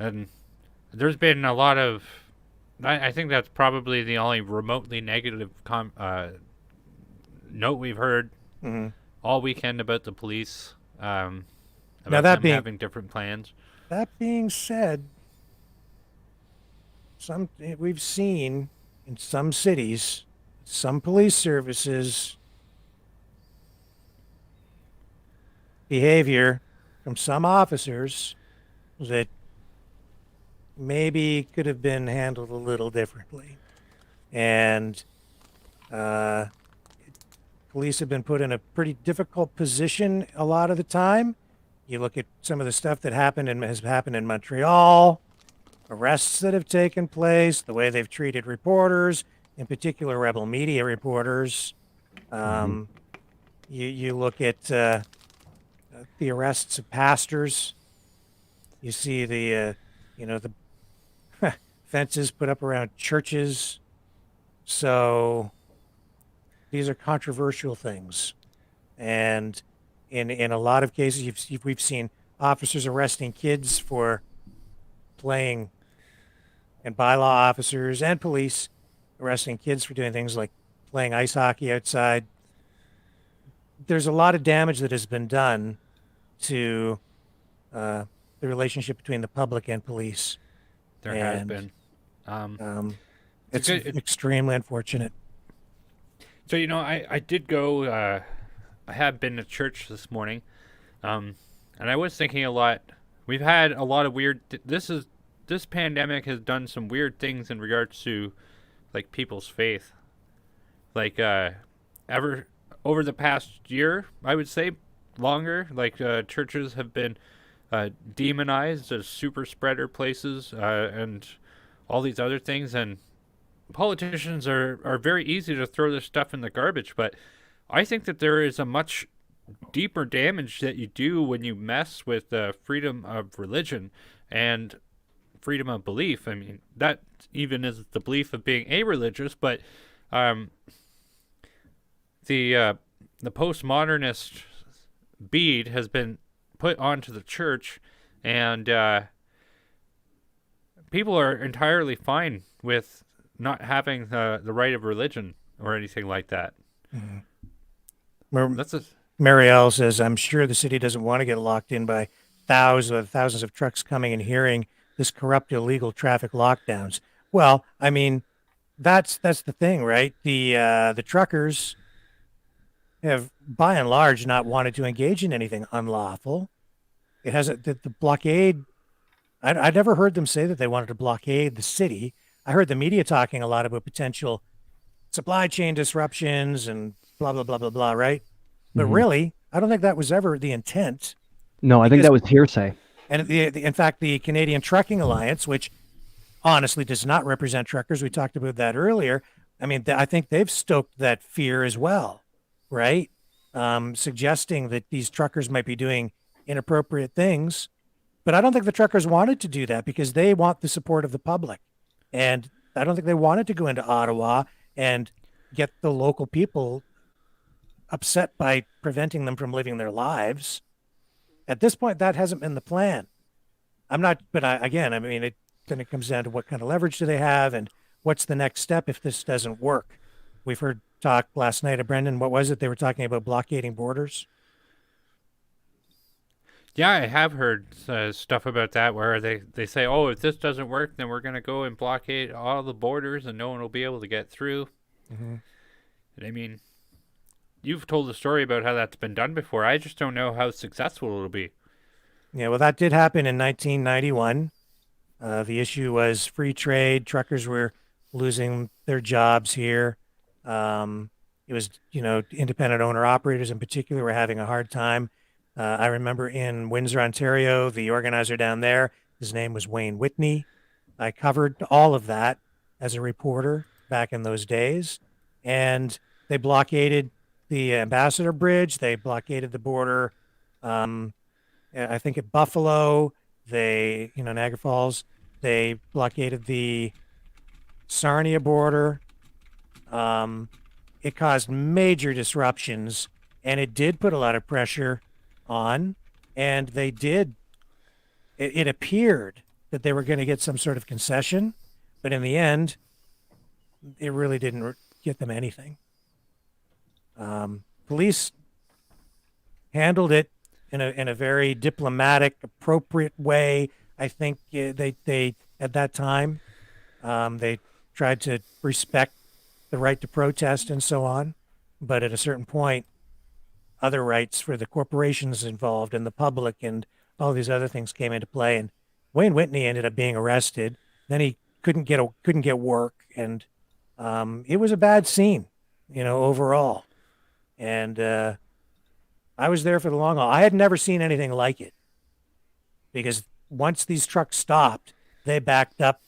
And there's been a lot of, I think that's probably the only remotely negative note we've heard all weekend about the police. About them having different plans. That being said, we've seen in some cities, some police services, behavior from some officers that maybe could have been handled a little differently. And police have been put in a pretty difficult position a lot of the time. You look at some of the stuff that has happened in Montreal, arrests that have taken place, the way they've treated reporters, in particular rebel media reporters. You look at the arrests of pastors. You see the fences put up around churches. So these are controversial things, and in a lot of cases, we've seen officers arresting kids for playing, and bylaw officers and police arresting kids for doing things like playing ice hockey outside. There's a lot of damage that has been done to the relationship between the public and police. There has been. It's extremely unfortunate. So, I did go, I have been to church this morning. And I was thinking a lot. We've had a lot of weird. This pandemic has done some weird things in regards to, like, people's faith. Like, ever over the past year, I would say longer. Like, churches have been demonized as super spreader places, and all these other things. And politicians are very easy to throw this stuff in the garbage, but I think that there is a much deeper damage that you do when you mess with freedom of religion and freedom of belief. I mean, that even is the belief of being a-religious, but the postmodernist bead has been put onto the church, and people are entirely fine with not having the right of religion or anything like that. Mm-hmm. That's a Marielle says, I'm sure the city doesn't want to get locked in by thousands of trucks coming and hearing this corrupt, illegal traffic lockdowns. Well, I mean, that's the thing, right? The truckers have, by and large, not wanted to engage in anything unlawful. It hasn't, the blockade, I never heard them say that they wanted to blockade the city. I heard the media talking a lot about potential supply chain disruptions and blah, blah, blah, blah, blah, right? But really, I don't think that was ever the intent. No, I think that was hearsay. And in fact, the Canadian Trucking Alliance, which honestly does not represent truckers, we talked about that earlier. I mean, I think they've stoked that fear as well, right? Suggesting that these truckers might be doing inappropriate things. But I don't think the truckers wanted to do that because they want the support of the public. And I don't think they wanted to go into Ottawa and get the local people upset by preventing them from living their lives. At this point, that hasn't been the plan. I'm not, but again, I mean, then it comes down to what kind of leverage do they have and what's the next step if this doesn't work. We've heard talk last night of Brendan. What was it? They were talking about blockading borders. Yeah, I have heard stuff about that where they say, oh, if this doesn't work, then we're going to go and blockade all the borders and no one will be able to get through. Mm-hmm. And I mean, you've told a story about how that's been done before. I just don't know how successful it'll be. Yeah, well, that did happen in 1991. The issue was free trade. Truckers were losing their jobs here. It was, independent owner operators in particular were having a hard time. I remember in Windsor, Ontario, the organizer down there, his name was Wayne Whitney. I covered all of that as a reporter back in those days. And they blockaded the Ambassador Bridge. They blockaded the border. I think at Buffalo, Niagara Falls, they blockaded the Sarnia border. It caused major disruptions, and it did put a lot of pressure on, and they did. It appeared that they were going to get some sort of concession, but in the end, it really didn't get them anything. Police handled it in a very diplomatic, appropriate way. I think they at that time they tried to respect the right to protest and so on, but at a certain point, other rights for the corporations involved and the public and all these other things came into play. And Wayne Whitney ended up being arrested. Then he couldn't get work, and it was a bad scene, overall. And I was there for the long haul. I had never seen anything like it, because once these trucks stopped, they backed up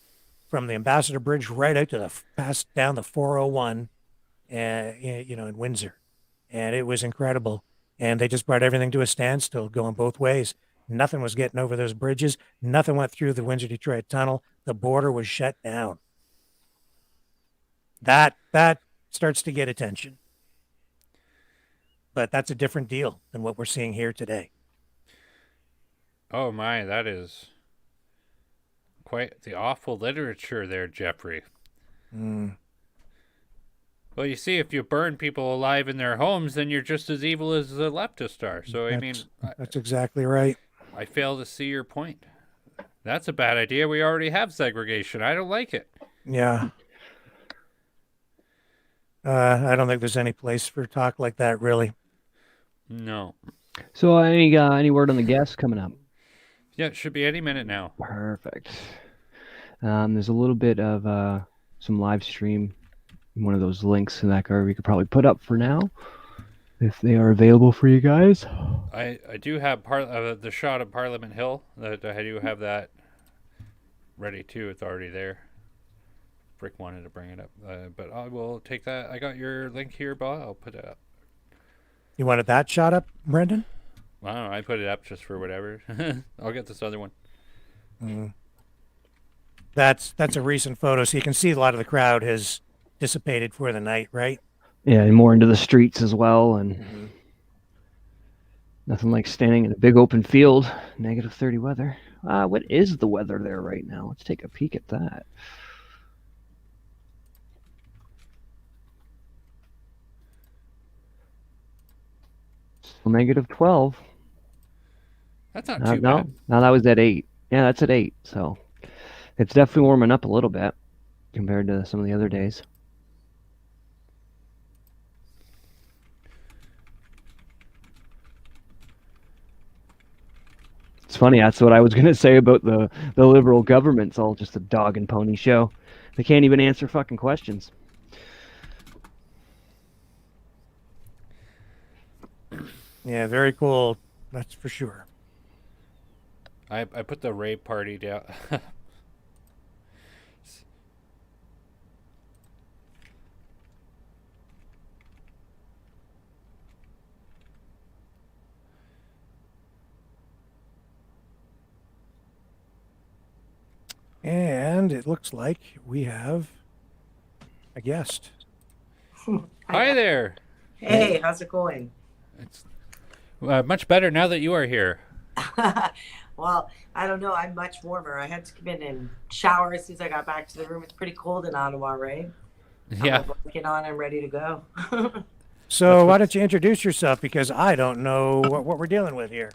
from the Ambassador Bridge right out to down the 401, in Windsor. And it was incredible. And they just brought everything to a standstill going both ways. Nothing was getting over those bridges. Nothing went through the Windsor-Detroit tunnel. The border was shut down. That starts to get attention. But that's a different deal than what we're seeing here today. Oh my, that is quite the awful literature there, Jeffrey. Mm. Well, you see, if you burn people alive in their homes, then you're just as evil as the leftists are. So, that's exactly right. I fail to see your point. That's a bad idea. We already have segregation. I don't like it. Yeah. I don't think there's any place for talk like that, really. No. So any word on the guests coming up? Yeah, it should be any minute now. Perfect. There's a little bit of some live stream, one of those links in that card we could probably put up for now, if they are available for you guys. I do have the shot of Parliament Hill. That I do have that ready too. It's already there. Brick wanted to bring it up, but I will take that. I got your link here, Baugh. I'll put it up. You wanted that shot up, Brendan? I don't know. I put it up just for whatever. I'll get this other one. That's a recent photo, so you can see a lot of the crowd has dissipated for the night, right? Yeah, and more into the streets as well, and nothing like standing in a big open field, -30 weather. What is the weather there right now? Let's take a peek at that. Still -12. That's not too No, bad. no, that was at 8. Yeah, that's at 8. So it's definitely warming up a little bit compared to some of the other days. It's funny. That's what I was going to say about the Liberal government. It's all just a dog and pony show. They can't even answer fucking questions. Yeah, very cool. That's for sure. I put the rave party down. And it looks like we have a guest. Hi there. Hey, how's it going? It's much better now that you are here. Well, I don't know. I'm much warmer. I had to come in and shower as soon as I got back to the room. It's pretty cold in Ottawa, right? Yeah. Get on. I'm ready to go. So why don't you introduce yourself, because I don't know what we're dealing with here.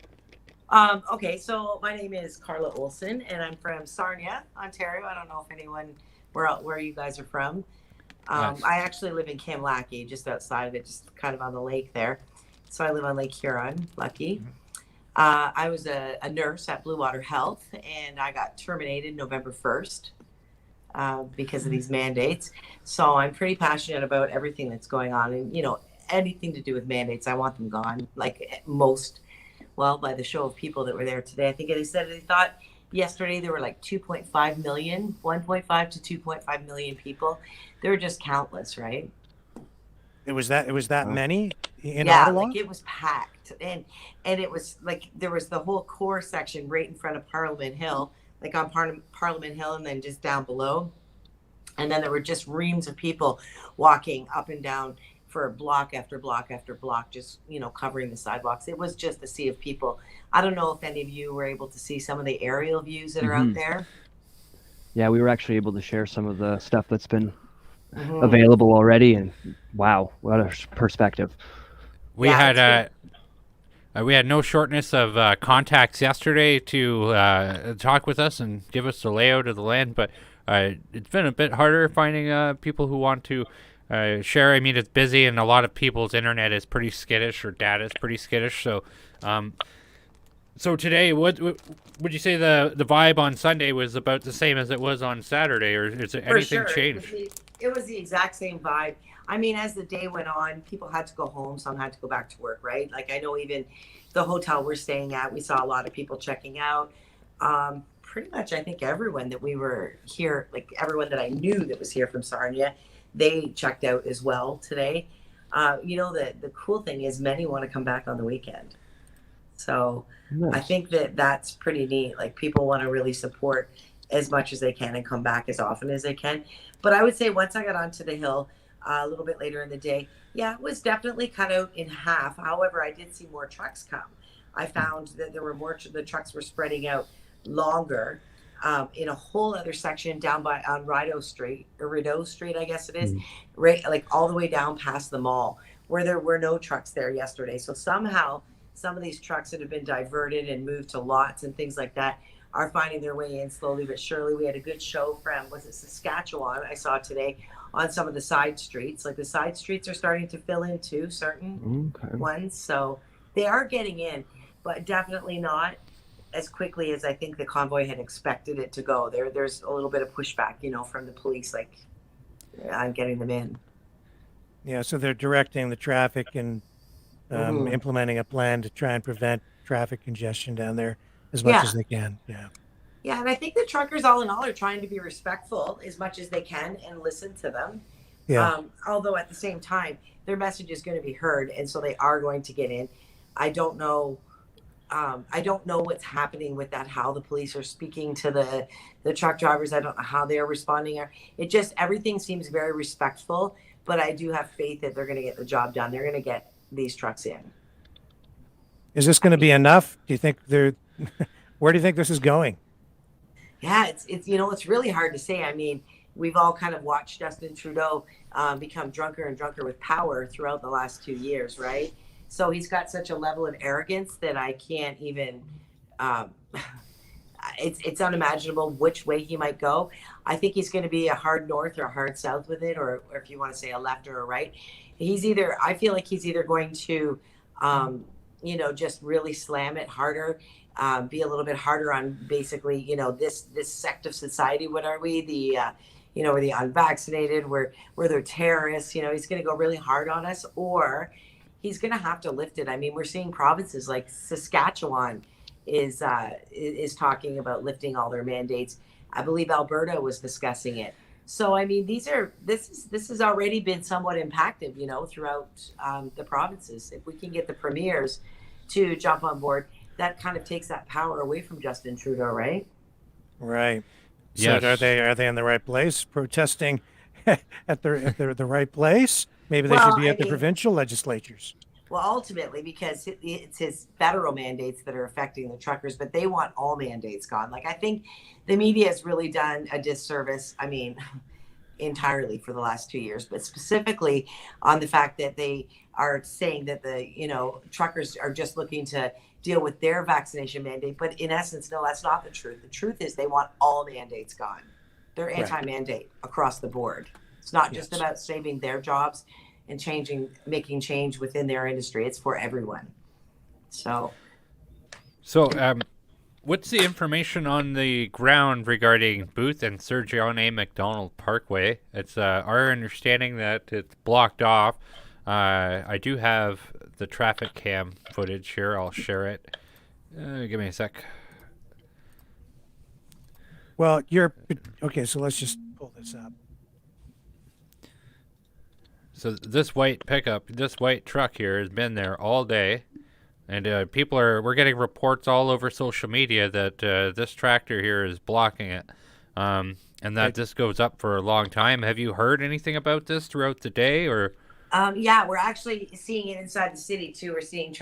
Okay, so my name is Carla Olson, and I'm from Sarnia, Ontario. I don't know if anyone where you guys are from. Nice. I actually live in Kamlaki, just outside of it, just kind of on the lake there. So I live on Lake Huron, lucky. I was a nurse at Blue Water Health, and I got terminated November 1st because of these mandates. So I'm pretty passionate about everything that's going on, and anything to do with mandates, I want them gone. Like most, well, by the show of people that were there today, I think they said they thought yesterday there were like 2.5 million, 1.5 to 2.5 million people. They were just countless, right? It was that many in yeah, Ottawa? like it was packed, and it was like there was the whole core section right in front of Parliament Hill, like on Parliament Hill, and then just down below, and then there were just reams of people walking up and down for block after block after block, just covering the sidewalks. It was just a sea of people. I don't know if any of you were able to see some of the aerial views that are out there. Yeah, we were actually able to share some of the stuff that's been available already, and wow, what a perspective. We had no shortness of contacts yesterday to talk with us and give us the layout of the land, but it's been a bit harder finding people who want to share. I mean, it's busy, and a lot of people's internet is pretty skittish, or data is pretty skittish. So, so today, what would you say the vibe on Sunday was about the same as it was on Saturday, or is there anything changed? It was the exact same vibe. I mean, as the day went on, people had to go home, some had to go back to work, right? Like I know even the hotel we're staying at, we saw a lot of people checking out. Pretty much, I think everyone that we were here, like everyone that I knew that was here from Sarnia, they checked out as well today. The cool thing is many want to come back on the weekend. So nice. I think that's pretty neat. Like people want to really support as much as they can and come back as often as they can. But I would say once I got onto the hill a little bit later in the day, yeah, it was definitely cut out in half. However, I did see more trucks come. I found that there were more, the trucks were spreading out longer in a whole other section down on Rideau Street, I guess it is, right, like all the way down past the mall, where there were no trucks there yesterday. So somehow some of these trucks that have been diverted and moved to lots and things like that are finding their way in slowly but surely. We had a good show from, was it Saskatchewan, I saw today, on some of the side streets. Like the side streets are starting to fill in too, certain ones. So They are getting in, but definitely not as quickly as I think the convoy had expected it to go. There's a little bit of pushback, from the police, like on getting them in. Yeah, so they're directing the traffic and implementing a plan to try and prevent traffic congestion down there as much as they can. Yeah. Yeah, and I think the truckers, all in all, are trying to be respectful as much as they can and listen to them. Yeah. Although at the same time, their message is going to be heard, and so they are going to get in. I don't know. I don't know what's happening with that. How the police are speaking to the truck drivers. I don't know how they are responding. It just everything seems very respectful. But I do have faith that they're going to get the job done. They're going to get these trucks in. Is this going to be enough? Do you think they're? Where do you think this is going? Yeah, it's it's really hard to say. I mean, we've all kind of watched Justin Trudeau become drunker and drunker with power throughout the last 2 years, right? So he's got such a level of arrogance that I can't even. It's unimaginable which way he might go. I think he's going to be a hard north or a hard south with it, or if you want to say a left or a right. I feel like he's either going to, just really slam it harder, be a little bit harder on basically, this sect of society. What are we? We're the unvaccinated, we're they're terrorists. He's going to go really hard on us, or he's going to have to lift it. I mean, we're seeing provinces like Saskatchewan is talking about lifting all their mandates. I believe Alberta was discussing it. So I mean, this has already been somewhat impacted, throughout the provinces. If we can get the premiers to jump on board, that kind of takes that power away from Justin Trudeau, right? Right. Yes. So are they in the right place, protesting at the right place? Maybe they should be at the provincial legislatures. Well, ultimately, because it's his federal mandates that are affecting the truckers, but they want all mandates gone. Like, I think the media has really done a disservice, I mean, entirely for the last 2 years, but specifically on the fact that they are saying that the, truckers are just looking to deal with their vaccination mandate. But in essence, no, that's not the truth. The truth is they want all mandates gone. They're anti-mandate across the board. It's not just about saving their jobs and making change within their industry. It's for everyone. So what's the information on the ground regarding Booth and Sir John A. Macdonald Parkway? It's our understanding that it's blocked off. I do have the traffic cam footage here. I'll share it. Give me a sec. Well, okay, so let's just pull this up. So this white truck here has been there all day, and we're getting reports all over social media that this tractor here is blocking it, and that this goes up for a long time. Have you heard anything about this throughout the day, or? Yeah, we're actually seeing it inside the city too. We're seeing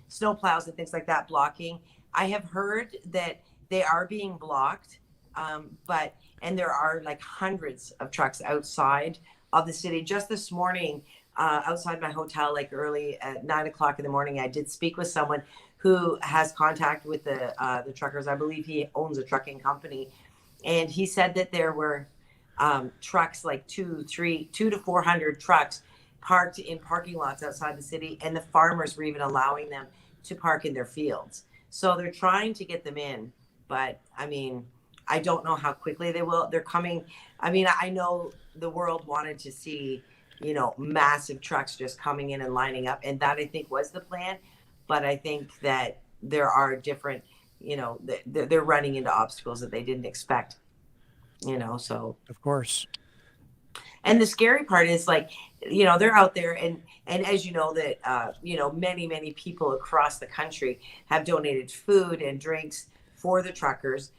snow plows and things like that blocking. I have heard that they are being blocked, and there are like hundreds of trucks outside of the city. Just this morning, outside my hotel, like early at 9 o'clock in the morning, I did speak with someone who has contact with the truckers. I believe he owns a trucking company, and he said that there were trucks, like 200 to 400 trucks parked in parking lots outside the city, and the farmers were even allowing them to park in their fields. So they're trying to get them in, but I mean, I don't know how quickly they will. They're coming. I mean, I know the world wanted to see, massive trucks just coming in and lining up, and that I think was the plan. But I think that there are different, they're running into obstacles that they didn't expect, so. Of course. And the scary part is, like, they're out there, and as you know that, many, many people across the country have donated food and drinks for the truckers,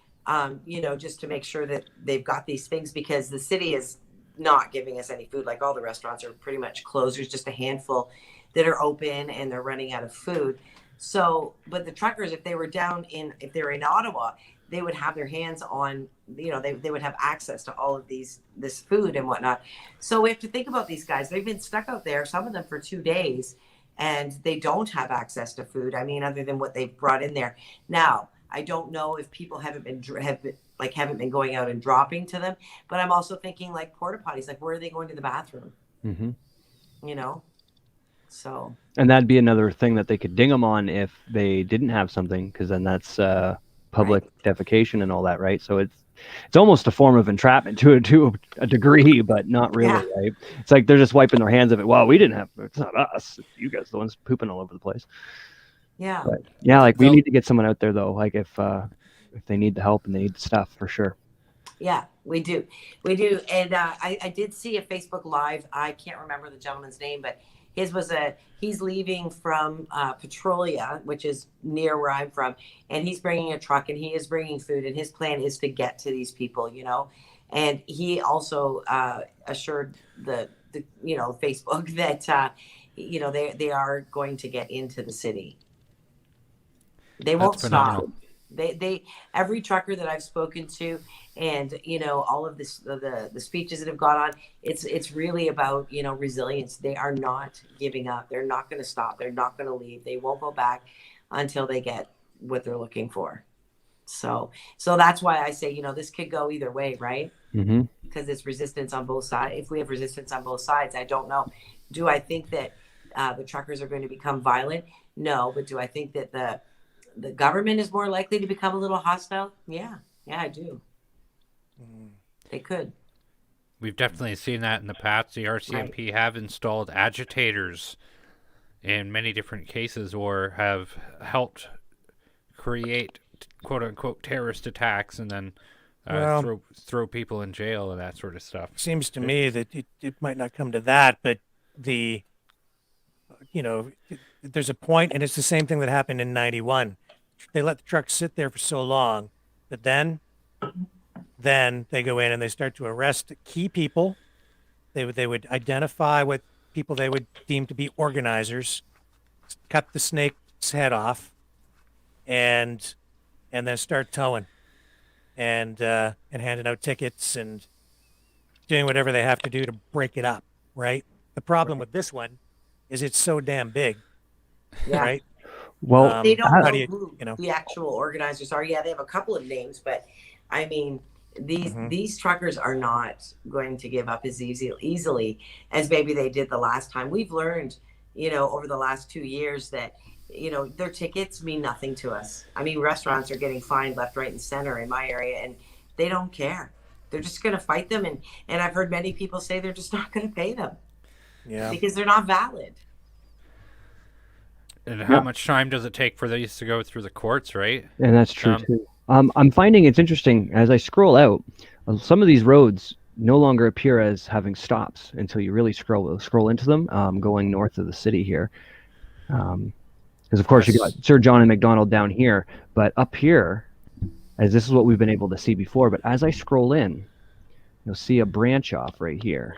just to make sure that they've got these things, because the city is not giving us any food. Like, all the restaurants are pretty much closed. There's just a handful that are open, and they're running out of food. So, but the truckers, if they were if they were in Ottawa, they would have their hands on, they would have access to all of this food and whatnot. So we have to think about these guys. They've been stuck out there, some of them for 2 days, and they don't have access to food. I mean, other than what they've brought in there. Now, I don't know if people haven't been going out and dropping to them, but I'm also thinking, like, porta potties, like, where are they going to the bathroom? Mm-hmm. So. And that'd be another thing that they could ding them on if they didn't have something, because then that's public defecation and all that, right? So it's almost a form of entrapment to a degree, but not really, Yeah. right? It's like they're just wiping their hands of it. Well, we didn't have, it's not us. It's you guys, the ones pooping all over the place. Yeah. But yeah, like we So- need to get someone out there though. Like if they need the help and they need the stuff, for sure. Yeah, we do. And I did see a Facebook Live. I can't remember the gentleman's name, but he's leaving from Petrolia, which is near where I'm from, and he's bringing a truck and he is bringing food, and his plan is to get to these people, and he also assured the Facebook that they are going to get into the city. They won't stop. They every trucker that I've spoken to, and all of this, the speeches that have gone on, it's really about resilience. They are not giving up. They're not going to stop. They're not going to leave. They won't go back until they get what they're looking for. So that's why I say this could go either way, right? Mm-hmm. Because it's resistance on both sides. If we have resistance on both sides, I don't know. Do I think that the truckers are going to become violent? No, but do I think that the government is more likely to become a little hostile? Yeah, I do. They could. We've definitely seen that in the past. The RCMP have installed agitators in many different cases, or have helped create quote-unquote terrorist attacks, and then throw people in jail and that sort of stuff. Seems to me that it might not come to that, but there's a point, and it's the same thing that happened in 91. They let the trucks sit there for so long, but then they go in and they start to arrest key people. They would identify what people they would deem to be organizers, cut the snake's head off, and then start towing and handing out tickets and doing whatever they have to do to break it up, right? The problem with this one is it's so damn big, right? Well, They don't know who the actual organizers are. Yeah, they have a couple of names, but I mean, these truckers are not going to give up as easily as maybe they did the last time. We've learned, over the last 2 years that, their tickets mean nothing to us. I mean, restaurants are getting fined left, right, and center in my area, and they don't care. They're just going to fight them. And I've heard many people say they're just not going to pay them. Yeah. Because they're not valid. And how much time does it take for these to go through the courts, right? And that's true too. I'm finding it's interesting as I scroll out. Some of these roads no longer appear as having stops until you really scroll into them. Going north of the city here, because of course you got Sir John and McDonald down here, but up here, as this is what we've been able to see before. But as I scroll in, you'll see a branch off right here,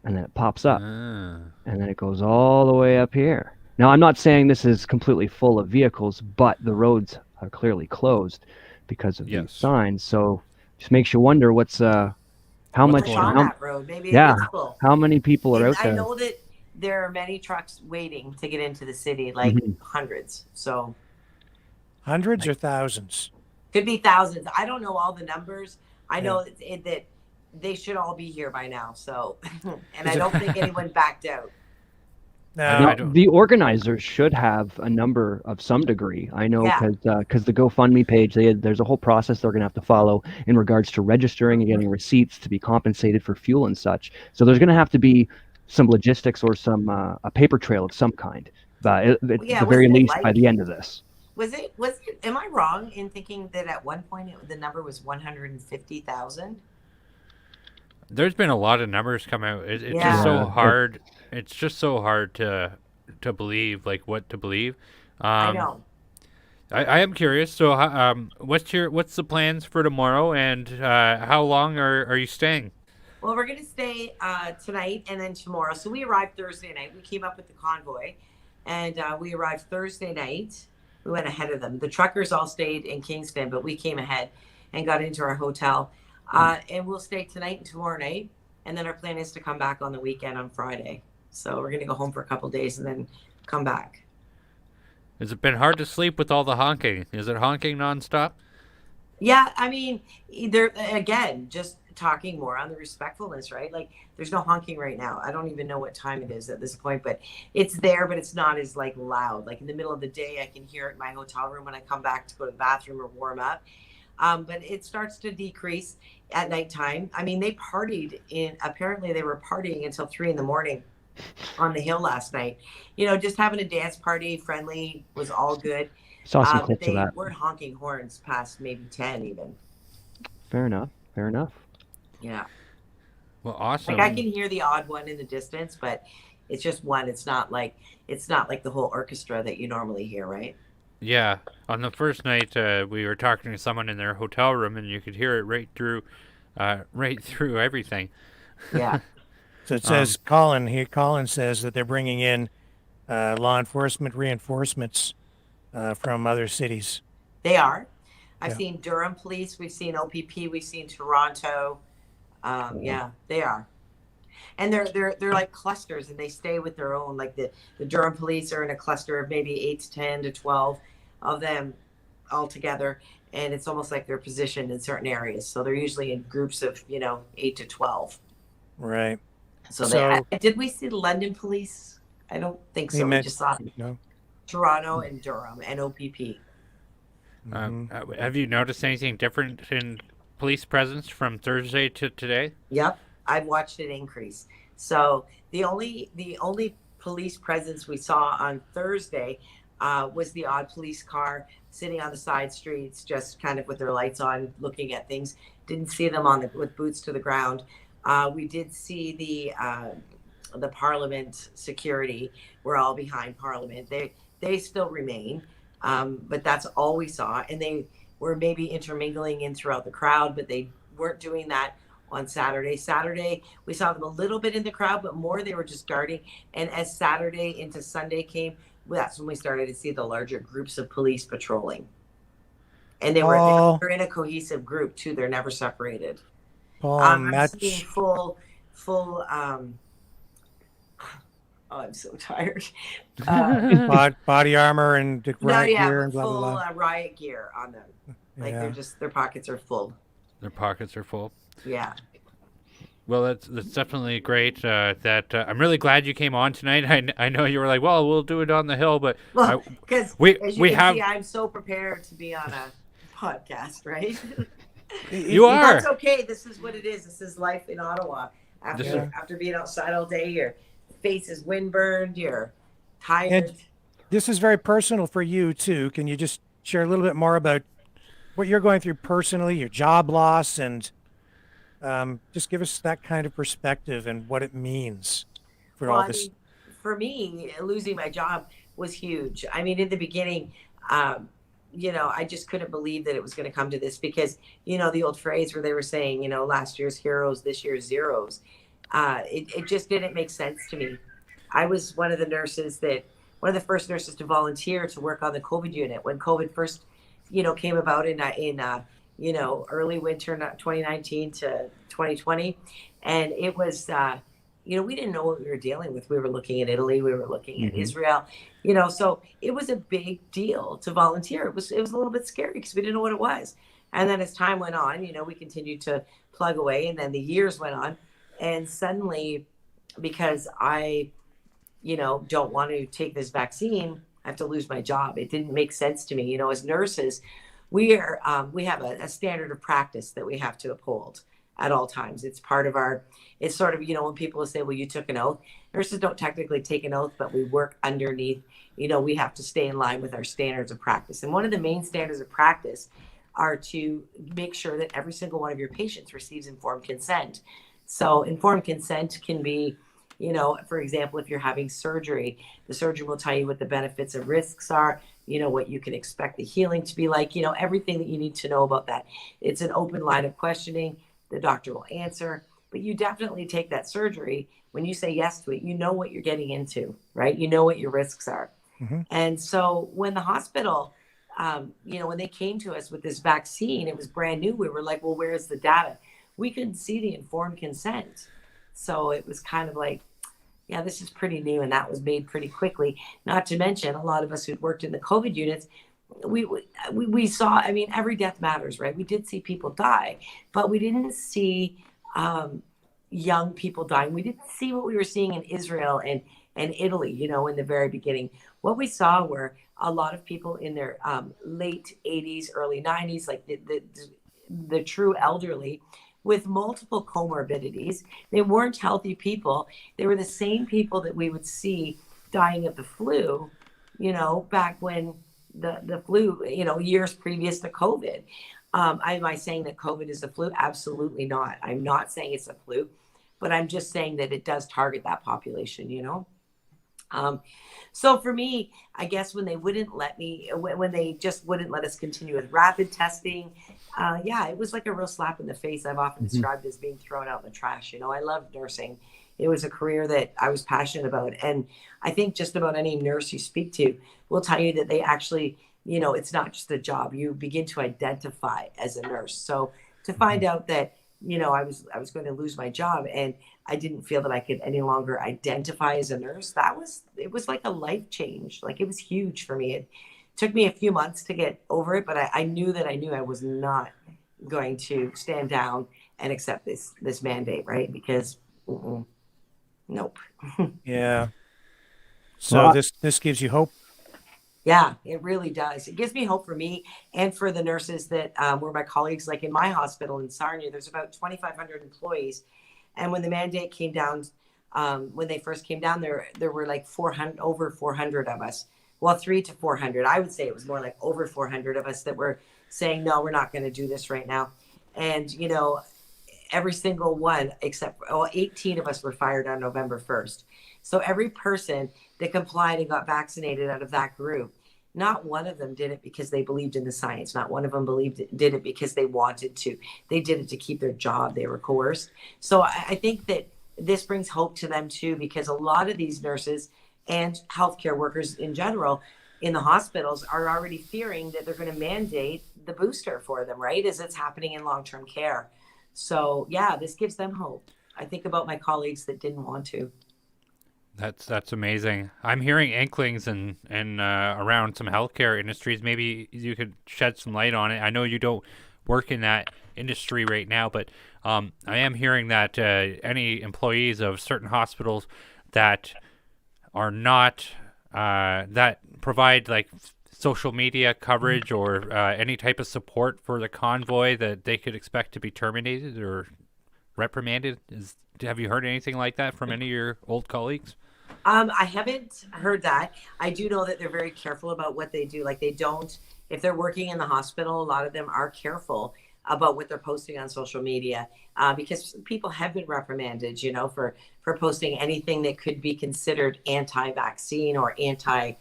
and then it pops up, and then it goes all the way up here. Now, I'm not saying this is completely full of vehicles, but the roads are clearly closed because of these signs. So just makes you wonder what's how much on that road. Maybe yeah, it's full. how many people are out there? I know that there are many trucks waiting to get into the city, like hundreds. So hundreds or thousands? Could be thousands. I don't know all the numbers. I know that they should all be here by now. So, and I don't think anyone backed out. No, the organizers should have a number of some degree. I know because the GoFundMe page, there's a whole process they're going to have to follow in regards to registering and getting receipts to be compensated for fuel and such. So there's going to have to be some logistics or some a paper trail of some kind, at the very least by the end of this. Was it? Am I wrong in thinking that at one point the number was 150,000? There's been a lot of numbers come out. It's just so hard. It's just so hard to believe, like what to believe. I know. I am curious. So, what's the plans for tomorrow, and how long are you staying? Well, we're going to stay tonight and then tomorrow. So we arrived Thursday night. We came up with the convoy, and we arrived Thursday night. We went ahead of them. The truckers all stayed in Kingston, but we came ahead and got into our hotel. And we'll stay tonight and tomorrow night. And then our plan is to come back on the weekend on Friday. So we're going to go home for a couple of days and then come back. Has it been hard to sleep with all the honking? Is it honking nonstop? Yeah, I mean, just talking more on the respectfulness, right? Like there's no honking right now. I don't even know what time it is at this point, but it's there, but it's not as like loud. Like in the middle of the day, I can hear it in my hotel room when I come back to go to the bathroom or warm up. But it starts to decrease at nighttime. I mean, apparently they were partying until 3 a.m. on the hill last night. Just having a dance party, friendly, was all good. Saw some But clips they of that. weren't honking horns past maybe 10 even. Fair enough. Yeah. Well, awesome. Like I can hear the odd one in the distance, but it's just one. It's not like the whole orchestra that you normally hear, right? Yeah. On the first night, we were talking to someone in their hotel room, and you could hear it right through everything. Yeah. So it says Colin says that they're bringing in law enforcement reinforcements from other cities. They are. I've Yeah. seen Durham police. We've seen OPP. We've seen Toronto. Yeah, they are. And they're like clusters, and they stay with their own. Like the Durham police are in a cluster of maybe 8 to 10 to 12 of them all together. And it's almost like they're positioned in certain areas. So they're usually in groups of, 8 to 12. Right. So did we see the London police? I don't think so. We just saw No. Toronto and Durham and OPP. Have you noticed anything different in police presence from Thursday to today? Yep, I've watched it increase. So the only police presence we saw on Thursday was the odd police car sitting on the side streets, just kind of with their lights on, looking at things. Didn't see them with boots to the ground. We did see the Parliament security. We're all behind Parliament. They still remain. But that's all we saw. And they were maybe intermingling in throughout the crowd, but they weren't doing that on Saturday. Saturday, we saw them a little bit in the crowd, but more they were just guarding. And as Saturday into Sunday came, that's when we started to see the larger groups of police patrolling. And they're in a cohesive group too. They're never separated. I'm seeing full I'm so tired. Body armor and riot gear and blah, full blah, blah. riot gear on them. Like their pockets are full. Their pockets are full. Yeah. Well, that's definitely great. I'm really glad you came on tonight. I know you were like, well, we'll do it on the hill, but because as you can see, I'm so prepared to be on a podcast, right? You are. That's okay. This is what it is. This is life in Ottawa. After being outside all day, your face is windburned. You're tired. And this is very personal for you too. Can you just share a little bit more about what you're going through personally, your job loss, and just give us that kind of perspective and what it means for all this. For me, losing my job was huge. I mean, in the beginning, I just couldn't believe that it was going to come to this because, the old phrase where they were saying, last year's heroes, this year's zeros. It just didn't make sense to me. I was one of the first nurses to volunteer to work on the COVID unit when COVID first, came about in early winter 2019 to 2020. And it was, we didn't know what we were dealing with. We were looking at Italy. We were looking at Israel, so it was a big deal to volunteer. It was a little bit scary because we didn't know what it was. And then as time went on, we continued to plug away, and then the years went on. And suddenly, because I, don't want to take this vaccine, I have to lose my job. It didn't make sense to me. As nurses, we have a standard of practice that we have to uphold at all times. It's part of it's sort of, when people say, well, you took an oath. Nurses don't technically take an oath, but we work underneath, we have to stay in line with our standards of practice. And one of the main standards of practice are to make sure that every single one of your patients receives informed consent. So informed consent can be, for example, if you're having surgery, the surgeon will tell you what the benefits and risks are, what you can expect the healing to be like, everything that you need to know about that. It's an open line of questioning. The doctor will answer, but you definitely take that surgery. When you say yes to it, you know what you're getting into, right? You know what your risks are. Mm-hmm. And so when the hospital, when they came to us with this vaccine, it was brand new. We were like, well, where's the data? We couldn't see the informed consent. So it was kind of like, yeah, this is pretty new. And that was made pretty quickly. Not to mention a lot of us who'd worked in the COVID units, we saw, I mean, every death matters, right? We did see people die, but we didn't see young people dying. We didn't see what we were seeing in Israel and Italy, you know, in the very beginning. What we saw were a lot of people in their late 80s, early 90s, like the true elderly with multiple comorbidities. They weren't healthy people. They were the same people that we would see dying of the flu, you know, back when the flu, you know, years previous to COVID. Am I saying that COVID is the flu? Absolutely not. I'm not saying it's a flu, but I'm just saying that it does target that population, you know? So for me, I guess when they wouldn't let me, when they just wouldn't let us continue with rapid testing, yeah, it was like a real slap in the face. I've often described as being thrown out in the trash. You know, I loved nursing. It was a career that I was passionate about. And I think just about any nurse you speak to will tell you that they actually, you know, it's not just a job. You begin to identify as a nurse. So to find out that, you know, I was going to lose my job and I didn't feel that I could any longer identify as a nurse, it was like a life change. Like it was huge for me. It took me a few months to get over it, but I knew I was not going to stand down and accept this mandate, right? Because nope. Yeah. So this gives you hope. Yeah, it really does. It gives me hope for me and for the nurses that were my colleagues. Like in my hospital in Sarnia, there's about 2,500 employees. And when the mandate came down, when they first came down, there were like over 400 of us. Well, 300 to 400. I would say it was more like over 400 of us that were saying, no, we're not going to do this right now. And, you know, every single one except 18 of us were fired on November 1st. So every person that complied and got vaccinated out of that group, not one of them did it because they believed in the science. Not one of them did it because they wanted to. They did it to keep their job. They were coerced. So I think that this brings hope to them too, because a lot of these nurses and healthcare workers in general in the hospitals are already fearing that they're going to mandate the booster for them, right? As it's happening in long-term care. So yeah, this gives them hope. I think about my colleagues that didn't want to. That's amazing. I'm hearing inklings and around some healthcare industries. Maybe you could shed some light on it. I know you don't work in that industry right now, but I am hearing that any employees of certain hospitals that are not that provide like social media coverage or any type of support for the convoy, that they could expect to be terminated or reprimanded. Have you heard anything like that from any of your old colleagues? I haven't heard that. I do know that they're very careful about what they do. Like they don't, if they're working in the hospital, a lot of them are careful about what they're posting on social media because people have been reprimanded, you know, for posting anything that could be considered anti-vaccine or anti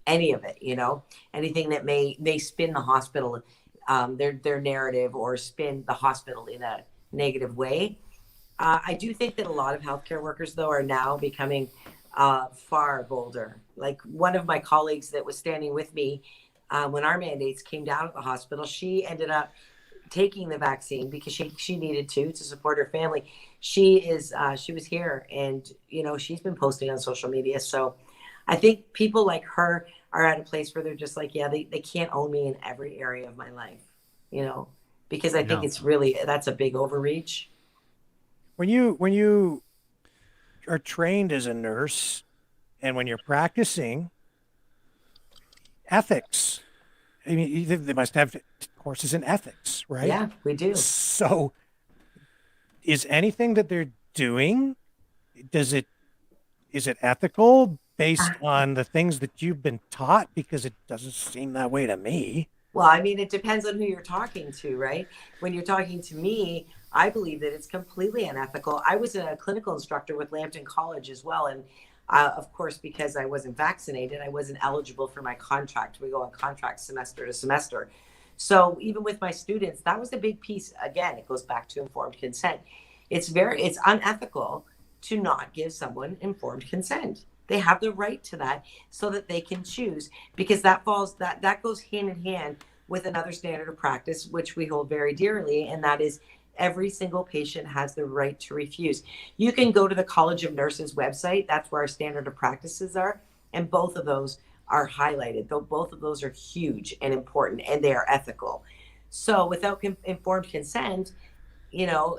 any of it, you know, anything that may spin the hospital, their narrative, or spin the hospital in a negative way. I do think that a lot of healthcare workers, though, are now becoming far bolder. Like one of my colleagues that was standing with me when our mandates came down at the hospital, she ended up taking the vaccine because she needed to support her family. She was here, and you know, she's been posting on social media. So I think people like her are at a place where they're just like, yeah, they can't own me in every area of my life, you know, because I think it's really, that's a big overreach. When you are trained as a nurse and when you're practicing ethics, I mean, they must have courses in ethics, right? Yeah, we do. So is anything that they're doing, is it ethical based on the things that you've been taught? Because it doesn't seem that way to me. Well, I mean, it depends on who you're talking to, right? When you're talking to me, I believe that it's completely unethical. I was a clinical instructor with Lambton College as well. And of course, because I wasn't vaccinated, I wasn't eligible for my contract. We go on contract semester to semester. So even with my students, that was a big piece. Again, it goes back to informed consent. It's unethical to not give someone informed consent. They have the right to that so that they can choose, because that goes hand in hand with another standard of practice, which we hold very dearly. And that is every single patient has the right to refuse. You can go to the College of Nurses website. That's where our standard of practices are. And both of those are highlighted, though both of those are huge and important, and they are ethical. So without informed consent, you know,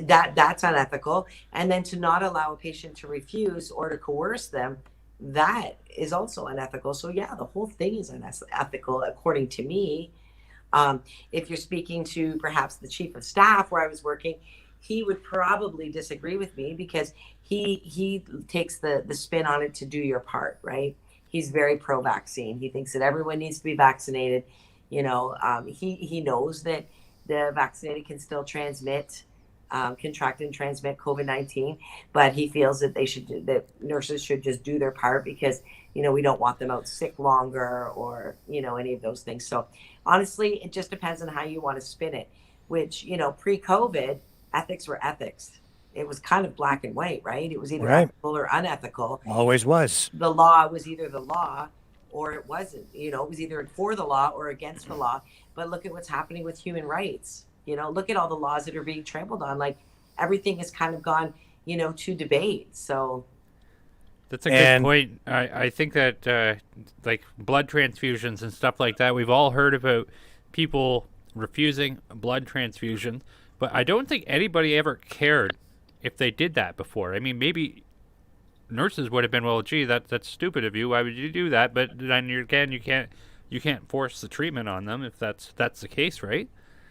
that's unethical. And then to not allow a patient to refuse or to coerce them, that is also unethical. So yeah, the whole thing is unethical according to me. If you're speaking to perhaps the chief of staff where I was working, he would probably disagree with me because he takes the spin on it to do your part, right? He's very pro-vaccine. He thinks that everyone needs to be vaccinated. You know, he knows that the vaccinated can still contract and transmit COVID-19, but he feels that that nurses should just do their part because, you know, we don't want them out sick longer or, you know, any of those things. So honestly, it just depends on how you want to spin it, which, you know, pre-COVID, ethics were ethics. It was kind of black and white, right? It was either ethical or unethical. Always was. The law was either the law or it wasn't. You know, it was either for the law or against the law. But look at what's happening with human rights. You know, look at all the laws that are being trampled on. Like everything has kind of gone, you know, to debate. So that's a good point. I think that like blood transfusions and stuff like that, we've all heard about people refusing blood transfusion, but I don't think anybody ever cared if they did that before. I mean, maybe nurses would have been, well, gee, that's stupid of you. Why would you do that? But then you can't force the treatment on them if that's the case, right?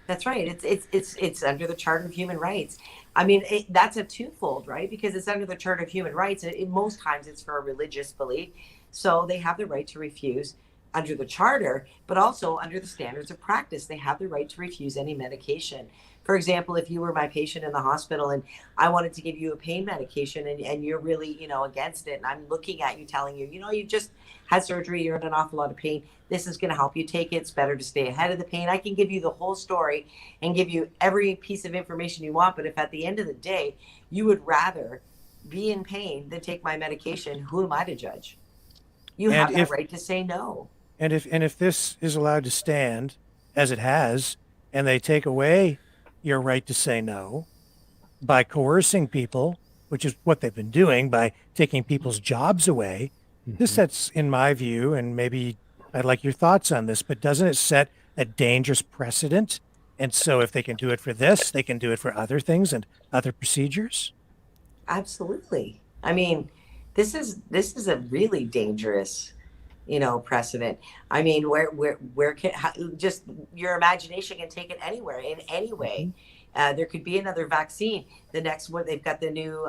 That's right. It's under the Charter of Human Rights. I mean, that's a twofold, right? Because it's under the Charter of Human Rights. Most times it's for a religious belief. So they have the right to refuse under the Charter, but also under the standards of practice. They have the right to refuse any medication. For example, if you were my patient in the hospital and I wanted to give you a pain medication and you're really, you know, against it, and I'm looking at you telling you, you know, you just had surgery, you're in an awful lot of pain, this is going to help you take it, it's better to stay ahead of the pain. I can give you the whole story and give you every piece of information you want, but if at the end of the day you would rather be in pain than take my medication, who am I to judge? You have that right to say no. And if this is allowed to stand, as it has, and they take away your right to say no by coercing people, which is what they've been doing by taking people's jobs away, this sets, in my view, and maybe I'd like your thoughts on this, but doesn't it set a dangerous precedent? And so if they can do it for this, they can do it for other things and other procedures? Absolutely. I mean, this is a really dangerous, you know, precedent. I mean, where can just your imagination can take it anywhere in any way. There could be another vaccine. The next one, they've got the new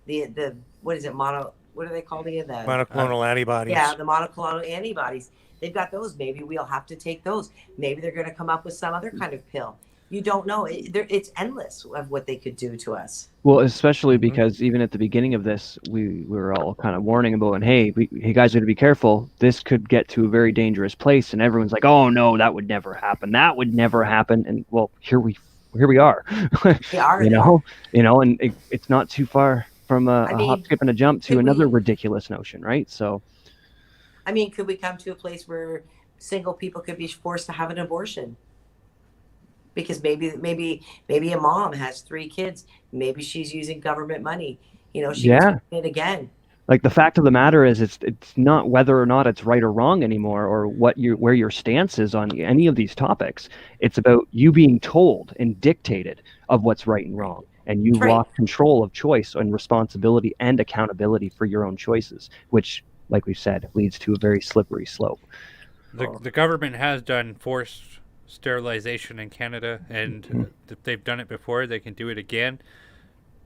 the what is it, what are they called again? The monoclonal antibodies. Yeah, the monoclonal antibodies. They've got those. Maybe we'll have to take those. Maybe they're going to come up with some other kind of pill. You don't know. It's endless of what they could do to us. Well, especially because even at the beginning of this, we were all kind of warning about, and hey, you guys got to be careful. This could get to a very dangerous place, and everyone's like, "Oh no, that would never happen. That would never happen." And well, here we are. We are. you know, and it's not too far from a hop, skip, and a jump to another ridiculous notion, right? So, I mean, could we come to a place where single people could be forced to have an abortion? Because maybe a mom has 3 kids. Maybe she's using government money. You know, she's doing it again. Like the fact of the matter is, it's not whether or not it's right or wrong anymore, or where your stance is on any of these topics. It's about you being told and dictated of what's right and wrong, and you lost control of choice and responsibility and accountability for your own choices, which, like we said, leads to a very slippery slope. The government has done forced sterilization in Canada, and if they've done it before, they can do it again.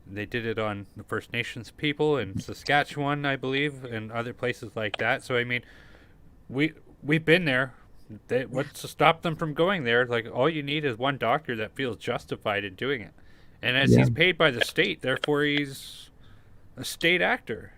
They did it on the First Nations people in Saskatchewan, I believe, and other places like that. So I mean, we've been there. What's to stop them from going there? Like, all you need is one doctor that feels justified in doing it, and as he's paid by the state, therefore he's a state actor.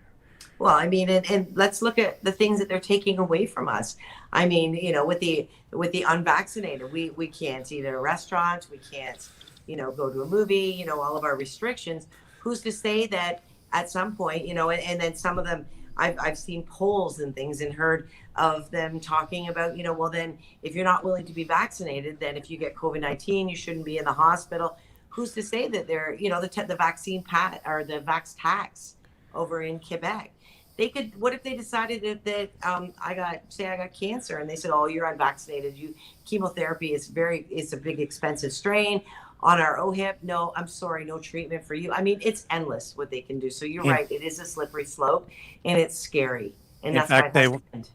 Well, I mean, and let's look at the things that they're taking away from us. I mean, you know, with the unvaccinated, we can't eat at a restaurant, we can't, you know, go to a movie, you know, all of our restrictions. Who's to say that at some point, you know, and then some of them, I've seen polls and things and heard of them talking about, you know, well, then if you're not willing to be vaccinated, then if you get COVID-19, you shouldn't be in the hospital. Who's to say that they're, you know, the vaccine or the vax tax over in Quebec. They could. What if they decided that I got cancer, and they said, "Oh, you're unvaccinated. Chemotherapy is a big expensive strain on our OHIP. No, I'm sorry, no treatment for you." I mean, it's endless what they can do. So you're right. It is a slippery slope, and it's scary. And in that's fact,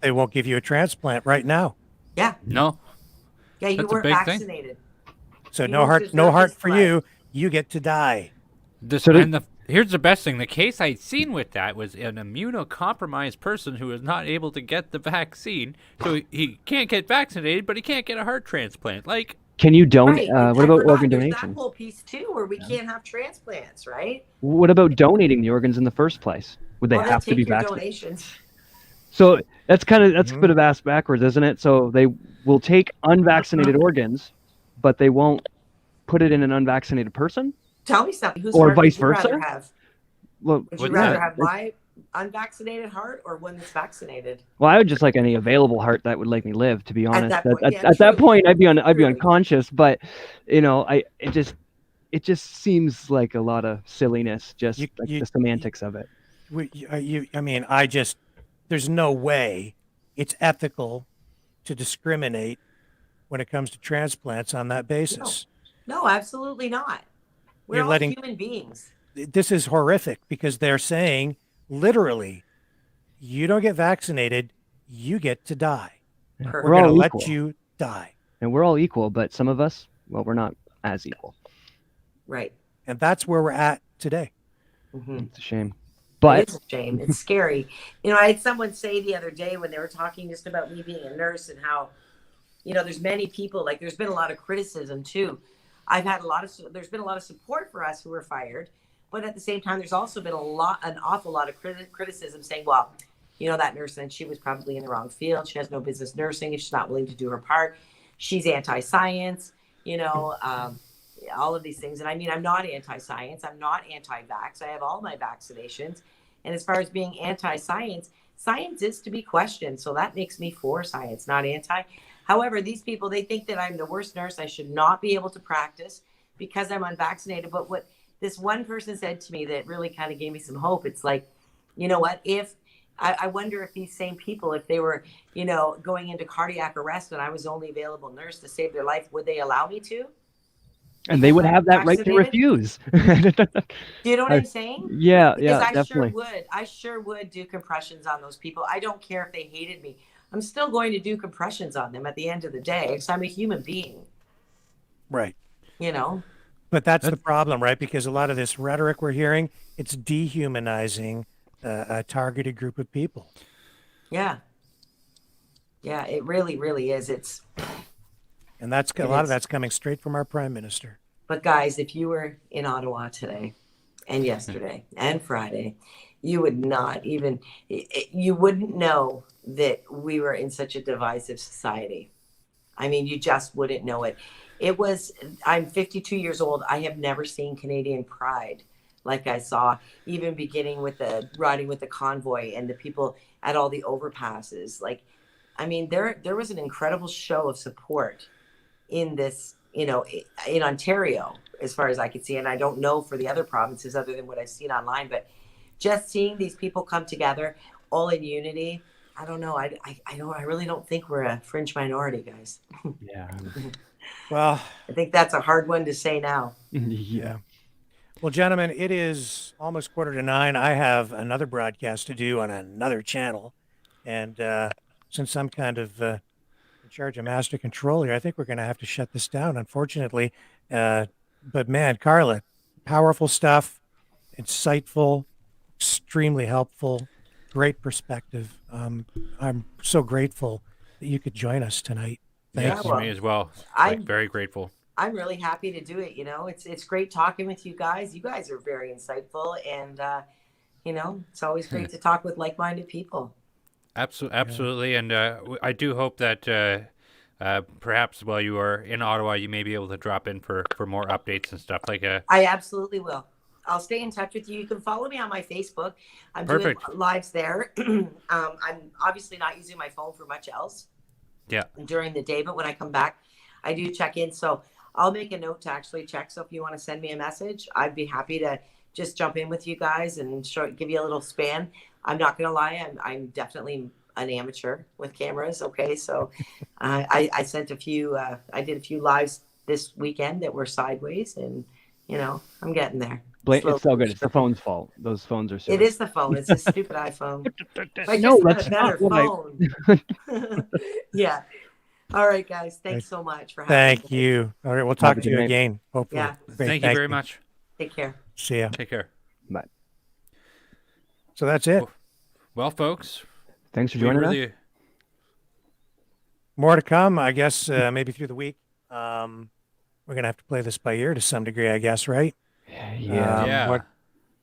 they won't give you a transplant right now. Yeah. No. Yeah, you That's a weren't big thing. vaccinated. So no heart for you. You get to die. Here's the best thing. The case I'd seen with that was an immunocompromised person who was not able to get the vaccine. So he can't get vaccinated, but he can't get a heart transplant. Like, can you donate? Right. What about organ There's donation? that whole piece too, where we can't have transplants, right? What about donating the organs in the first place? Would they have to be your vaccinated? donations. So that's a bit of ass backwards, isn't it? So they will take unvaccinated organs, but they won't put it in an unvaccinated person? Tell me something. Whose Or heart vice would you versa? rather have? Well, Would you rather have my unvaccinated heart or one that's vaccinated? Well, I would just like any available heart that would let me live. To be honest, at that point, I'd be unconscious. But it just seems like a lot of silliness, just the semantics of it. There's no way it's ethical to discriminate when it comes to transplants on that basis. No, absolutely not. We're all human beings. This is horrific because they're saying literally, you don't get vaccinated, you get to die. We're going to all let equal. you die. And we're all equal, but some of us, well, we're not as equal. Right. And that's where we're at today. Mm-hmm. It's a shame. But it's a shame. It's scary. I had someone say the other day when they were talking just about me being a nurse and how, there's many people, like there's been a lot of criticism too. There's been a lot of support for us who were fired, but at the same time, there's also been an awful lot of criticism saying, well, that nurse, and she was probably in the wrong field. She has no business nursing if she's not willing to do her part. She's anti-science, all of these things. And I mean, I'm not anti-science. I'm not anti-vax. I have all my vaccinations. And as far as being anti-science, science is to be questioned. So that makes me for science, not anti. However, these people, they think that I'm the worst nurse. I should not be able to practice because I'm unvaccinated. But what this one person said to me that really kind of gave me some hope, it's like, you know what, I wonder if these same people, if they were, going into cardiac arrest and I was the only available nurse to save their life, would they allow me to? And they would have that right to refuse. Do you know what I'm saying? Yeah, definitely. I sure would do compressions on those people. I don't care if they hated me. I'm still going to do compressions on them at the end of the day because I'm a human being. Right. But that's the problem, right? Because a lot of this rhetoric we're hearing, it's dehumanizing a targeted group of people. Yeah. Yeah, it really, really is. And a lot of that's coming straight from our Prime Minister. But guys, if you were in Ottawa today and yesterday and Friday, you would you wouldn't know that we were in such a divisive society. I mean, you just wouldn't know it. I'm 52 years old. I have never seen Canadian pride like I saw, even beginning with the riding with the convoy and the people at all the overpasses. Like, I mean, there was an incredible show of support in this, in Ontario, as far as I could see. And I don't know for the other provinces other than what I've seen online, but just seeing these people come together all in unity. I don't know. I really don't think we're a fringe minority, guys. Yeah. Well, I think that's a hard one to say now. Yeah. Well, gentlemen, it is almost 8:45. I have another broadcast to do on another channel. And since I'm kind of in charge of master control here, I think we're going to have to shut this down, unfortunately. But man, Carla, powerful stuff, insightful, extremely helpful, great perspective. I'm so grateful that you could join us tonight. Thanks to me as well. I'm very grateful. I'm really happy to do it. It's great talking with you guys. You guys are very insightful, and it's always great to talk with like-minded people. Absolutely, and I do hope that perhaps while you are in Ottawa, you may be able to drop in for more updates and stuff like. I absolutely will. I'll stay in touch with you. You can follow me on my Facebook. I'm doing lives there. I'm obviously not using my phone for much else. Yeah. During the day, but when I come back, I do check in. So I'll make a note to actually check. So if you want to send me a message, I'd be happy to just jump in with you guys and give you a little span. I'm not gonna lie, I'm definitely an amateur with cameras. Okay, so I sent a few. I did a few lives this weekend that were sideways, and I'm getting there. It's so good. It's the phone's fault. Those phones are silly. It is the phone. It's a stupid iPhone. I No, just got a that's better not phone. Yeah. All right, guys. Thanks so much for having me. Thank you. All right, we'll talk a to good you night. again. Hopefully. Yeah. Great, Thank you very much. Take care. See ya. Take care. Bye. So that's it. Well, folks, Thanks for we joining us. really More to come, I guess, maybe through the week. We're going to have to play this by ear to some degree, I guess, right? Yeah. Yeah.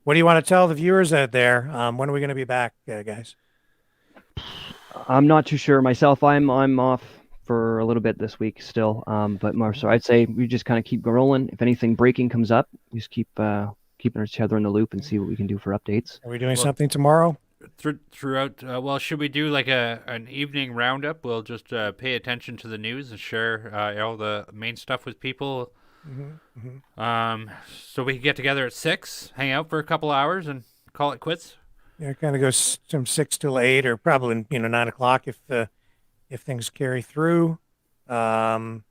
What do you want to tell the viewers out there? When are we going to be back, guys? I'm not too sure myself. I'm off for a little bit this week still. But more so, I'd say we just kind of keep rolling. If anything breaking comes up, we just keep keeping each other in the loop and see what we can do for updates. Are we doing something tomorrow? throughout. Well, should we do like an evening roundup? We'll just pay attention to the news and share all the main stuff with people. So we can get together at 6, hang out for a couple hours, and call it quits. Yeah, it kind of goes from 6 till 8, or probably 9 o'clock if things carry through. Tomorrow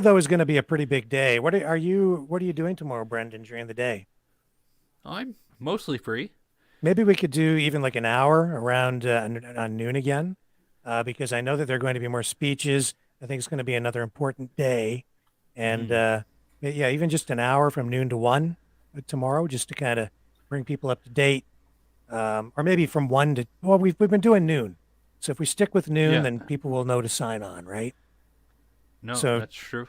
though is going to be a pretty big day. What are you doing tomorrow, Brendan, during the day? I'm mostly free. Maybe we could do even like an hour around on noon again, because I know that there are going to be more speeches. I think it's going to be another important day, and yeah, even just an hour from noon to 1 tomorrow, just to kind of bring people up to date, or maybe from 1 to we've been doing noon, so if we stick with noon, then people will know to sign on, right? No, So, that's true.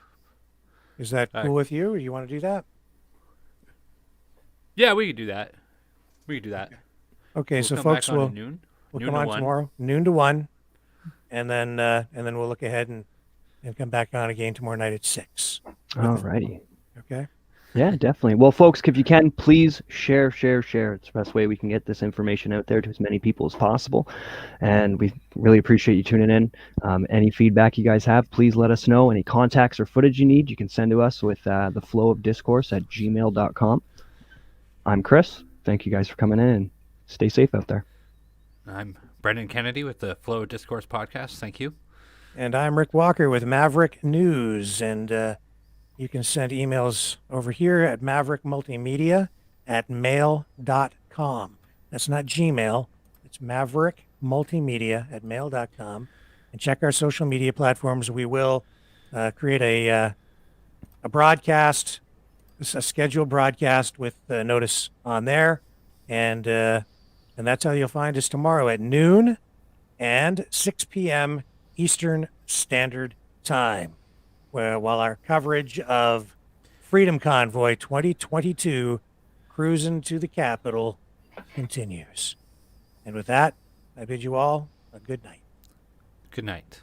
Is that cool with you, or you want to do that? Yeah, we could do that. Okay, We'll so come folks, back on we'll at noon. We'll Noon come to on 1. tomorrow, noon to 1, and then we'll look ahead and come back on again tomorrow night at 6. Alrighty. Okay. Yeah, definitely. Well, folks, if you can, please share. It's the best way we can get this information out there to as many people as possible. And we really appreciate you tuning in. Any feedback you guys have, please let us know. Any contacts or footage you need, you can send to us with theflowofdiscourse@gmail.com. I'm Chris. Thank you guys for coming in, and stay safe out there. I'm Brendan Kennedy with the Flow of Discourse podcast. Thank you. And I'm Rick Walker with Maverick News, and you can send emails over here at maverickmultimedia@mail.com. That's not Gmail. It's maverickmultimedia@mail.com. And check our social media platforms. We will create a broadcast, a scheduled broadcast with notice on there, and that's how you'll find us tomorrow at noon and 6 p.m. Eastern Standard Time, while our coverage of Freedom Convoy 2022 cruising to the Capitol continues. And with that, I bid you all a good night. Good night.